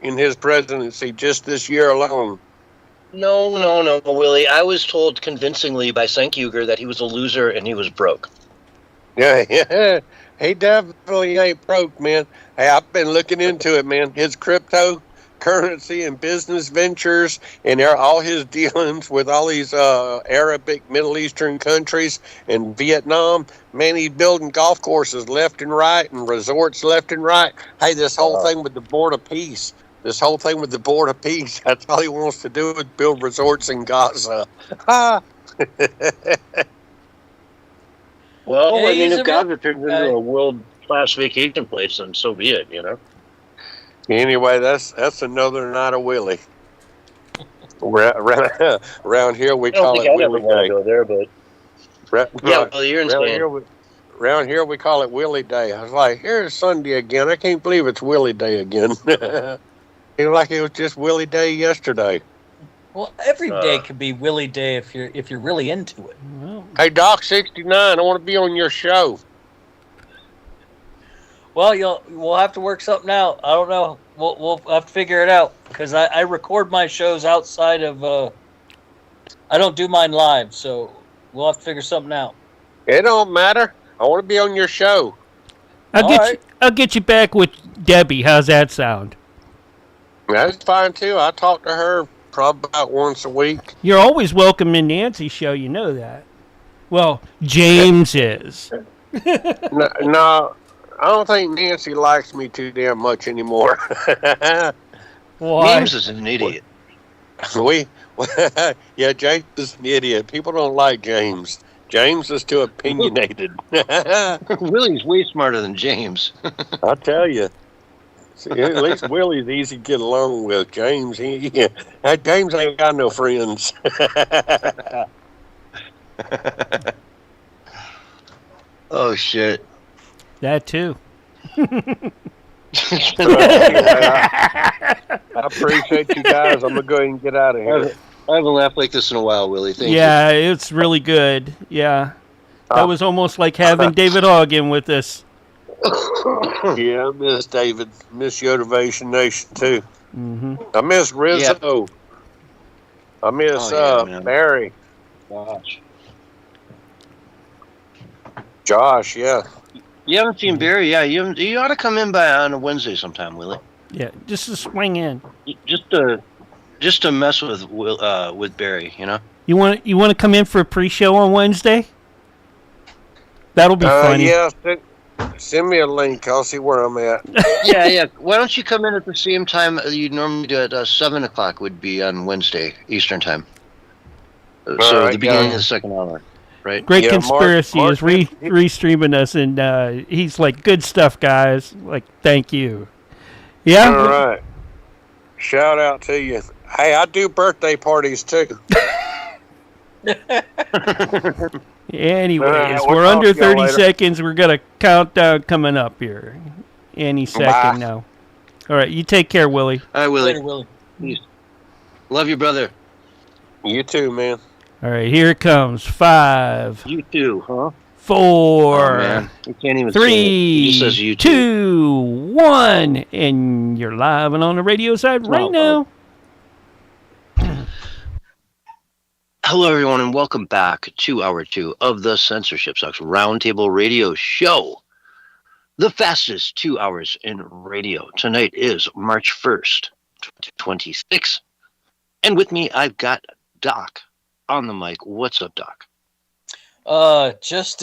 in his presidency just this year alone. No, Willie. I was told convincingly by Senkuger that he was a loser and he was broke. Yeah, he definitely ain't broke, man. Hey, I've been looking into it, man. His cryptocurrency and business ventures and all his dealings with all these Arabic, Middle Eastern countries and Vietnam. Man, he's building golf courses left and right and resorts left and right. Hey, this whole thing with the Board of Peace. That's all he wants to do is build resorts in Gaza. Well, I mean, if Gaza turns into a world-class vacation place, then so be it, you know? Anyway, that's another night of Willie. Around here, we call it Willie Day. Go there, but well, you're insane. Around here, we call it Willie Day. I was like, here's Sunday again. I can't believe it's Willie Day again. It was like it was just Willie Day yesterday. Well, every day could be Willie Day if you're really into it. Hey, Doc 69, I want to be on your show. Well, we'll have to work something out. I don't know. We'll have to figure it out because I record my shows outside of. I don't do mine live, so we'll have to figure something out. It don't matter. I want to be on your show. I'll get you back with Debbie. How's that sound? That's fine too. I talk to her probably about once a week. You're always welcome in Nancy's show. You know that. Well, James is. No, I don't think Nancy likes me too damn much anymore. Why? James is an idiot. Yeah, James is an idiot. People don't like James. James is too opinionated. Willie's way smarter than James. I'll tell you. See, at least Willie's easy to get along with. James, James ain't got no friends. Oh, shit. That too. I appreciate you guys. I'm going to go ahead and get out of here. I haven't laughed like this in a while, Willie. Thank you. Yeah, it's really good. Yeah. That was almost like having David Ogden with us. Yeah, I miss David. Miss Yotivation Nation, too. Mm-hmm. I miss Rizzo. Yeah. I miss Barry. Josh, yeah. You haven't seen Barry? Yeah, you ought to come in on a Wednesday sometime, Willie. Yeah, just to swing in. Just to mess with Barry, you know? You want to come in for a pre-show on Wednesday? That'll be funny. Yeah, Send me a link. I'll see where I'm at. Yeah. Why don't you come in at the same time you normally do at 7 o'clock would be on Wednesday Eastern time. So right, the beginning got of the second hour, right? Great Yeah, Conspiracy Mark is re-streaming us, and he's like, good stuff, guys. Like, thank you. Yeah? All right. Shout out to you. Hey, I do birthday parties too. Anyways, Alright, we'll we're talk under to y'all 30 later. seconds. We're got a countdown coming up here. Any second Bye. now. All right, you take care, Willie. All right, Willie. Later, Willie. Love you, brother. You too, man. All right, here it comes. 5, You too, huh? 4, Oh, man. You can't even say it. He just 3, says you too. 2, 1, and you're live and on the radio side right now. Hello, everyone, and welcome back to Hour 2 of the Censorship Sucks Roundtable Radio Show. The fastest 2 hours in radio. Tonight is March 1st, 2026. And with me, I've got Doc on the mic. What's up, Doc? Just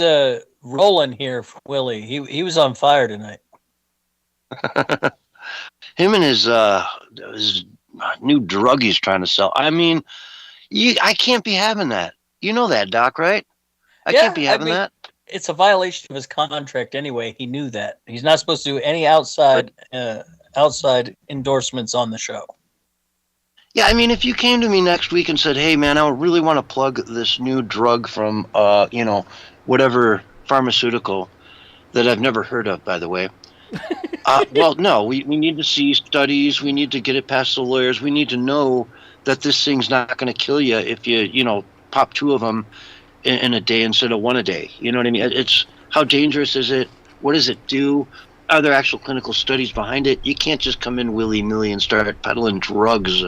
rolling here for Willie. He was on fire tonight. Him and his new drug he's trying to sell. I mean, I can't be having that. You know that, Doc, right? I can't be having that. It's a violation of his contract anyway. He knew that. He's not supposed to do any outside endorsements on the show. Yeah, I mean, if you came to me next week and said, hey, man, I really want to plug this new drug from, whatever pharmaceutical that I've never heard of, by the way. Well, no, we need to see studies. We need to get it past the lawyers. We need to know that this thing's not going to kill you if you pop 2 of them in a day instead of 1 a day. You know what I mean? It's how dangerous is it? What does it do? Are there actual clinical studies behind it? You can't just come in willy-nilly and start peddling drugs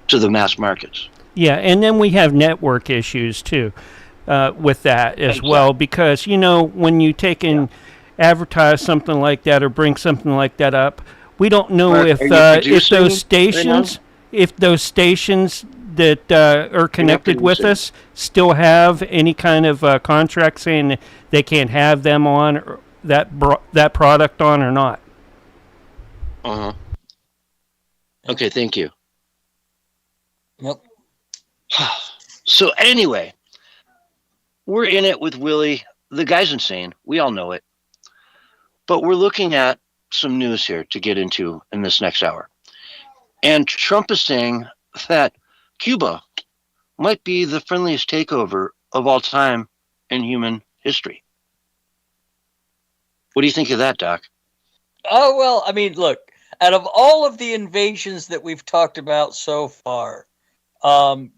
to the mass markets. Yeah, and then we have network issues too with that as well, because when you take and advertise something like that or bring something like that up, we don't know if those stations that are connected with us still have any kind of contract saying they can't have them on or that product on or not. Uh-huh. Okay, thank you. Yep. So anyway, we're in it with Willie. The guy's insane. We all know it. But we're looking at some news here to get into in this next hour. And Trump is saying that Cuba might be the friendliest takeover of all time in human history. What do you think of that, Doc? Oh, well, I mean, look, out of all of the invasions that we've talked about so far,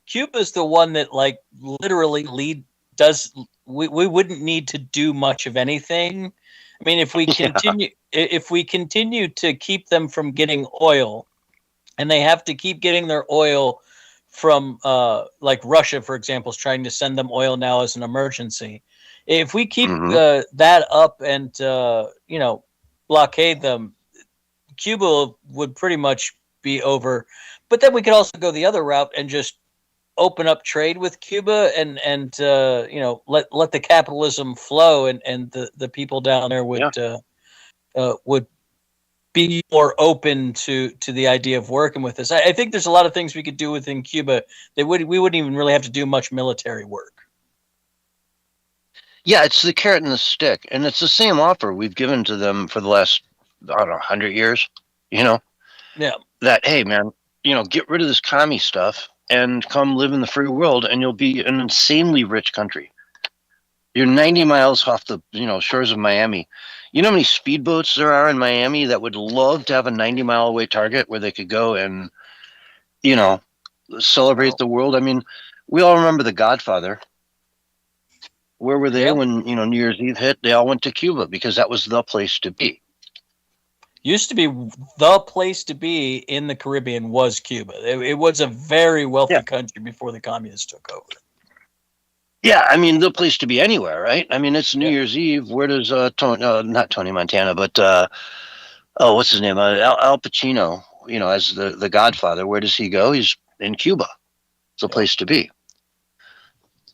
Cuba's the one that, like, literally does. We wouldn't need to do much of anything. I mean, if we continue to keep them from getting oil, and they have to keep getting their oil from, like Russia, for example, is trying to send them oil now as an emergency. If we keep that up and blockade them, Cuba would pretty much be over. But then we could also go the other route and just open up trade with Cuba and let the capitalism flow and the people down there would be more open to the idea of working with us. I think there's a lot of things we could do within Cuba that we wouldn't even really have to do much military work. Yeah, it's the carrot and the stick, and it's the same offer we've given to them for the last, 100 years, Yeah. That, hey, man, get rid of this commie stuff and come live in the free world, and you'll be an insanely rich country. You're 90 miles off the, shores of Miami. You know how many speedboats there are in Miami that would love to have a 90-mile-away target where they could go and, celebrate the world? I mean, we all remember The Godfather. Where were they when, New Year's Eve hit? They all went to Cuba because that was the place to be. Used to be the place to be in the Caribbean was Cuba. It was a very wealthy country before the communists took over. Yeah, I mean, the place to be anywhere, right? I mean, it's New Year's Eve. Where does not Tony Montana, but what's his name? Al Pacino, as the Godfather. Where does he go? He's in Cuba. It's a place to be.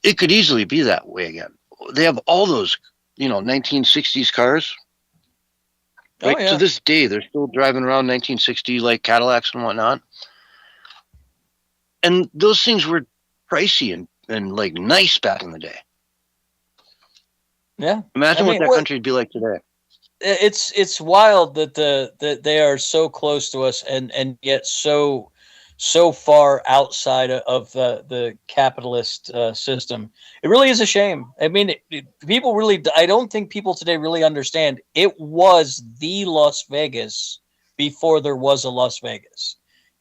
It could easily be that way again. They have all those, 1960s cars Right? Oh yeah. To this day, they're still driving around 1960 like Cadillacs and whatnot. And those things were pricey and like nice back in the day. Yeah. Imagine I what mean, that what country would be like today. it's wild that that they are so close to us and yet so far outside of the capitalist system. It really is a shame. I mean, people really. I don't think people today really understand. It was the Las Vegas before there was a Las Vegas.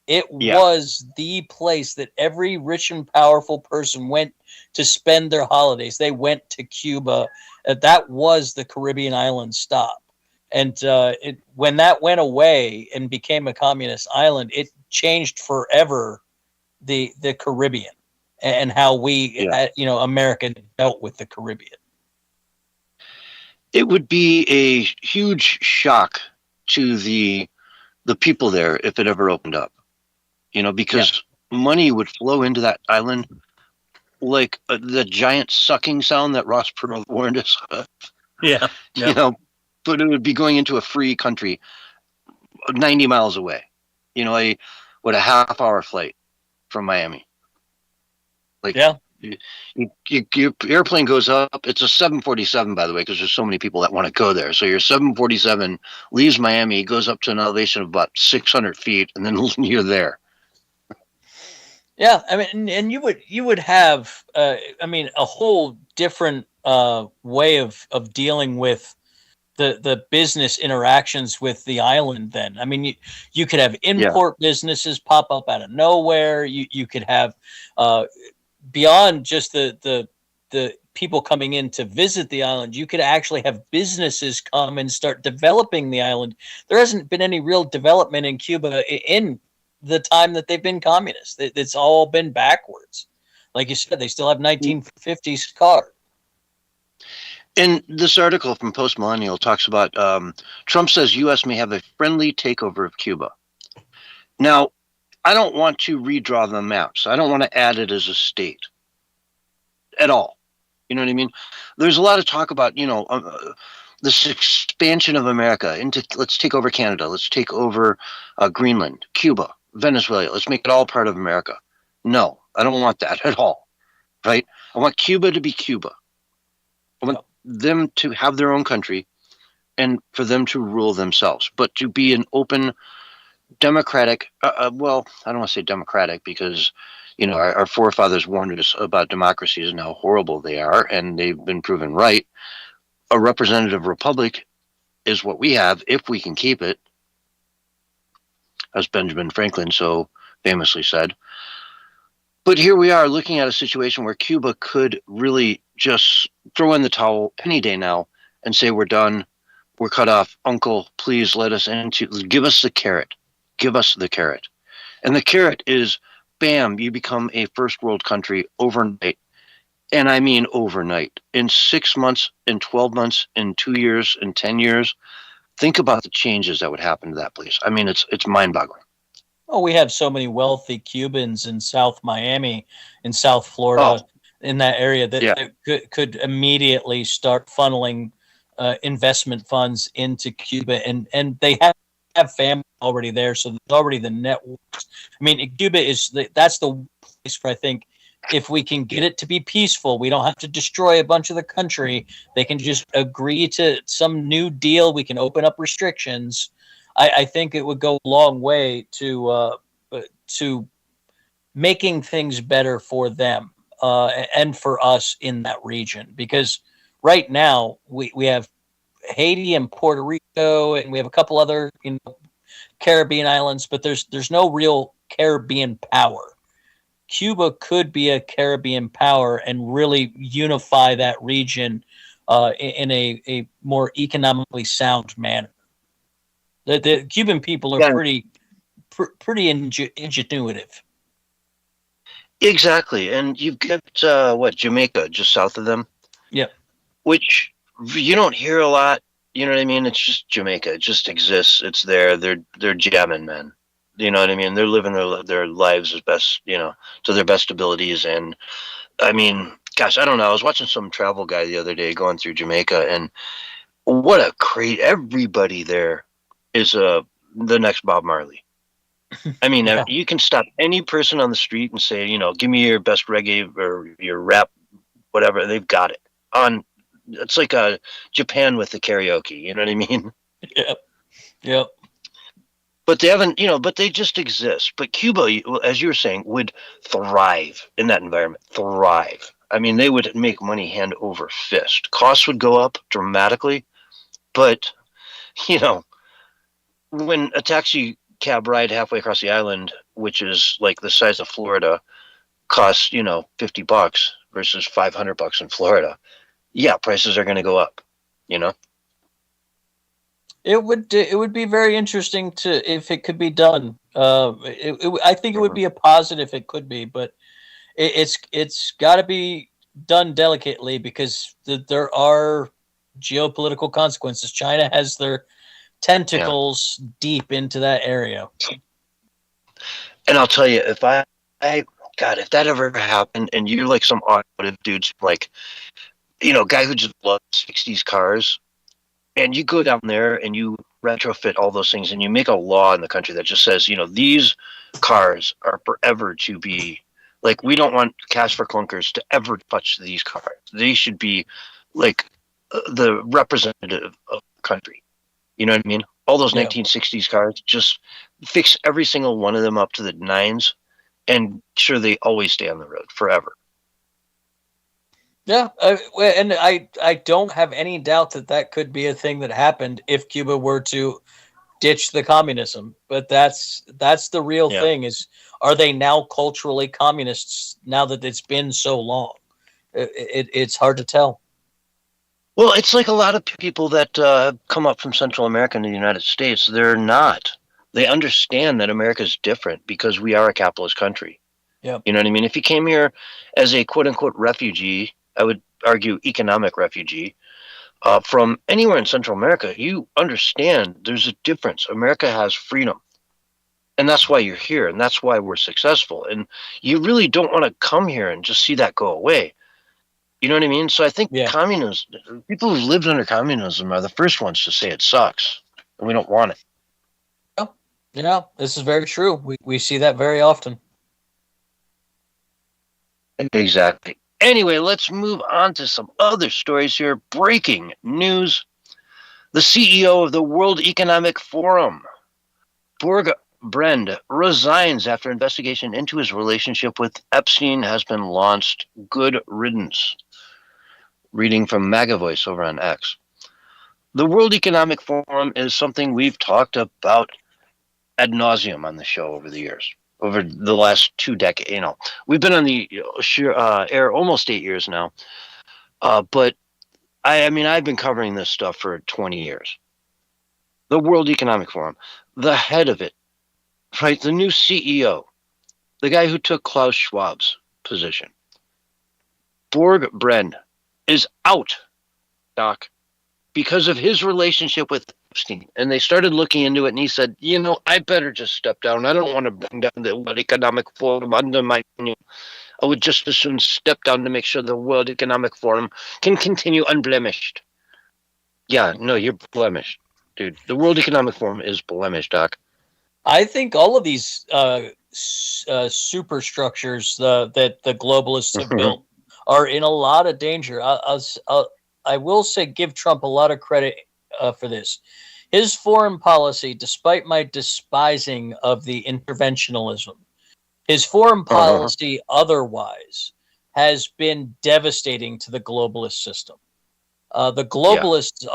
It Yeah. was the place that every rich and powerful person went to spend their holidays. They went to Cuba. That was the Caribbean island stop. And when that went away and became a communist island, it changed forever the Caribbean and how we, Yeah. America dealt with the Caribbean. It would be a huge shock to the people there if it ever opened up. Because money would flow into that island like the giant sucking sound that Ross Perot warned us of. Yeah. But it would be going into a free country 90 miles away, a half-hour flight from Miami. Like, yeah, your airplane goes up. It's a 747, by the way, because there's so many people that want to go there. So your 747 leaves Miami, goes up to an elevation of about 600 feet, and then you're there. Yeah, I mean, and you would have, a whole different way of dealing with the business interactions with the island. Then, I mean, you could have import businesses pop up out of nowhere. You could have beyond just the people coming in to visit the island. You could actually have businesses come and start developing the island. There hasn't been any real development in Cuba in the time that they've been communist. It's all been backwards. Like you said, they still have 1950s cars. And this article from Post Millennial talks about Trump says U.S. may have a friendly takeover of Cuba. Now, I don't want to redraw the maps. I don't want to add it as a state at all. You know what I mean? There's a lot of talk about, this expansion of America into, let's take over Canada. Let's take over Greenland, Cuba, Venezuela. Let's make it all part of America. No, I don't want that at all. Right? I want Cuba to be Cuba. I want them to have their own country and for them to rule themselves, but to be an open, democratic, well, I don't want to say democratic because, our forefathers warned us about democracies and how horrible they are, and they've been proven right. A representative republic is what we have if we can keep it, as Benjamin Franklin so famously said. But here we are looking at a situation where Cuba could really just throw in the towel any day now and say, we're done. We're cut off. Uncle, please let us into, give us the carrot. Give us the carrot. And the carrot is, bam, you become a first world country overnight. And I mean overnight. In 6 months, in 12 months, in 2 years, in 10 years. Think about the changes that would happen to that place. I mean, it's mind-boggling. Oh, we have so many wealthy Cubans in South Miami, in South Florida, in that area that could immediately start funneling investment funds into Cuba, and they have family already there, so there's already the networks. I mean, Cuba that's the place where I think if we can get it to be peaceful, we don't have to destroy a bunch of the country. They can just agree to some new deal. We can open up restrictions. I think it would go a long way to making things better for them and for us in that region. Because right now we have Haiti and Puerto Rico, and we have a couple other Caribbean islands, but there's no real Caribbean power. Cuba could be a Caribbean power and really unify that region in a more economically sound manner. The Cuban people are pretty ingenuitive. Exactly. And you've got, Jamaica, just south of them? Yeah. Which you don't hear a lot. You know what I mean? It's just Jamaica. It just exists. It's there. They're jamming, man. You know what I mean? They're living their lives as best, to their best abilities. And, I mean, gosh, I don't know. I was watching some travel guy the other day going through Jamaica, and what a great, everybody there is the next Bob Marley. I mean, Yeah. you can stop any person on the street and say, give me your best reggae or your rap, whatever. They've got it on. It's like Japan with the karaoke. You know what I mean? Yep. Yep. But they haven't, but they just exist. But Cuba, as you were saying, would thrive in that environment. Thrive. I mean, they would make money hand over fist. Costs would go up dramatically, but when a taxi cab ride halfway across the island, which is like the size of Florida, costs $50 versus $500 in Florida, yeah, prices are going to go up. It would be very interesting if it could be done. I think it would be a positive if it could be, but it's got to be done delicately because there are geopolitical consequences. China has their tentacles deep into that area. And I'll tell you, if God, if that ever happened, and you're like some automotive dudes, like guy who just loves '60s cars, and you go down there and you retrofit all those things, and you make a law in the country that just says, these cars are forever to be like, we don't want cash for clunkers to ever touch these cars. They should be like the representative of the country. You know what I mean? All those 1960s cars, just fix every single one of them up to the nines and sure they always stay on the road forever. Yeah, and I don't have any doubt that could be a thing that happened if Cuba were to ditch the communism. But that's the real thing is, are they now culturally communists now that it's been so long? It's hard to tell. Well, it's like a lot of people that come up from Central America and the United States. They're not. They understand that America is different because we are a capitalist country. Yeah. You know what I mean? If you came here as a quote-unquote refugee, I would argue economic refugee, from anywhere in Central America, you understand there's a difference. America has freedom. And that's why you're here, and that's why we're successful. And you really don't want to come here and just see that go away. You know what I mean? So I think communism, people who lived under communism are the first ones to say it sucks, and we don't want it. Yeah, this is very true. We see that very often. Exactly. Anyway, let's move on to some other stories here. Breaking news. The CEO of the World Economic Forum, Borg Brend, resigns after investigation into his relationship with Epstein has been launched. Good riddance. Reading from MAGA Voice over on X. The World Economic Forum is something we've talked about ad nauseum on the show over the years. Over the last 2 decades, we've been on the air almost 8 years now. But I mean, I've been covering this stuff for 20 years. The World Economic Forum, the head of it, right? The new CEO, the guy who took Klaus Schwab's position, Borg Brend, is out, Doc, because of his relationship with Epstein. And they started looking into it, and he said, I better just step down. I don't want to bring down the World Economic Forum under my I would just as soon step down to make sure the World Economic Forum can continue unblemished. Yeah, no, you're blemished, dude. The World Economic Forum is blemished, Doc. I think all of these superstructures that the globalists have built are in a lot of danger. I will say, give Trump a lot of credit for this. His foreign policy, despite my despising of the interventionism, his foreign policy otherwise has been devastating to the globalist system. The globalists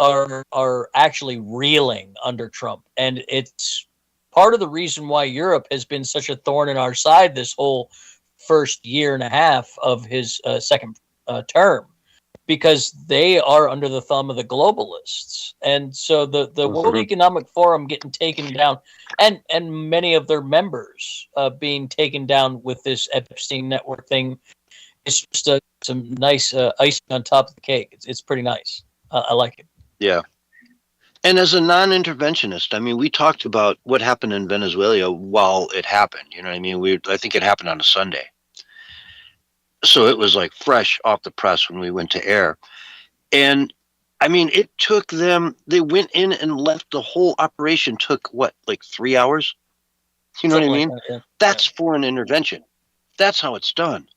are actually reeling under Trump, and it's part of the reason why Europe has been such a thorn in our side this whole first year and a half of his second term, because they are under the thumb of the globalists. And so the World Economic Forum getting taken down, and many of their members being taken down with this Epstein network thing, is just some nice icing on top of the cake. It's pretty nice. I like it. Yeah. And as a non-interventionist, I mean, we talked about what happened in Venezuela while it happened. You know what I mean? I think it happened on a Sunday. So it was like fresh off the press when we went to air. And I mean, it took them. They went in and left. The whole operation took what, like 3 hours? You know Something what I like mean? that, yeah. That's foreign intervention. That's how it's done.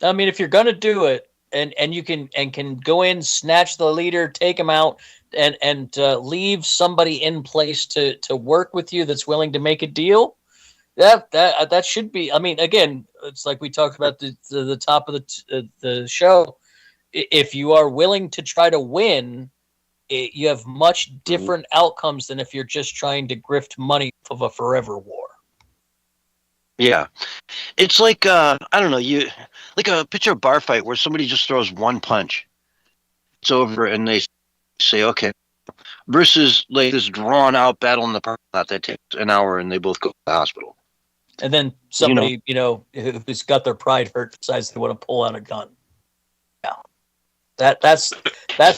I mean, if you're gonna do it, and you can go in, snatch the leader, take him out, and leave somebody in place to work with you that's willing to make a deal. That should be. I mean, again, it's like we talked about the top of the show. If you are willing to try to win, you have much different outcomes than if you're just trying to grift money of a forever war. Yeah, it's like I don't know, you like a picture of bar fight where somebody just throws one punch, it's over, and they say okay. Versus like this drawn out battle in the parking lot that takes an hour, and they both go to the hospital. And then somebody, who's got their pride hurt decides they want to pull out a gun. Yeah, that's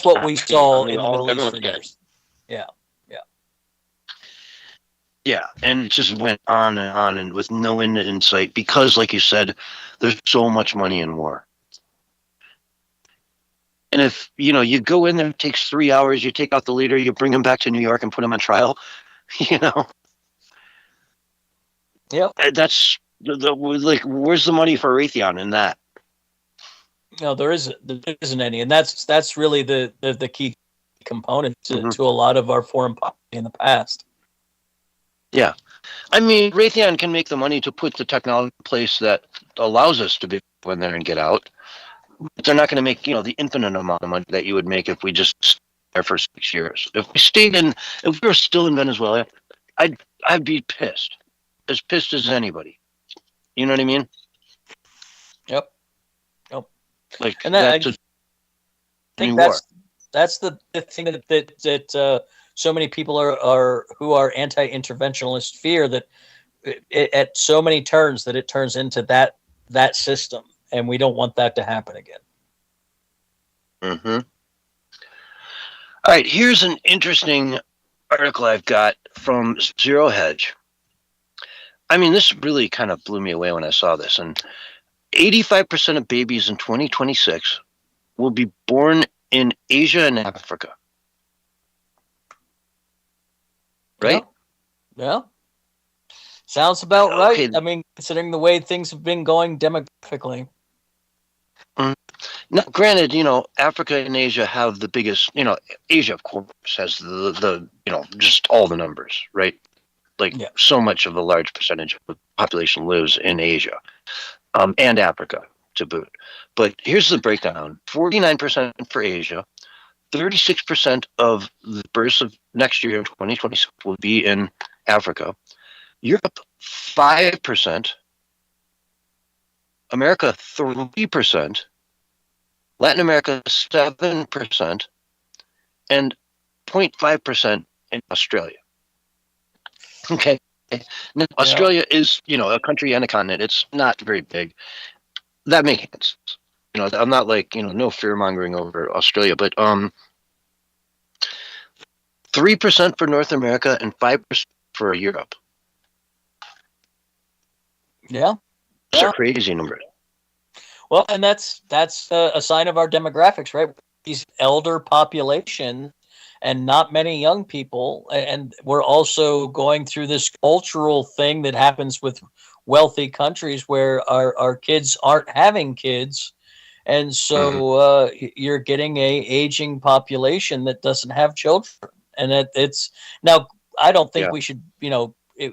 what we saw in the Middle East for years. Yeah. Yeah, and it just went on, and with no end in sight because, like you said, there's so much money in war. And if you go in there, it takes 3 hours. You take out the leader, you bring him back to New York, and put him on trial. Yep. That's like, where's the money for Raytheon in that? No, there isn't any, and that's really the key component to a lot of our foreign policy in the past. Yeah. I mean, Raytheon can make the money to put the technology in place that allows us to be in there and get out. But they're not going to make, the infinite amount of money that you would make if we just stayed there for 6 years. If we were still in Venezuela, I'd be pissed. As pissed as anybody. You know what I mean? Yep. Like, and that, I think that's the thing that so many people are who are anti-interventionist fear, that at so many turns that it turns into that system, and we don't want that to happen again. Mm-hmm. All right, here's an interesting article I've got from Zero Hedge. I mean, this really kind of blew me away when I saw this. And 85% of babies in 2026 will be born in Asia and Africa. Right? Yeah. Sounds about right. Okay. I mean, considering the way things have been going demographically. Now, granted, Africa and Asia have the biggest, Asia, of course, has the just all the numbers, right? Like, so much of a large percentage of the population lives in Asia, and Africa to boot. But here's the breakdown: 49% for Asia, 36% of the births of next year in 2026 will be in Africa, Europe 5%, America 3%, Latin America 7%, and 0.5% in Australia. Okay. Now, Australia is, a country and a continent. It's not very big. That makes sense. I'm not like, no fear mongering over Australia, but 3% for North America and 5% for Europe. Yeah. Those are crazy numbers. Well, and that's a sign of our demographics, right? These elder population and not many young people. And we're also going through this cultural thing that happens with wealthy countries where our kids aren't having kids. And so you're getting a aging population that doesn't have children. And it's now, I don't think we should,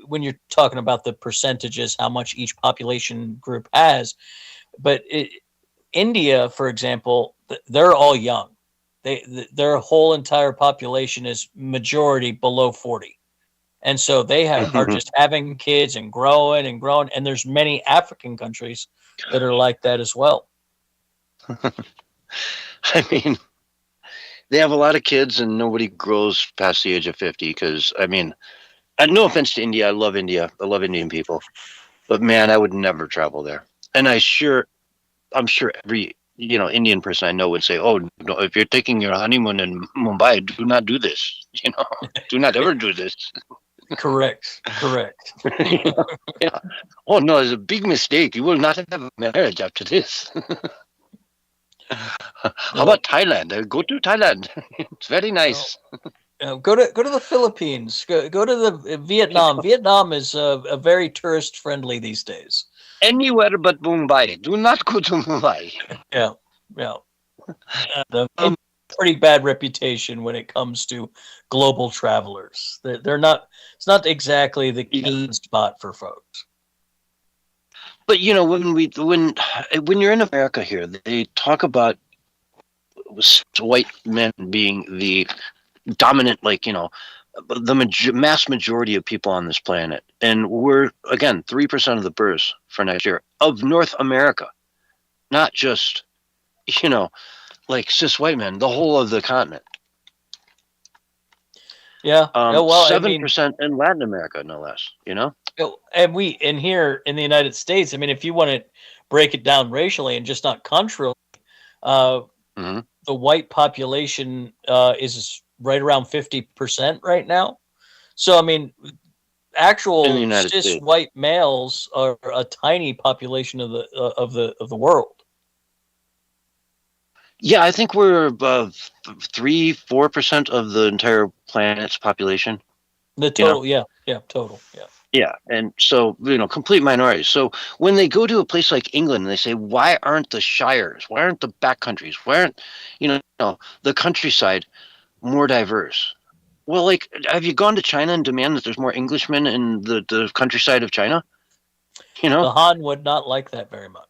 when you're talking about the percentages, how much each population group has, but India, for example, they're all young. Their whole entire population is majority below 40. And so they are just having kids and growing. And there's many African countries that are like that as well. I mean, they have a lot of kids and nobody grows past the age of 50 because, I mean, no offense to India. I love India. I love Indian people. But, man, I would never travel there. And I'm sure every Indian person I know would say, "Oh, no, if you're taking your honeymoon in Mumbai, do not do this. Do not ever do this." Correct. Yeah. Oh no, it's a big mistake. You will not have a marriage after this. How about Thailand? Go to Thailand. It's very nice. Go to the Philippines. Go to the Vietnam. Vietnam is very tourist friendly these days. Anywhere but Mumbai. Do not go to Mumbai. Yeah, yeah. A pretty bad reputation when it comes to global travelers. They're not. It's not exactly the key spot for folks. But when you're in America here, they talk about white men being the dominant, the mass majority of people on this planet, and we're again 3% of the births for next year of North America, not just like cis white men, the whole of the continent. Yeah. 7% in Latin America, no less. And here in the United States, I mean, if you want to break it down racially and just not culturally, the white population is right around 50% right now. So, I mean, actual cis white males are a tiny population of the world. Yeah, I think we're above 3-4% of the entire planet's population. The total, yeah, total, yeah. Yeah, and so, complete minorities. So when they go to a place like England and they say, why aren't the shires, why aren't the backcountries, why aren't, the countryside more diverse? Well, have you gone to China and demand that there's more Englishmen in the countryside of China? The Han would not like that very much.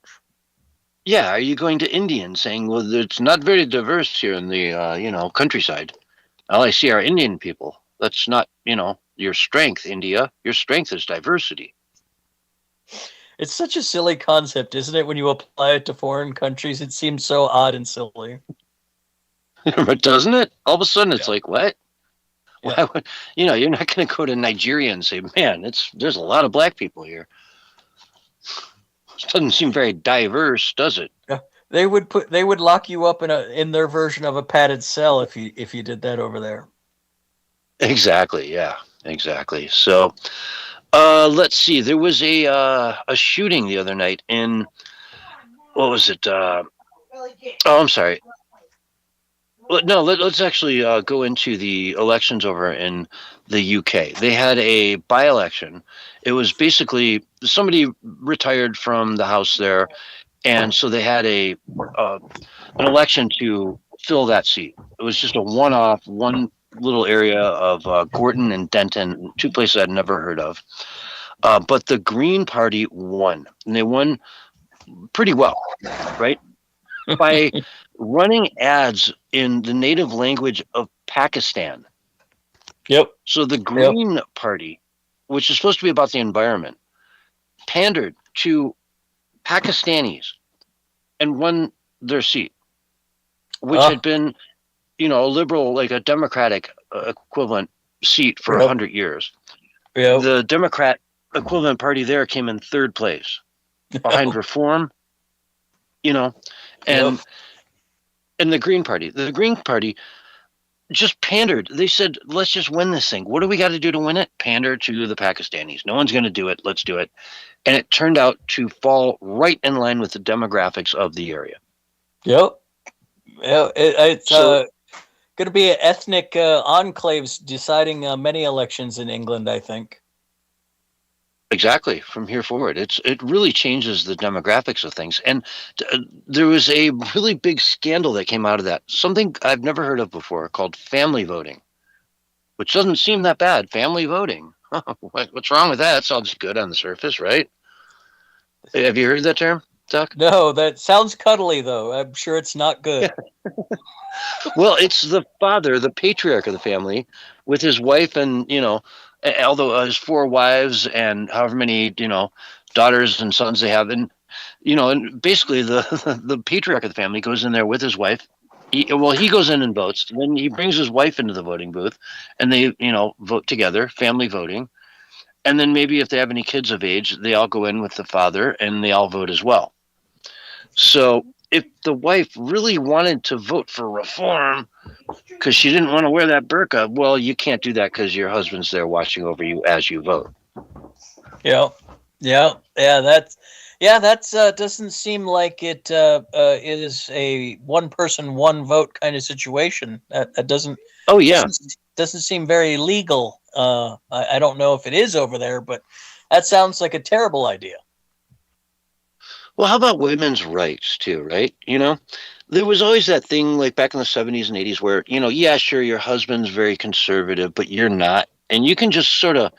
Yeah, are you going to India and saying, well, it's not very diverse here in the, countryside? All I see are Indian people. That's not, your strength, India. Your strength is diversity. It's such a silly concept, isn't it? When you apply it to foreign countries, it seems so odd and silly. But doesn't it? All of a sudden, it's like, what? Yeah. Why would, you're not going to go to Nigeria and say, man, there's a lot of black people here. It doesn't seem very diverse, does it? Yeah. They would lock you up in their version of a padded cell if you did that over there. Exactly. Yeah. Exactly. So, let's see. There was a shooting the other night in, what was it? I'm sorry. No, let's actually go into the elections over in the UK. They had a by-election. It was basically somebody retired from the House there, and so they had an election to fill that seat. It was just a one-off, one little area of Gorton and Denton, two places I'd never heard of. But the Green Party won, and they won pretty well, right? By running ads in the native language of Pakistan. Yep. So the Green Party, which is supposed to be about the environment, pandered to Pakistanis and won their seat, which had been, a liberal, like a Democratic equivalent seat for 100 years. Yep. The Democrat equivalent party there came in third place behind Reform, and the Green Party. The Green Party just pandered. They said, let's just win this thing. What do we got to do to win it? Pander to the Pakistanis. No one's going to do it. Let's do it. And it turned out to fall right in line with the demographics of the area. Yep. Yeah, it's going to be ethnic enclaves deciding many elections in England, I think. Exactly. From here forward, it really changes the demographics of things. And there was a really big scandal that came out of that. Something I've never heard of before called family voting, which doesn't seem that bad. Family voting. What's wrong with that? It sounds good on the surface, right? Have you heard that term, Doc? No, that sounds cuddly, though. I'm sure it's not good. Well, it's the father, the patriarch of the family, with his wife and, although his 4 wives and however many, daughters and sons they have. And, and basically the patriarch of the family goes in there with his wife. He goes in and votes. Then he brings his wife into the voting booth and they, vote together, family voting. And then maybe if they have any kids of age, they all go in with the father and they all vote as well. So if the wife really wanted to vote for reform because she didn't want to wear that burqa, well, you can't do that because your husband's there watching over you as you vote. Yeah. That's Yeah, that's doesn't seem like it is a one person, one vote kind of situation. That doesn't Oh yeah. doesn't seem very legal. I don't know if it is over there, but that sounds like a terrible idea. Well, how about women's rights too, right? There was always that thing like back in the 70s and 80s where, yeah, sure, your husband's very conservative, but you're not. And you can just sort of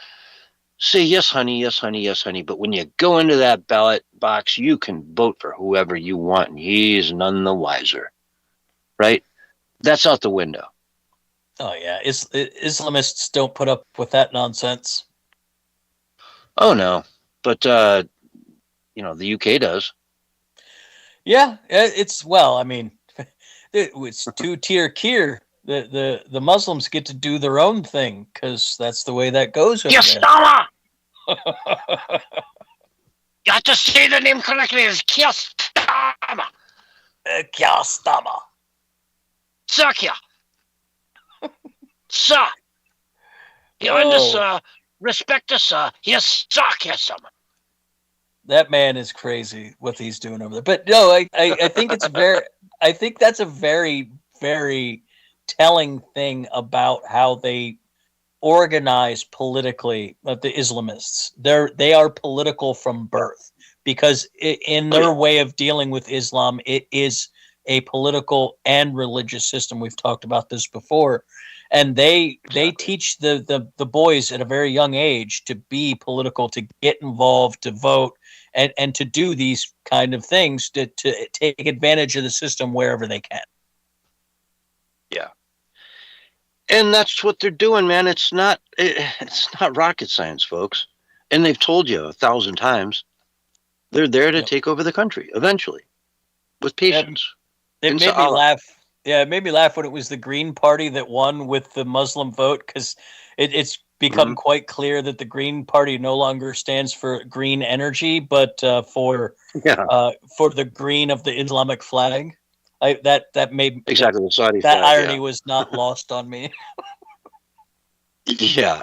say, yes, honey, yes, honey, yes, honey. But when you go into that ballot box, you can vote for whoever you want, and he's none the wiser, right? That's out the window. Oh yeah, Islamists don't put up with that nonsense. Oh, no. But, the UK does. Yeah, it's I mean, it's two-tier kier. The Muslims get to do their own thing because that's the way that goes over Yes, there. Stama! You have to say the name correctly. It's Kiastama. Kiastama. Sakia. Sir. You understand? Respect us, sir. Yes, sarcasm. That man is crazy what he's doing over there. But no, I think it's I think that's a very, very telling thing about how they organize politically, the Islamists. They are political from birth because in their way of dealing with Islam, it is a political and religious system. We've talked about this before. And they teach the boys at a very young age to be political, to get involved, to vote, and to do these kind of things to take advantage of the system wherever they can. Yeah. And that's what they're doing, man. It's not rocket science, folks. And they've told you 1,000 times. They're there to take over the country eventually with patience. It made me laugh. Yeah, it made me laugh when it was the Green Party that won with the Muslim vote because it's become quite clear that the Green Party no longer stands for green energy, but for the green of the Islamic flag. That made exactly the Saudi that flag, irony was not lost on me. Yeah,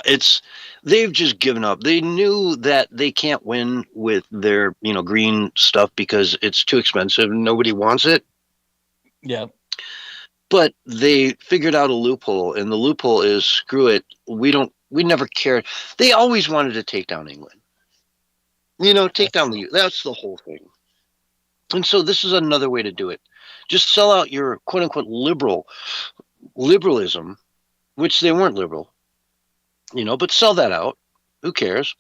they've just given up. They knew that they can't win with their green stuff because it's too expensive and nobody wants it. Yeah. But they figured out a loophole, and the loophole is screw it. We never cared. They always wanted to take down England. Take down that's the whole thing. And so this is another way to do it. Just sell out your quote unquote liberalism, which they weren't liberal, but sell that out. Who cares?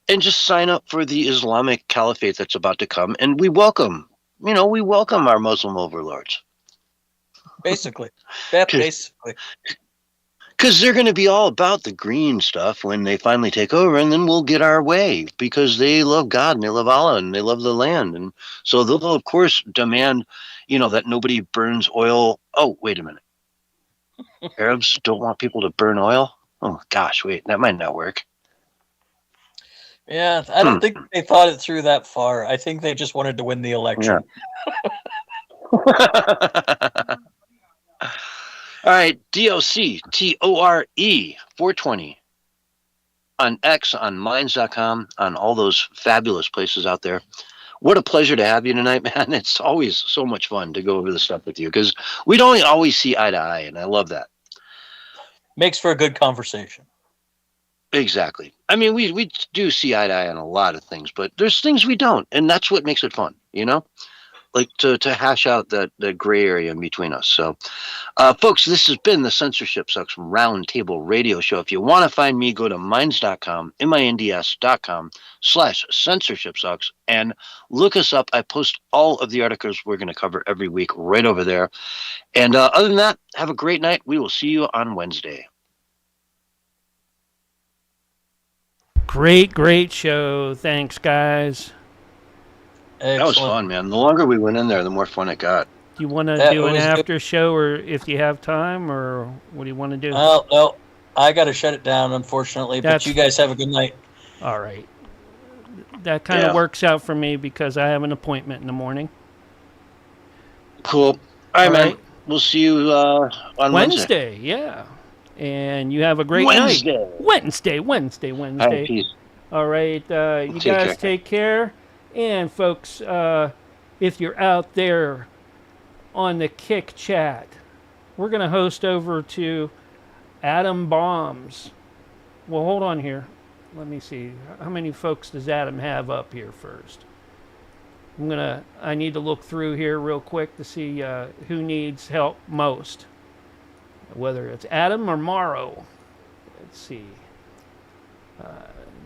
And just sign up for the Islamic caliphate that's about to come. And we welcome our Muslim overlords. Basically. Basically. Because they're going to be all about the green stuff when they finally take over, and then we'll get our way because they love God and they love Allah and they love the land. And so they'll, of course, demand, that nobody burns oil. Oh, wait a minute. Arabs don't want people to burn oil? Oh, gosh, wait, that might not work. Yeah, I don't think they thought it through that far. I think they just wanted to win the election. Yeah. All right, DOCTORE 420 on X, on Minds.com, on all those fabulous places out there. What a pleasure to have you tonight, man. It's always so much fun to go over this stuff with you because we don't always see eye to eye, and I love that. Makes for a good conversation. Exactly. I mean, we do see eye to eye on a lot of things, but there's things we don't, and that's what makes it fun, like to hash out that gray area in between us. So, folks, this has been the Censorship Sucks Roundtable Radio Show. If you want to find me, go to minds.com, minds.com/censorshipsucks, and look us up. I post all of the articles we're going to cover every week right over there. And other than that, have a great night. We will see you on Wednesday. Great show. Thanks, guys. Excellent. That was fun, man. The longer we went in there, the more fun it got. Do you want to do an after show, or if you have time, or what do you want to do? Oh, no. I got to shut it down, unfortunately, but you guys have a good night. All right. That kind of works out for me because I have an appointment in the morning. Cool. All right, man. We'll see you on Wednesday. Yeah. And you have a great night. Wednesday. All right, peace. All right. You guys take care. And folks, if you're out there on the Kick chat, we're going to host over to Adam Bombs. Well, hold on here. Let me see. How many folks does Adam have up here first? I need to look through here real quick to see who needs help most. Whether it's Adam or Morrow. Let's see.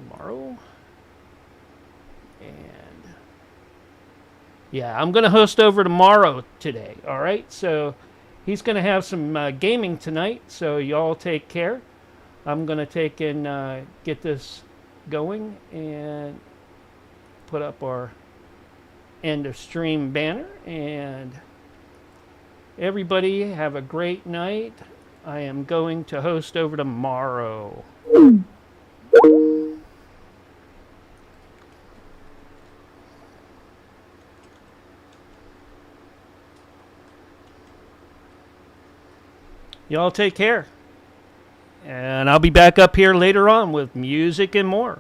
Morrow. And yeah, I'm going to host over tomorrow today. All right. So he's going to have some gaming tonight. So y'all take care. I'm going to take and get this going and put up our end of stream banner. And everybody have a great night. I am going to host over tomorrow. Y'all take care. And I'll be back up here later on with music and more.